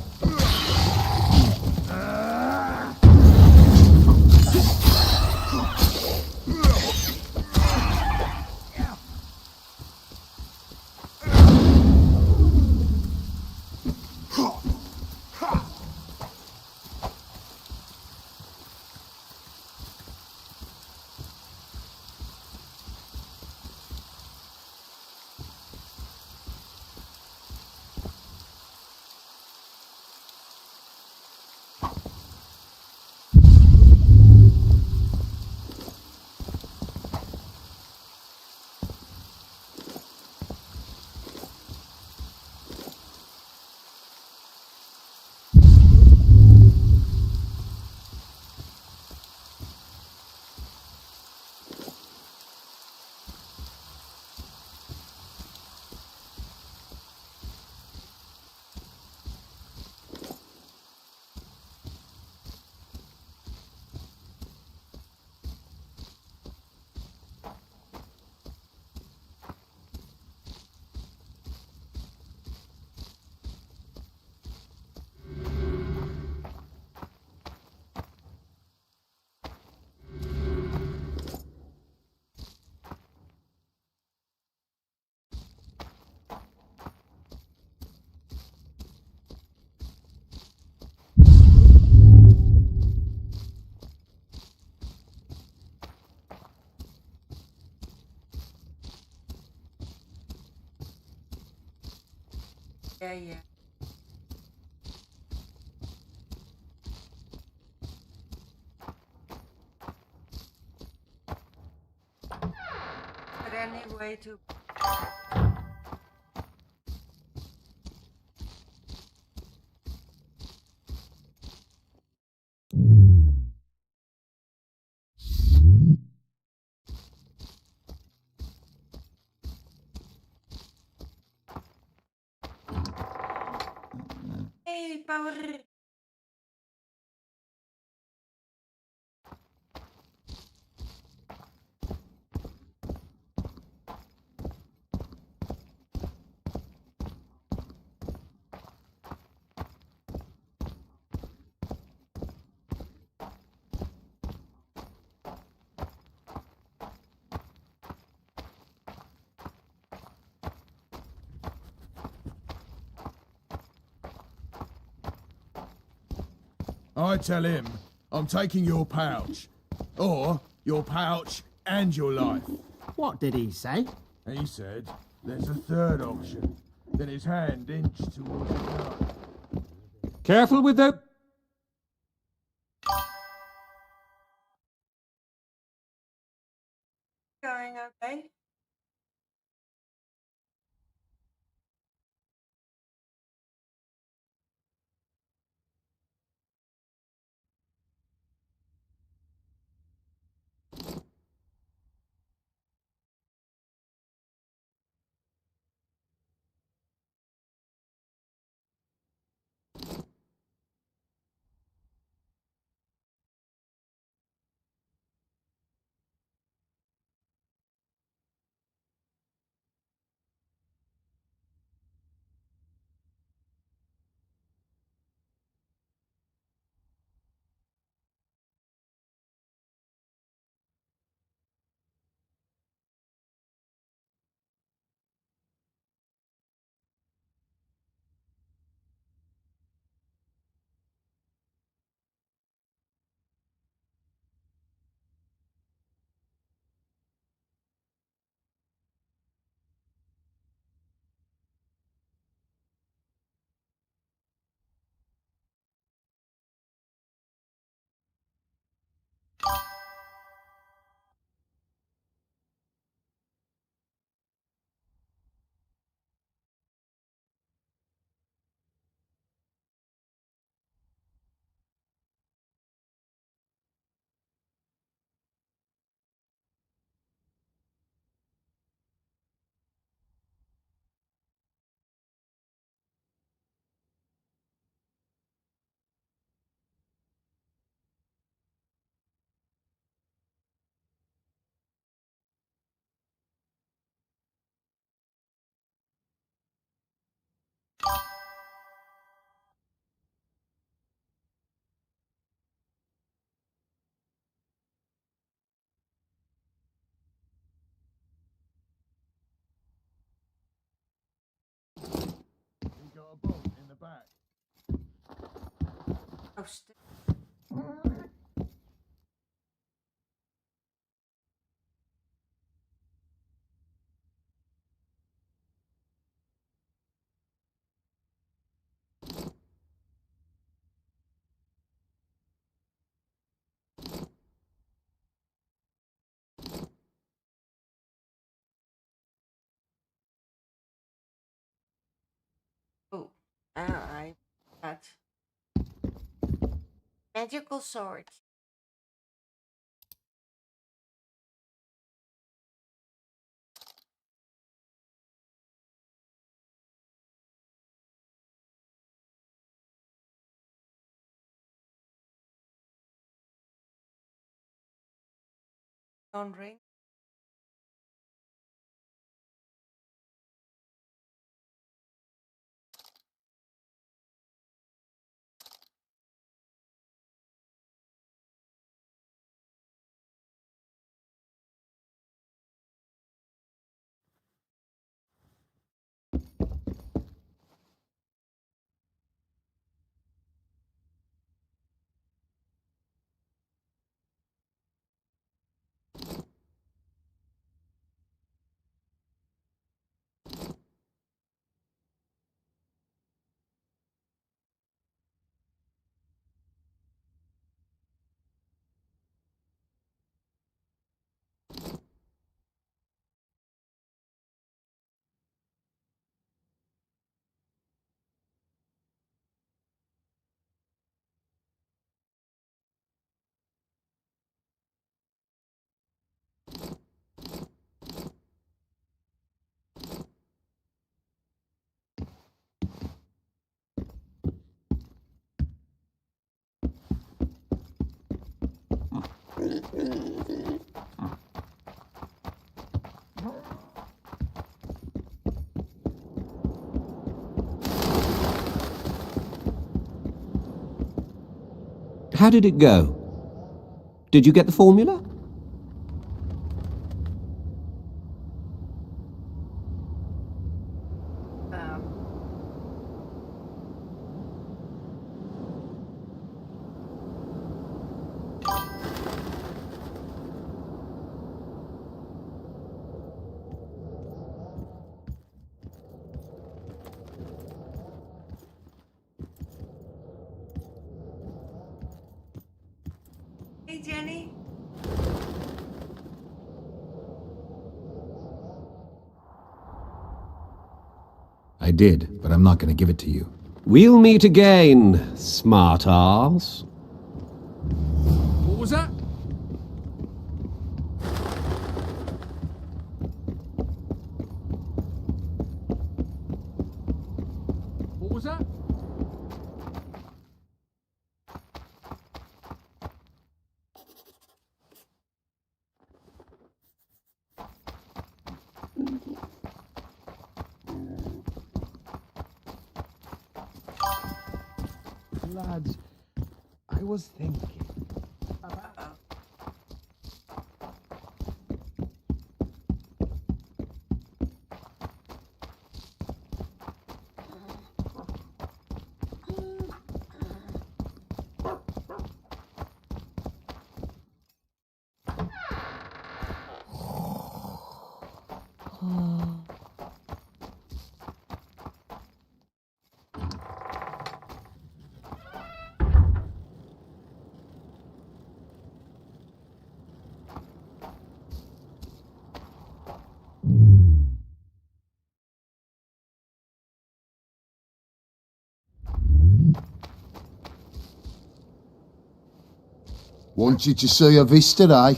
[SPEAKER 2] Yeah. But anyway, to hey, power.
[SPEAKER 10] I tell him I'm taking your pouch. Or your pouch and your life.
[SPEAKER 11] What did he say?
[SPEAKER 10] He said there's a third option. Then his hand inched towards the gun.
[SPEAKER 1] Careful with the...
[SPEAKER 2] Going okay?
[SPEAKER 10] back.
[SPEAKER 2] Oh, oh, I got magical sword. Ring.
[SPEAKER 15] How did it go? Did you get the formula?
[SPEAKER 2] Hey, Jenny.
[SPEAKER 5] I did, but I'm not going to give it to you.
[SPEAKER 15] We'll meet again, smart arse.
[SPEAKER 10] What was that? What was that?
[SPEAKER 14] Lads, I was thinking.
[SPEAKER 20] Want you to see a vista, eh?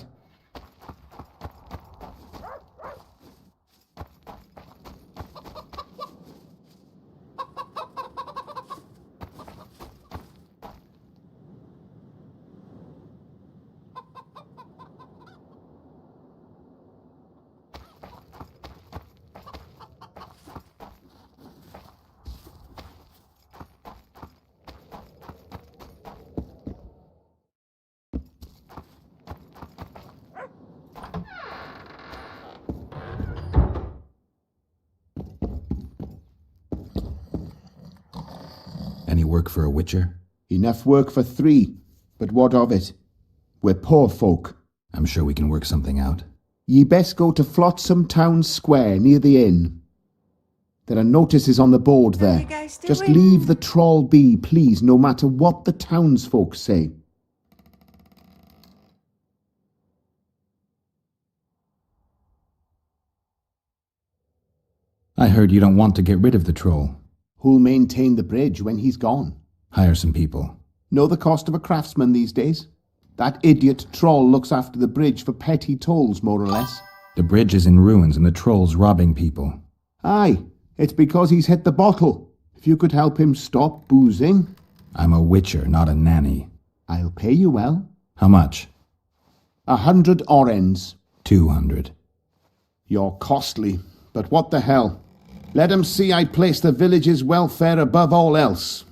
[SPEAKER 5] Any work for a witcher?
[SPEAKER 11] Enough work for 3, but what of it? We're poor folk.
[SPEAKER 5] I'm sure we can work something out.
[SPEAKER 11] Ye best go to Flotsam Town Square, near the inn. There are notices on the board there. Just leave the trawl be, please, no matter what the townsfolk say.
[SPEAKER 5] I heard you don't want to get rid of the troll.
[SPEAKER 11] Who'll maintain the bridge when he's gone?
[SPEAKER 5] Hire some people.
[SPEAKER 11] Know the cost of a craftsman these days? That idiot troll looks after the bridge for petty tolls, more or less.
[SPEAKER 5] The bridge is in ruins and the troll's robbing people.
[SPEAKER 11] Aye, it's because he's hit the bottle. If you could help him stop boozing...
[SPEAKER 5] I'm a witcher, not a nanny.
[SPEAKER 11] I'll pay you well.
[SPEAKER 5] How much?
[SPEAKER 11] 100 orens.
[SPEAKER 5] 200.
[SPEAKER 11] You're costly, but what the hell? Let 'em see I place the village's welfare above all else.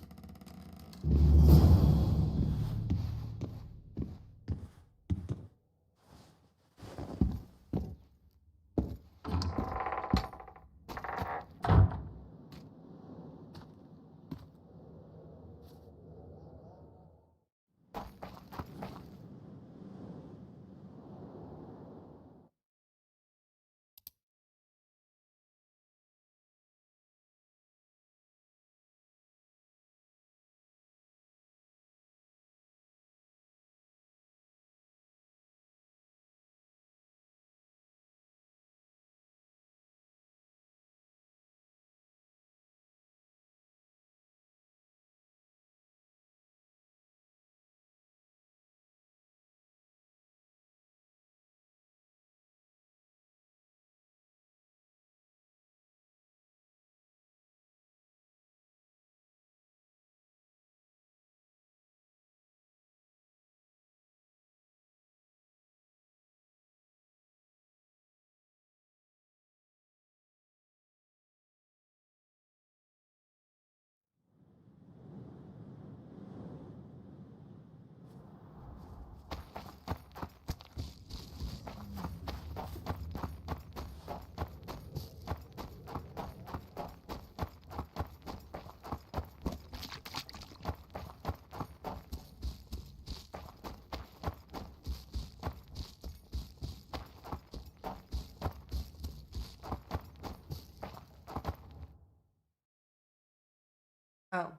[SPEAKER 2] Oh.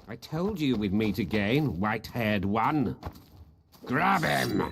[SPEAKER 1] I told you we'd meet again, white-haired one. Grab him!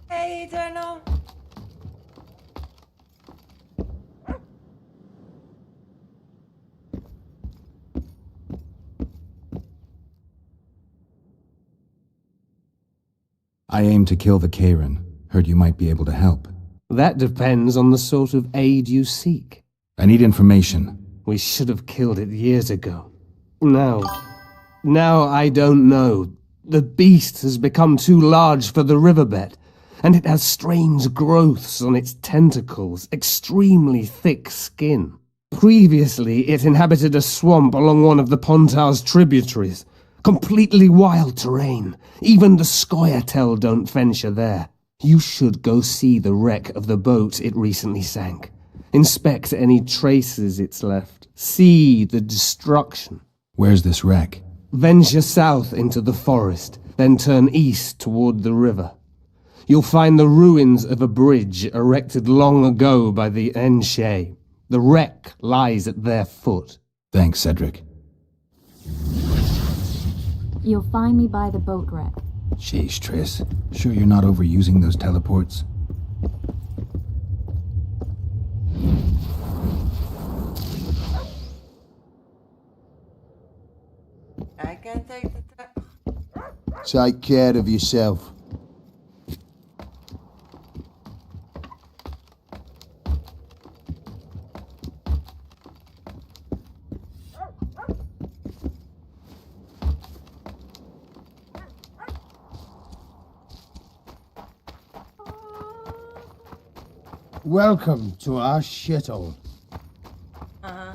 [SPEAKER 2] Hey, Eternal.
[SPEAKER 5] I aim to kill the Karen. Heard you might be able to help.
[SPEAKER 15] That depends on the sort of aid you seek.
[SPEAKER 5] I need information.
[SPEAKER 15] We should have killed it years ago. Now I don't know. The beast has become too large for the riverbed, and it has strange growths on its tentacles, extremely thick skin. Previously, it inhabited a swamp along one of the Pontar's tributaries. Completely wild terrain. Even the Scoia'tael don't venture there. You should go see the wreck of the boat it recently sank. Inspect any traces it's left. See the destruction.
[SPEAKER 5] Where's this wreck?
[SPEAKER 15] Venture south into the forest, then turn east toward the river. You'll find the ruins of a bridge erected long ago by the Enshe. The wreck lies at their foot.
[SPEAKER 5] Thanks, Cedric.
[SPEAKER 19] You'll find me by the boat wreck.
[SPEAKER 5] Sheesh, Triss. Sure you're not overusing those teleports?
[SPEAKER 2] I can take the truck.
[SPEAKER 20] Take care of yourself. Welcome to our shithole.
[SPEAKER 2] Uh-huh.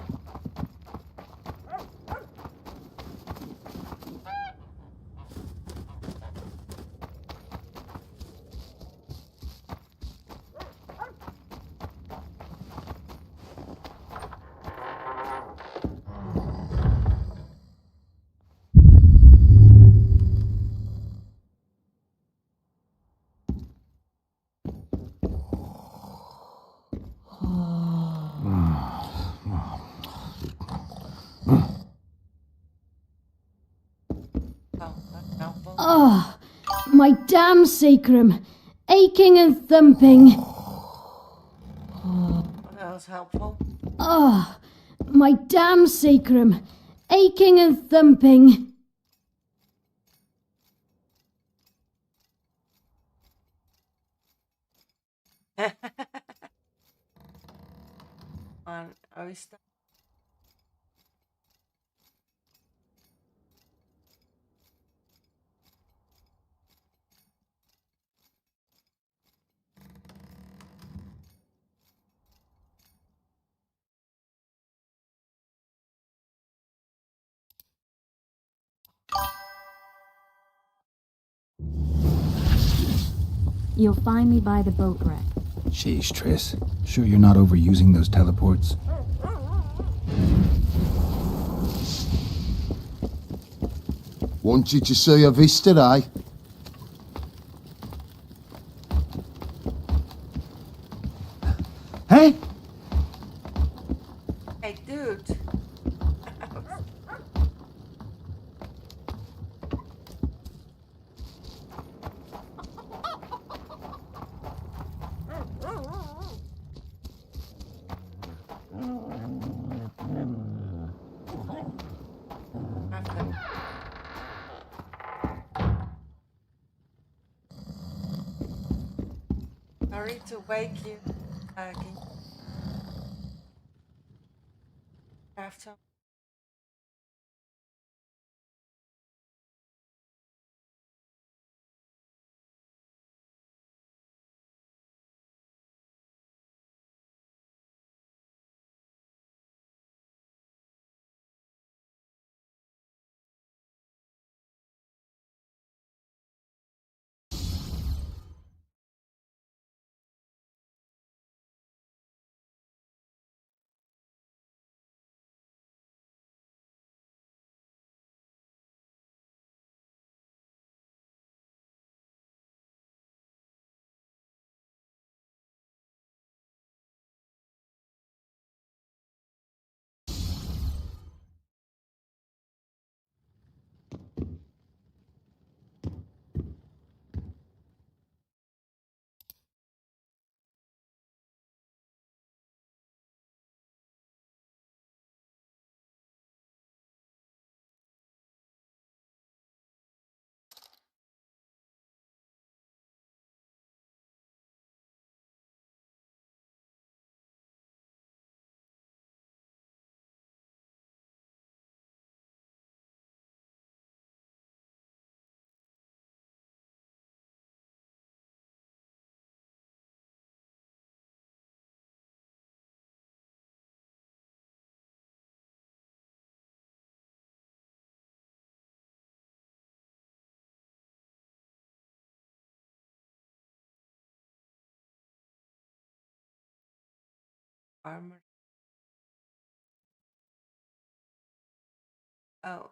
[SPEAKER 4] Oh, my damn sacrum. Aching and thumping.
[SPEAKER 2] That was helpful.
[SPEAKER 4] Oh, my damn sacrum. Aching and thumping.
[SPEAKER 2] Are we stuck?
[SPEAKER 19] You'll find me by the boat wreck.
[SPEAKER 5] Sheesh, Triss. Sure you're not overusing those teleports?
[SPEAKER 20] Wanted to see a vista, eh?
[SPEAKER 5] Hey?
[SPEAKER 2] Hey, dude. Sorry to wake you. Can you have some? armor. Oh.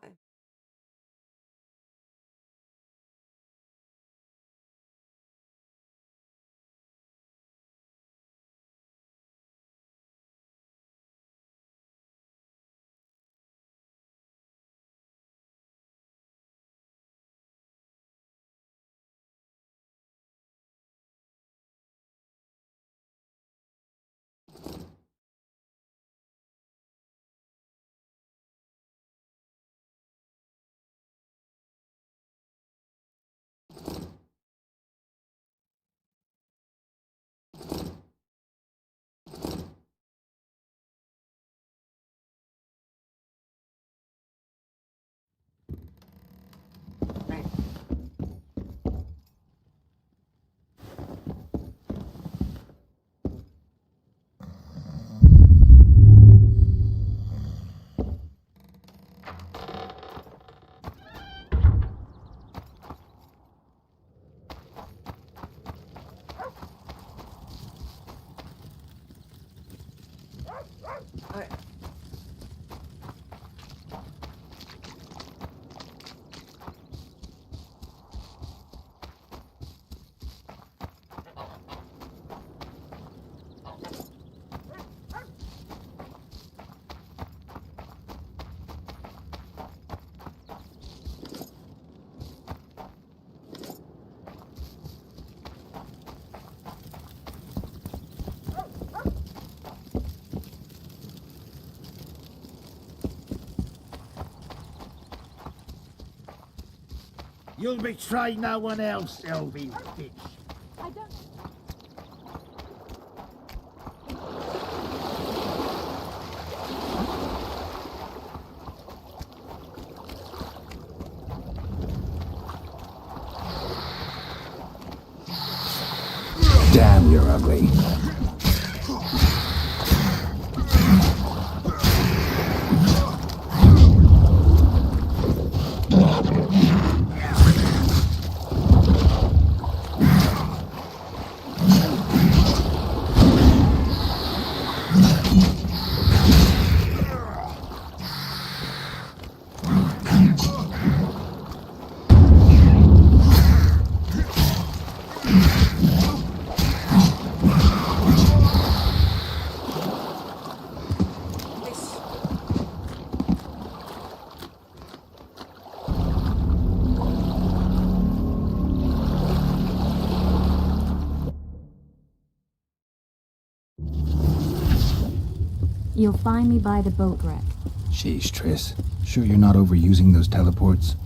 [SPEAKER 13] You'll betray no one else, Elvie bitch.
[SPEAKER 12] I don't.
[SPEAKER 5] Damn, you're ugly.
[SPEAKER 19] You'll find me by the boat wreck.
[SPEAKER 5] Sheesh, Triss. Sure you're not overusing those teleports?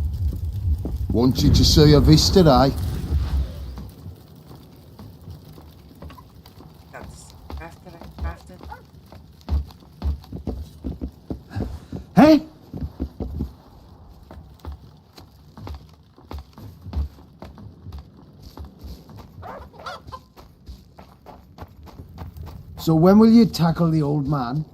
[SPEAKER 20] Wanted to see a vista, eh?
[SPEAKER 13] Hey?
[SPEAKER 20] So when will you tackle the old man?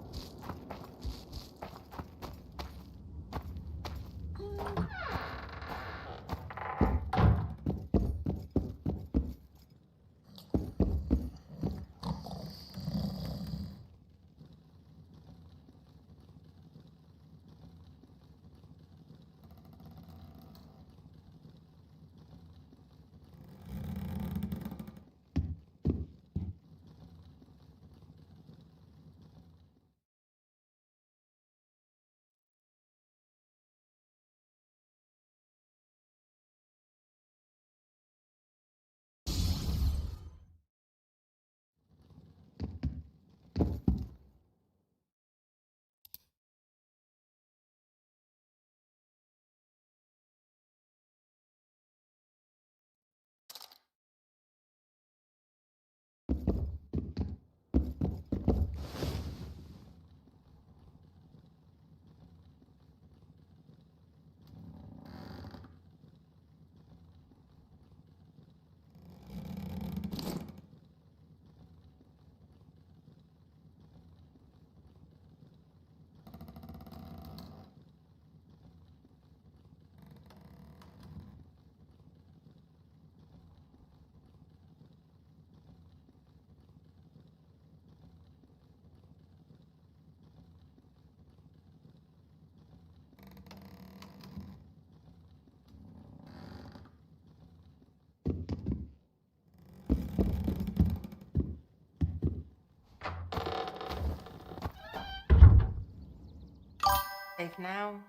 [SPEAKER 2] Safe now.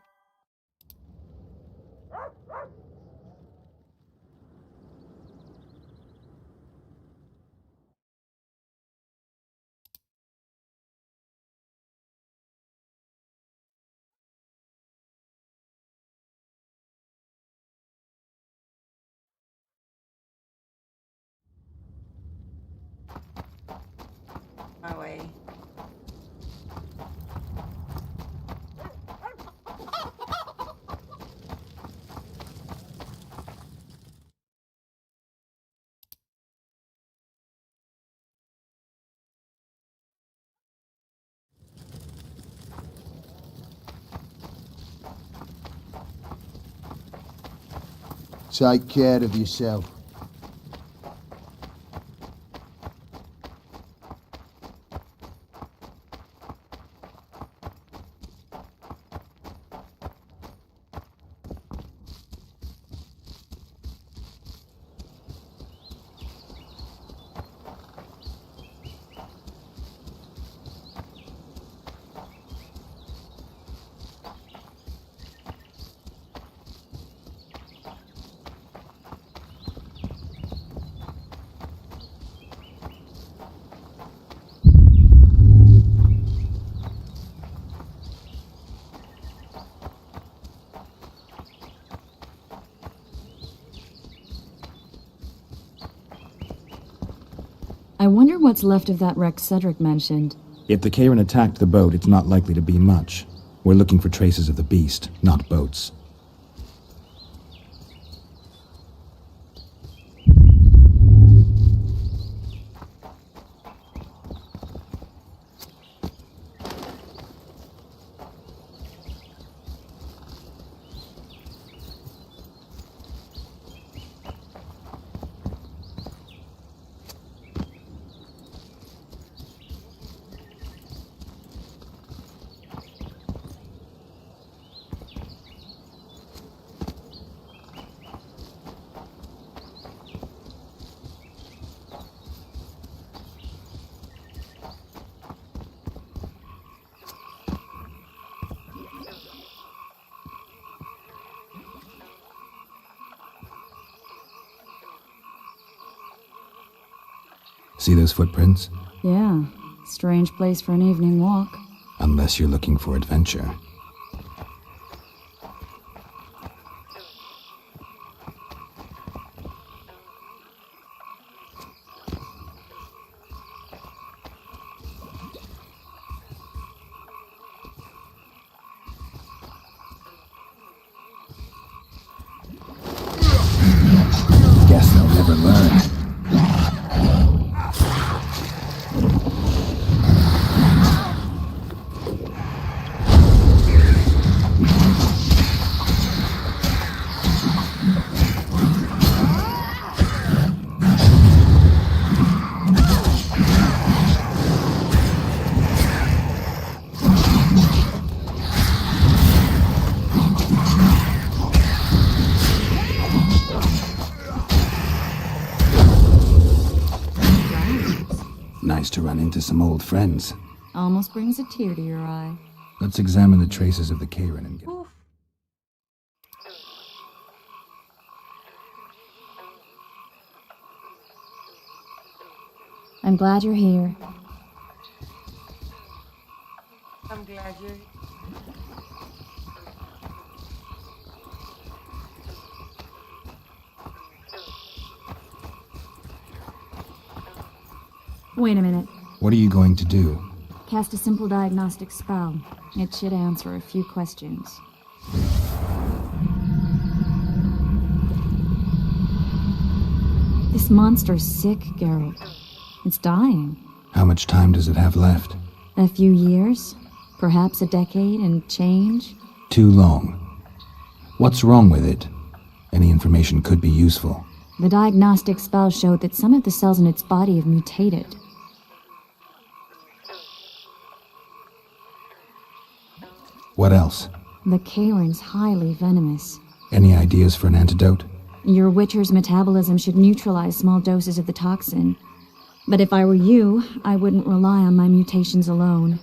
[SPEAKER 2] My way.
[SPEAKER 20] Take care of yourself.
[SPEAKER 19] I wonder what's left of that wreck Cedric mentioned.
[SPEAKER 5] If the Karen attacked the boat, it's not likely to be much. We're looking for traces of the beast, not boats. See those footprints?
[SPEAKER 19] Yeah, strange place for an evening walk.
[SPEAKER 5] Unless you're looking for adventure. Guess they'll never learn. Nice to run into some old friends.
[SPEAKER 19] Almost brings a tear to your eye.
[SPEAKER 5] Let's examine the traces of the Karen and get...
[SPEAKER 19] I'm glad you're here.
[SPEAKER 2] I'm glad you're...
[SPEAKER 19] Wait a minute.
[SPEAKER 5] What are you going to do?
[SPEAKER 19] Cast a simple diagnostic spell. It should answer a few questions. This monster's sick, Geralt. It's dying.
[SPEAKER 5] How much time does it have left?
[SPEAKER 19] A few years? Perhaps a decade and change?
[SPEAKER 5] Too long. What's wrong with it? Any information could be useful.
[SPEAKER 19] The diagnostic spell showed that some of the cells in its body have mutated.
[SPEAKER 5] What else?
[SPEAKER 19] The Karen's highly venomous.
[SPEAKER 5] Any ideas for an antidote?
[SPEAKER 19] Your Witcher's metabolism should neutralize small doses of the toxin. But if I were you, I wouldn't rely on my mutations alone.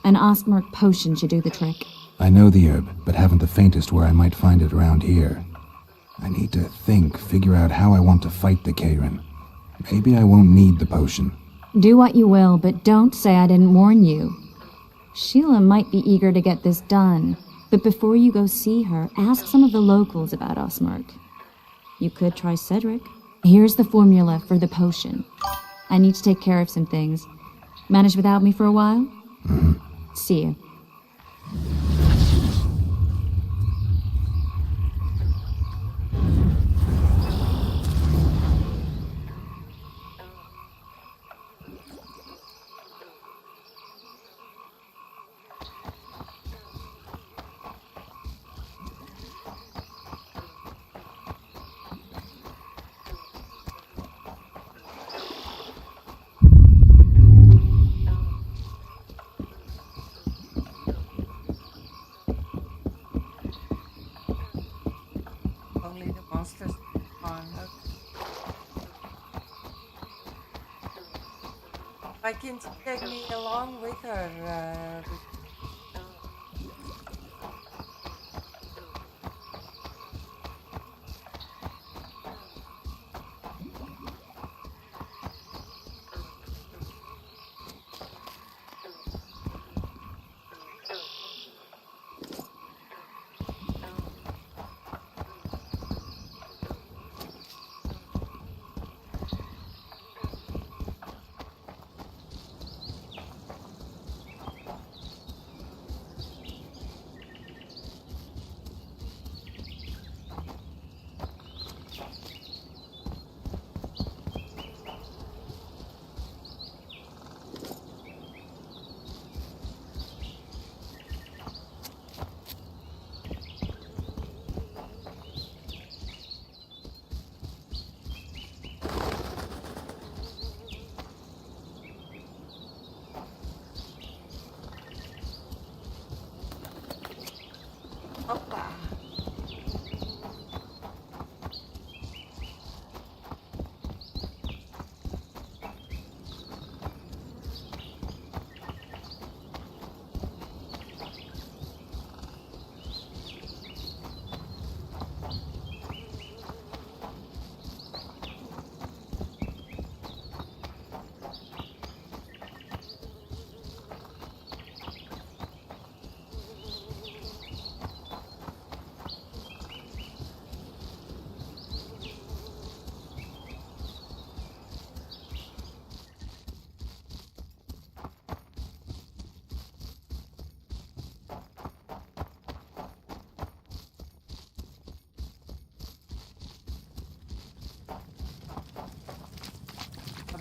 [SPEAKER 19] An Ostmark potion should do the trick.
[SPEAKER 5] I know the herb, but haven't the faintest where I might find it around here. I need to think, figure out how I want to fight the Karen. Maybe I won't need the potion.
[SPEAKER 19] Do what you will, but don't say I didn't warn you. Sheila might be eager to get this done, but before you go see her, ask some of the locals about Osmerk. You could try Cedric. Here's the formula for the potion. I need to take care of some things. Manage without me for a while? See you.
[SPEAKER 2] Only the monsters are not. Why can't you take me along with her?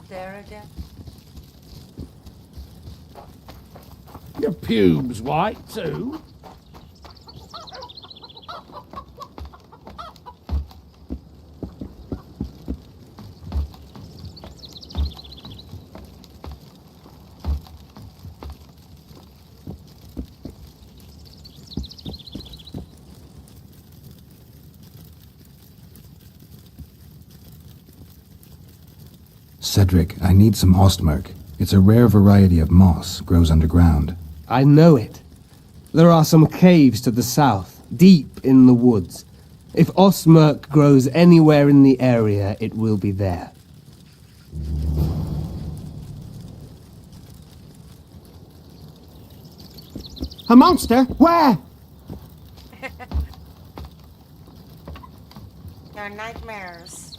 [SPEAKER 2] There again.
[SPEAKER 13] Your pubes white too?
[SPEAKER 5] Cedric, I need some Ostmark. It's a rare variety of moss, grows underground.
[SPEAKER 9] I know it. There are some caves to the south, deep in the woods. If Ostmark grows anywhere in the area, it will be there.
[SPEAKER 20] A monster? Where?
[SPEAKER 2] Your nightmares.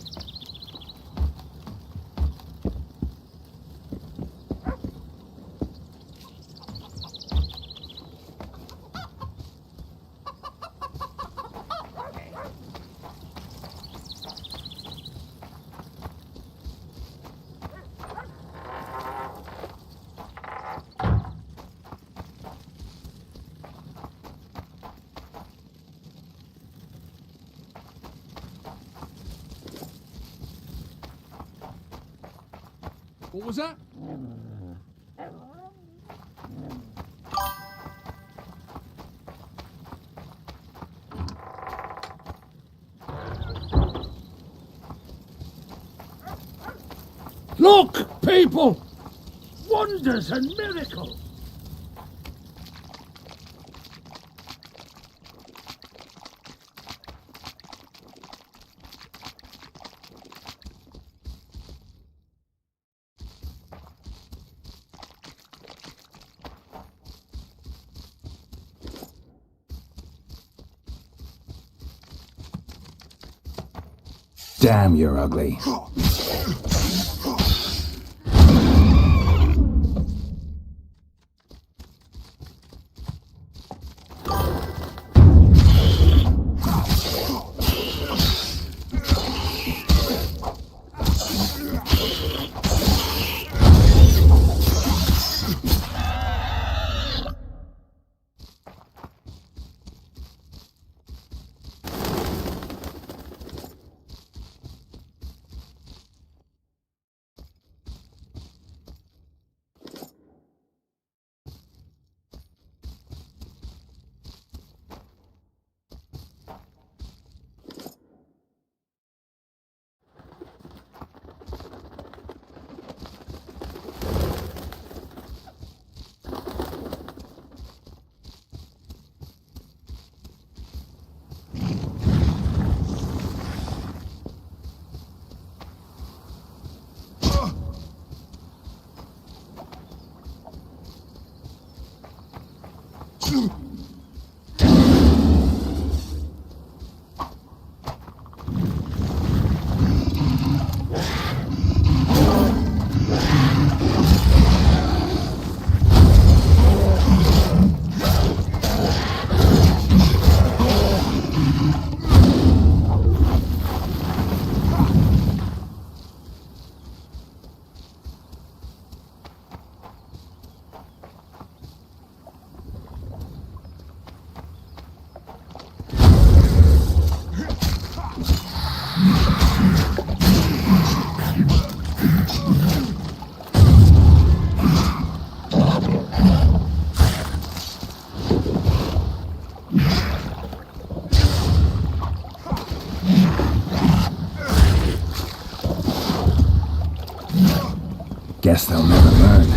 [SPEAKER 10] What was that?
[SPEAKER 13] Look, people! Wonders and miracles!
[SPEAKER 5] Damn, you're ugly. Guess they'll never learn.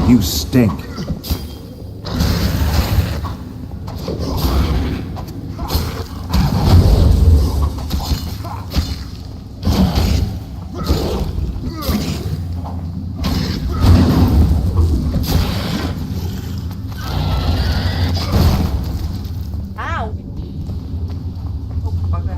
[SPEAKER 5] You stink.
[SPEAKER 2] Ow! Oh, bugger.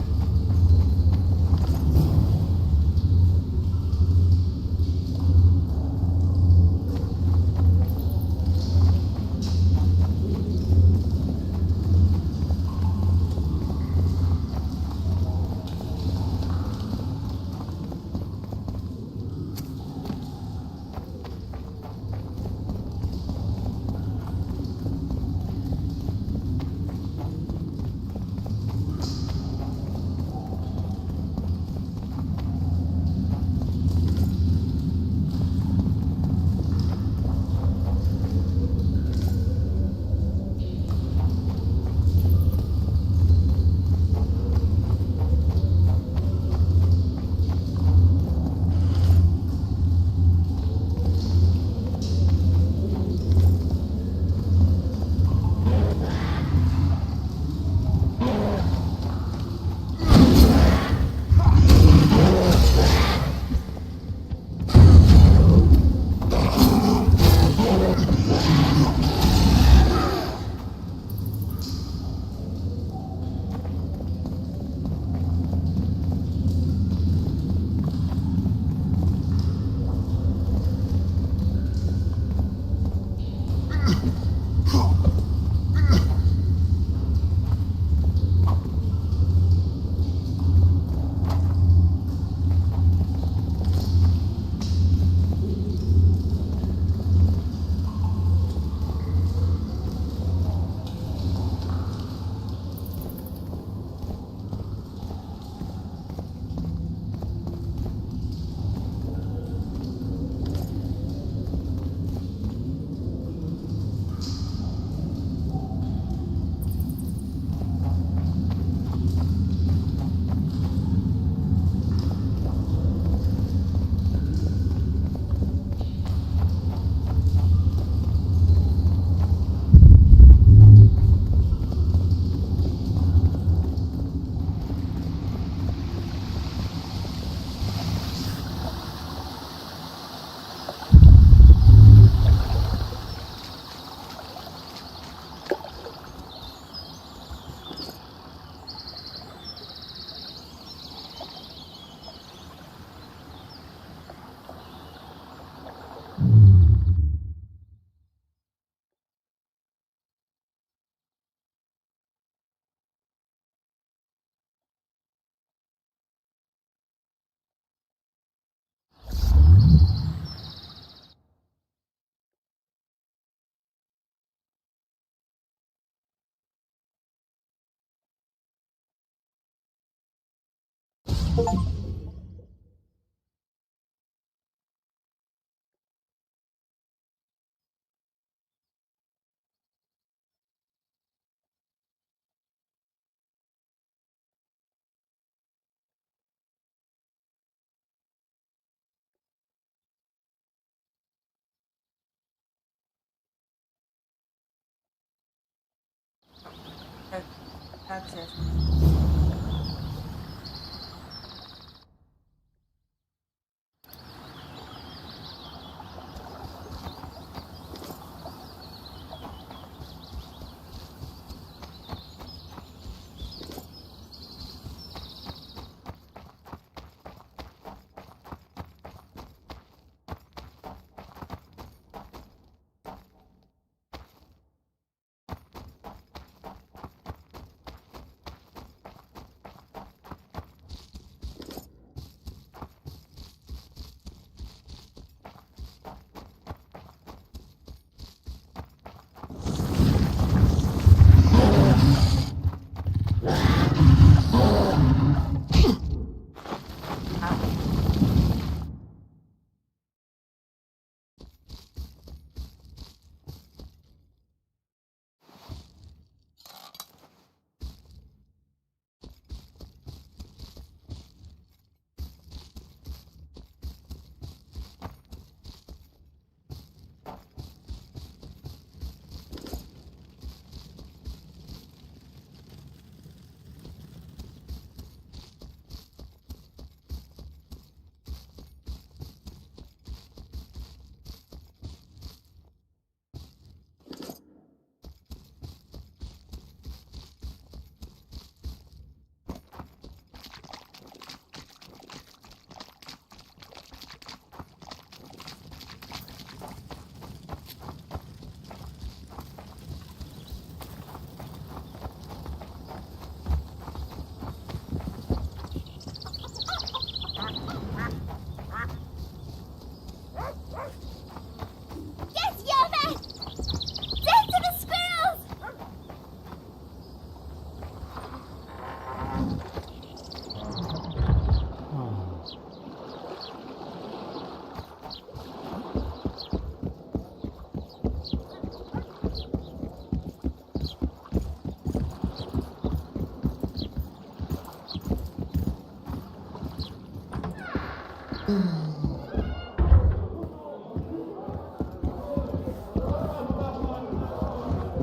[SPEAKER 2] That's it.
[SPEAKER 21] Yes, Yoma! Death to the squirrels!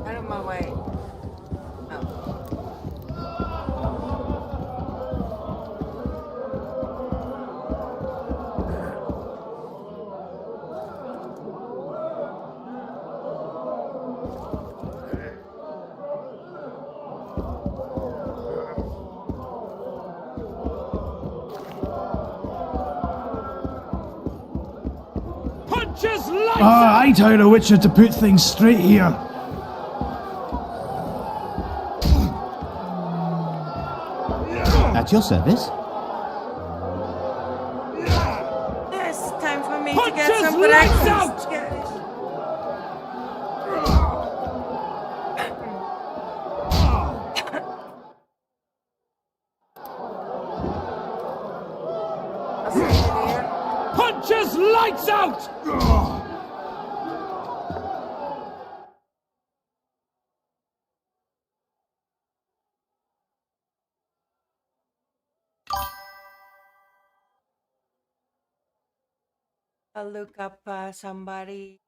[SPEAKER 2] Out of my way.
[SPEAKER 10] Punches lights
[SPEAKER 14] I tell the Witcher to put things straight here.
[SPEAKER 8] At your service.
[SPEAKER 2] It's time for me to
[SPEAKER 10] Punches
[SPEAKER 2] get some
[SPEAKER 10] lights
[SPEAKER 2] breakfast, guys. I'll see you there.
[SPEAKER 10] Punches lights out!
[SPEAKER 2] I'll look up somebody.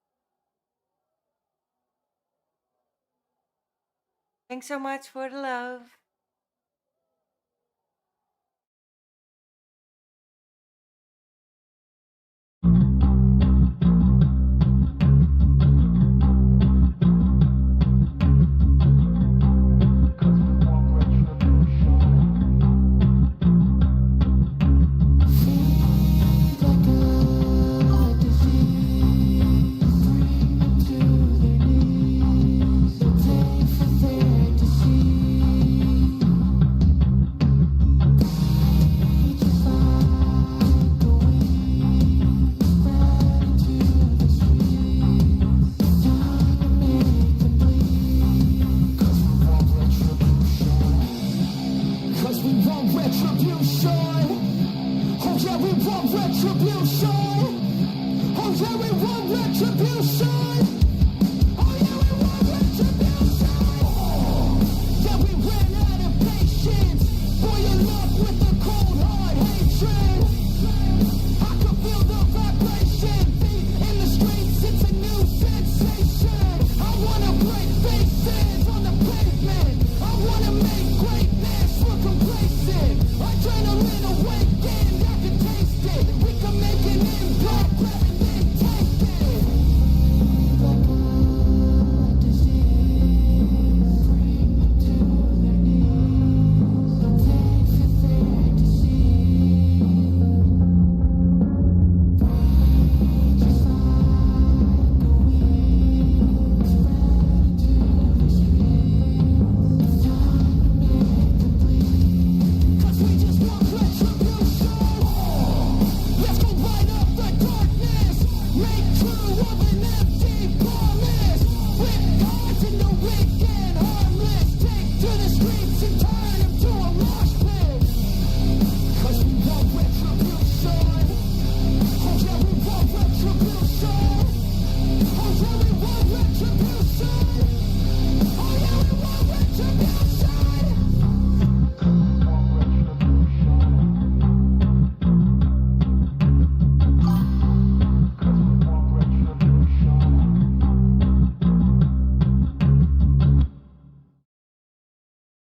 [SPEAKER 2] Thanks so much for the love.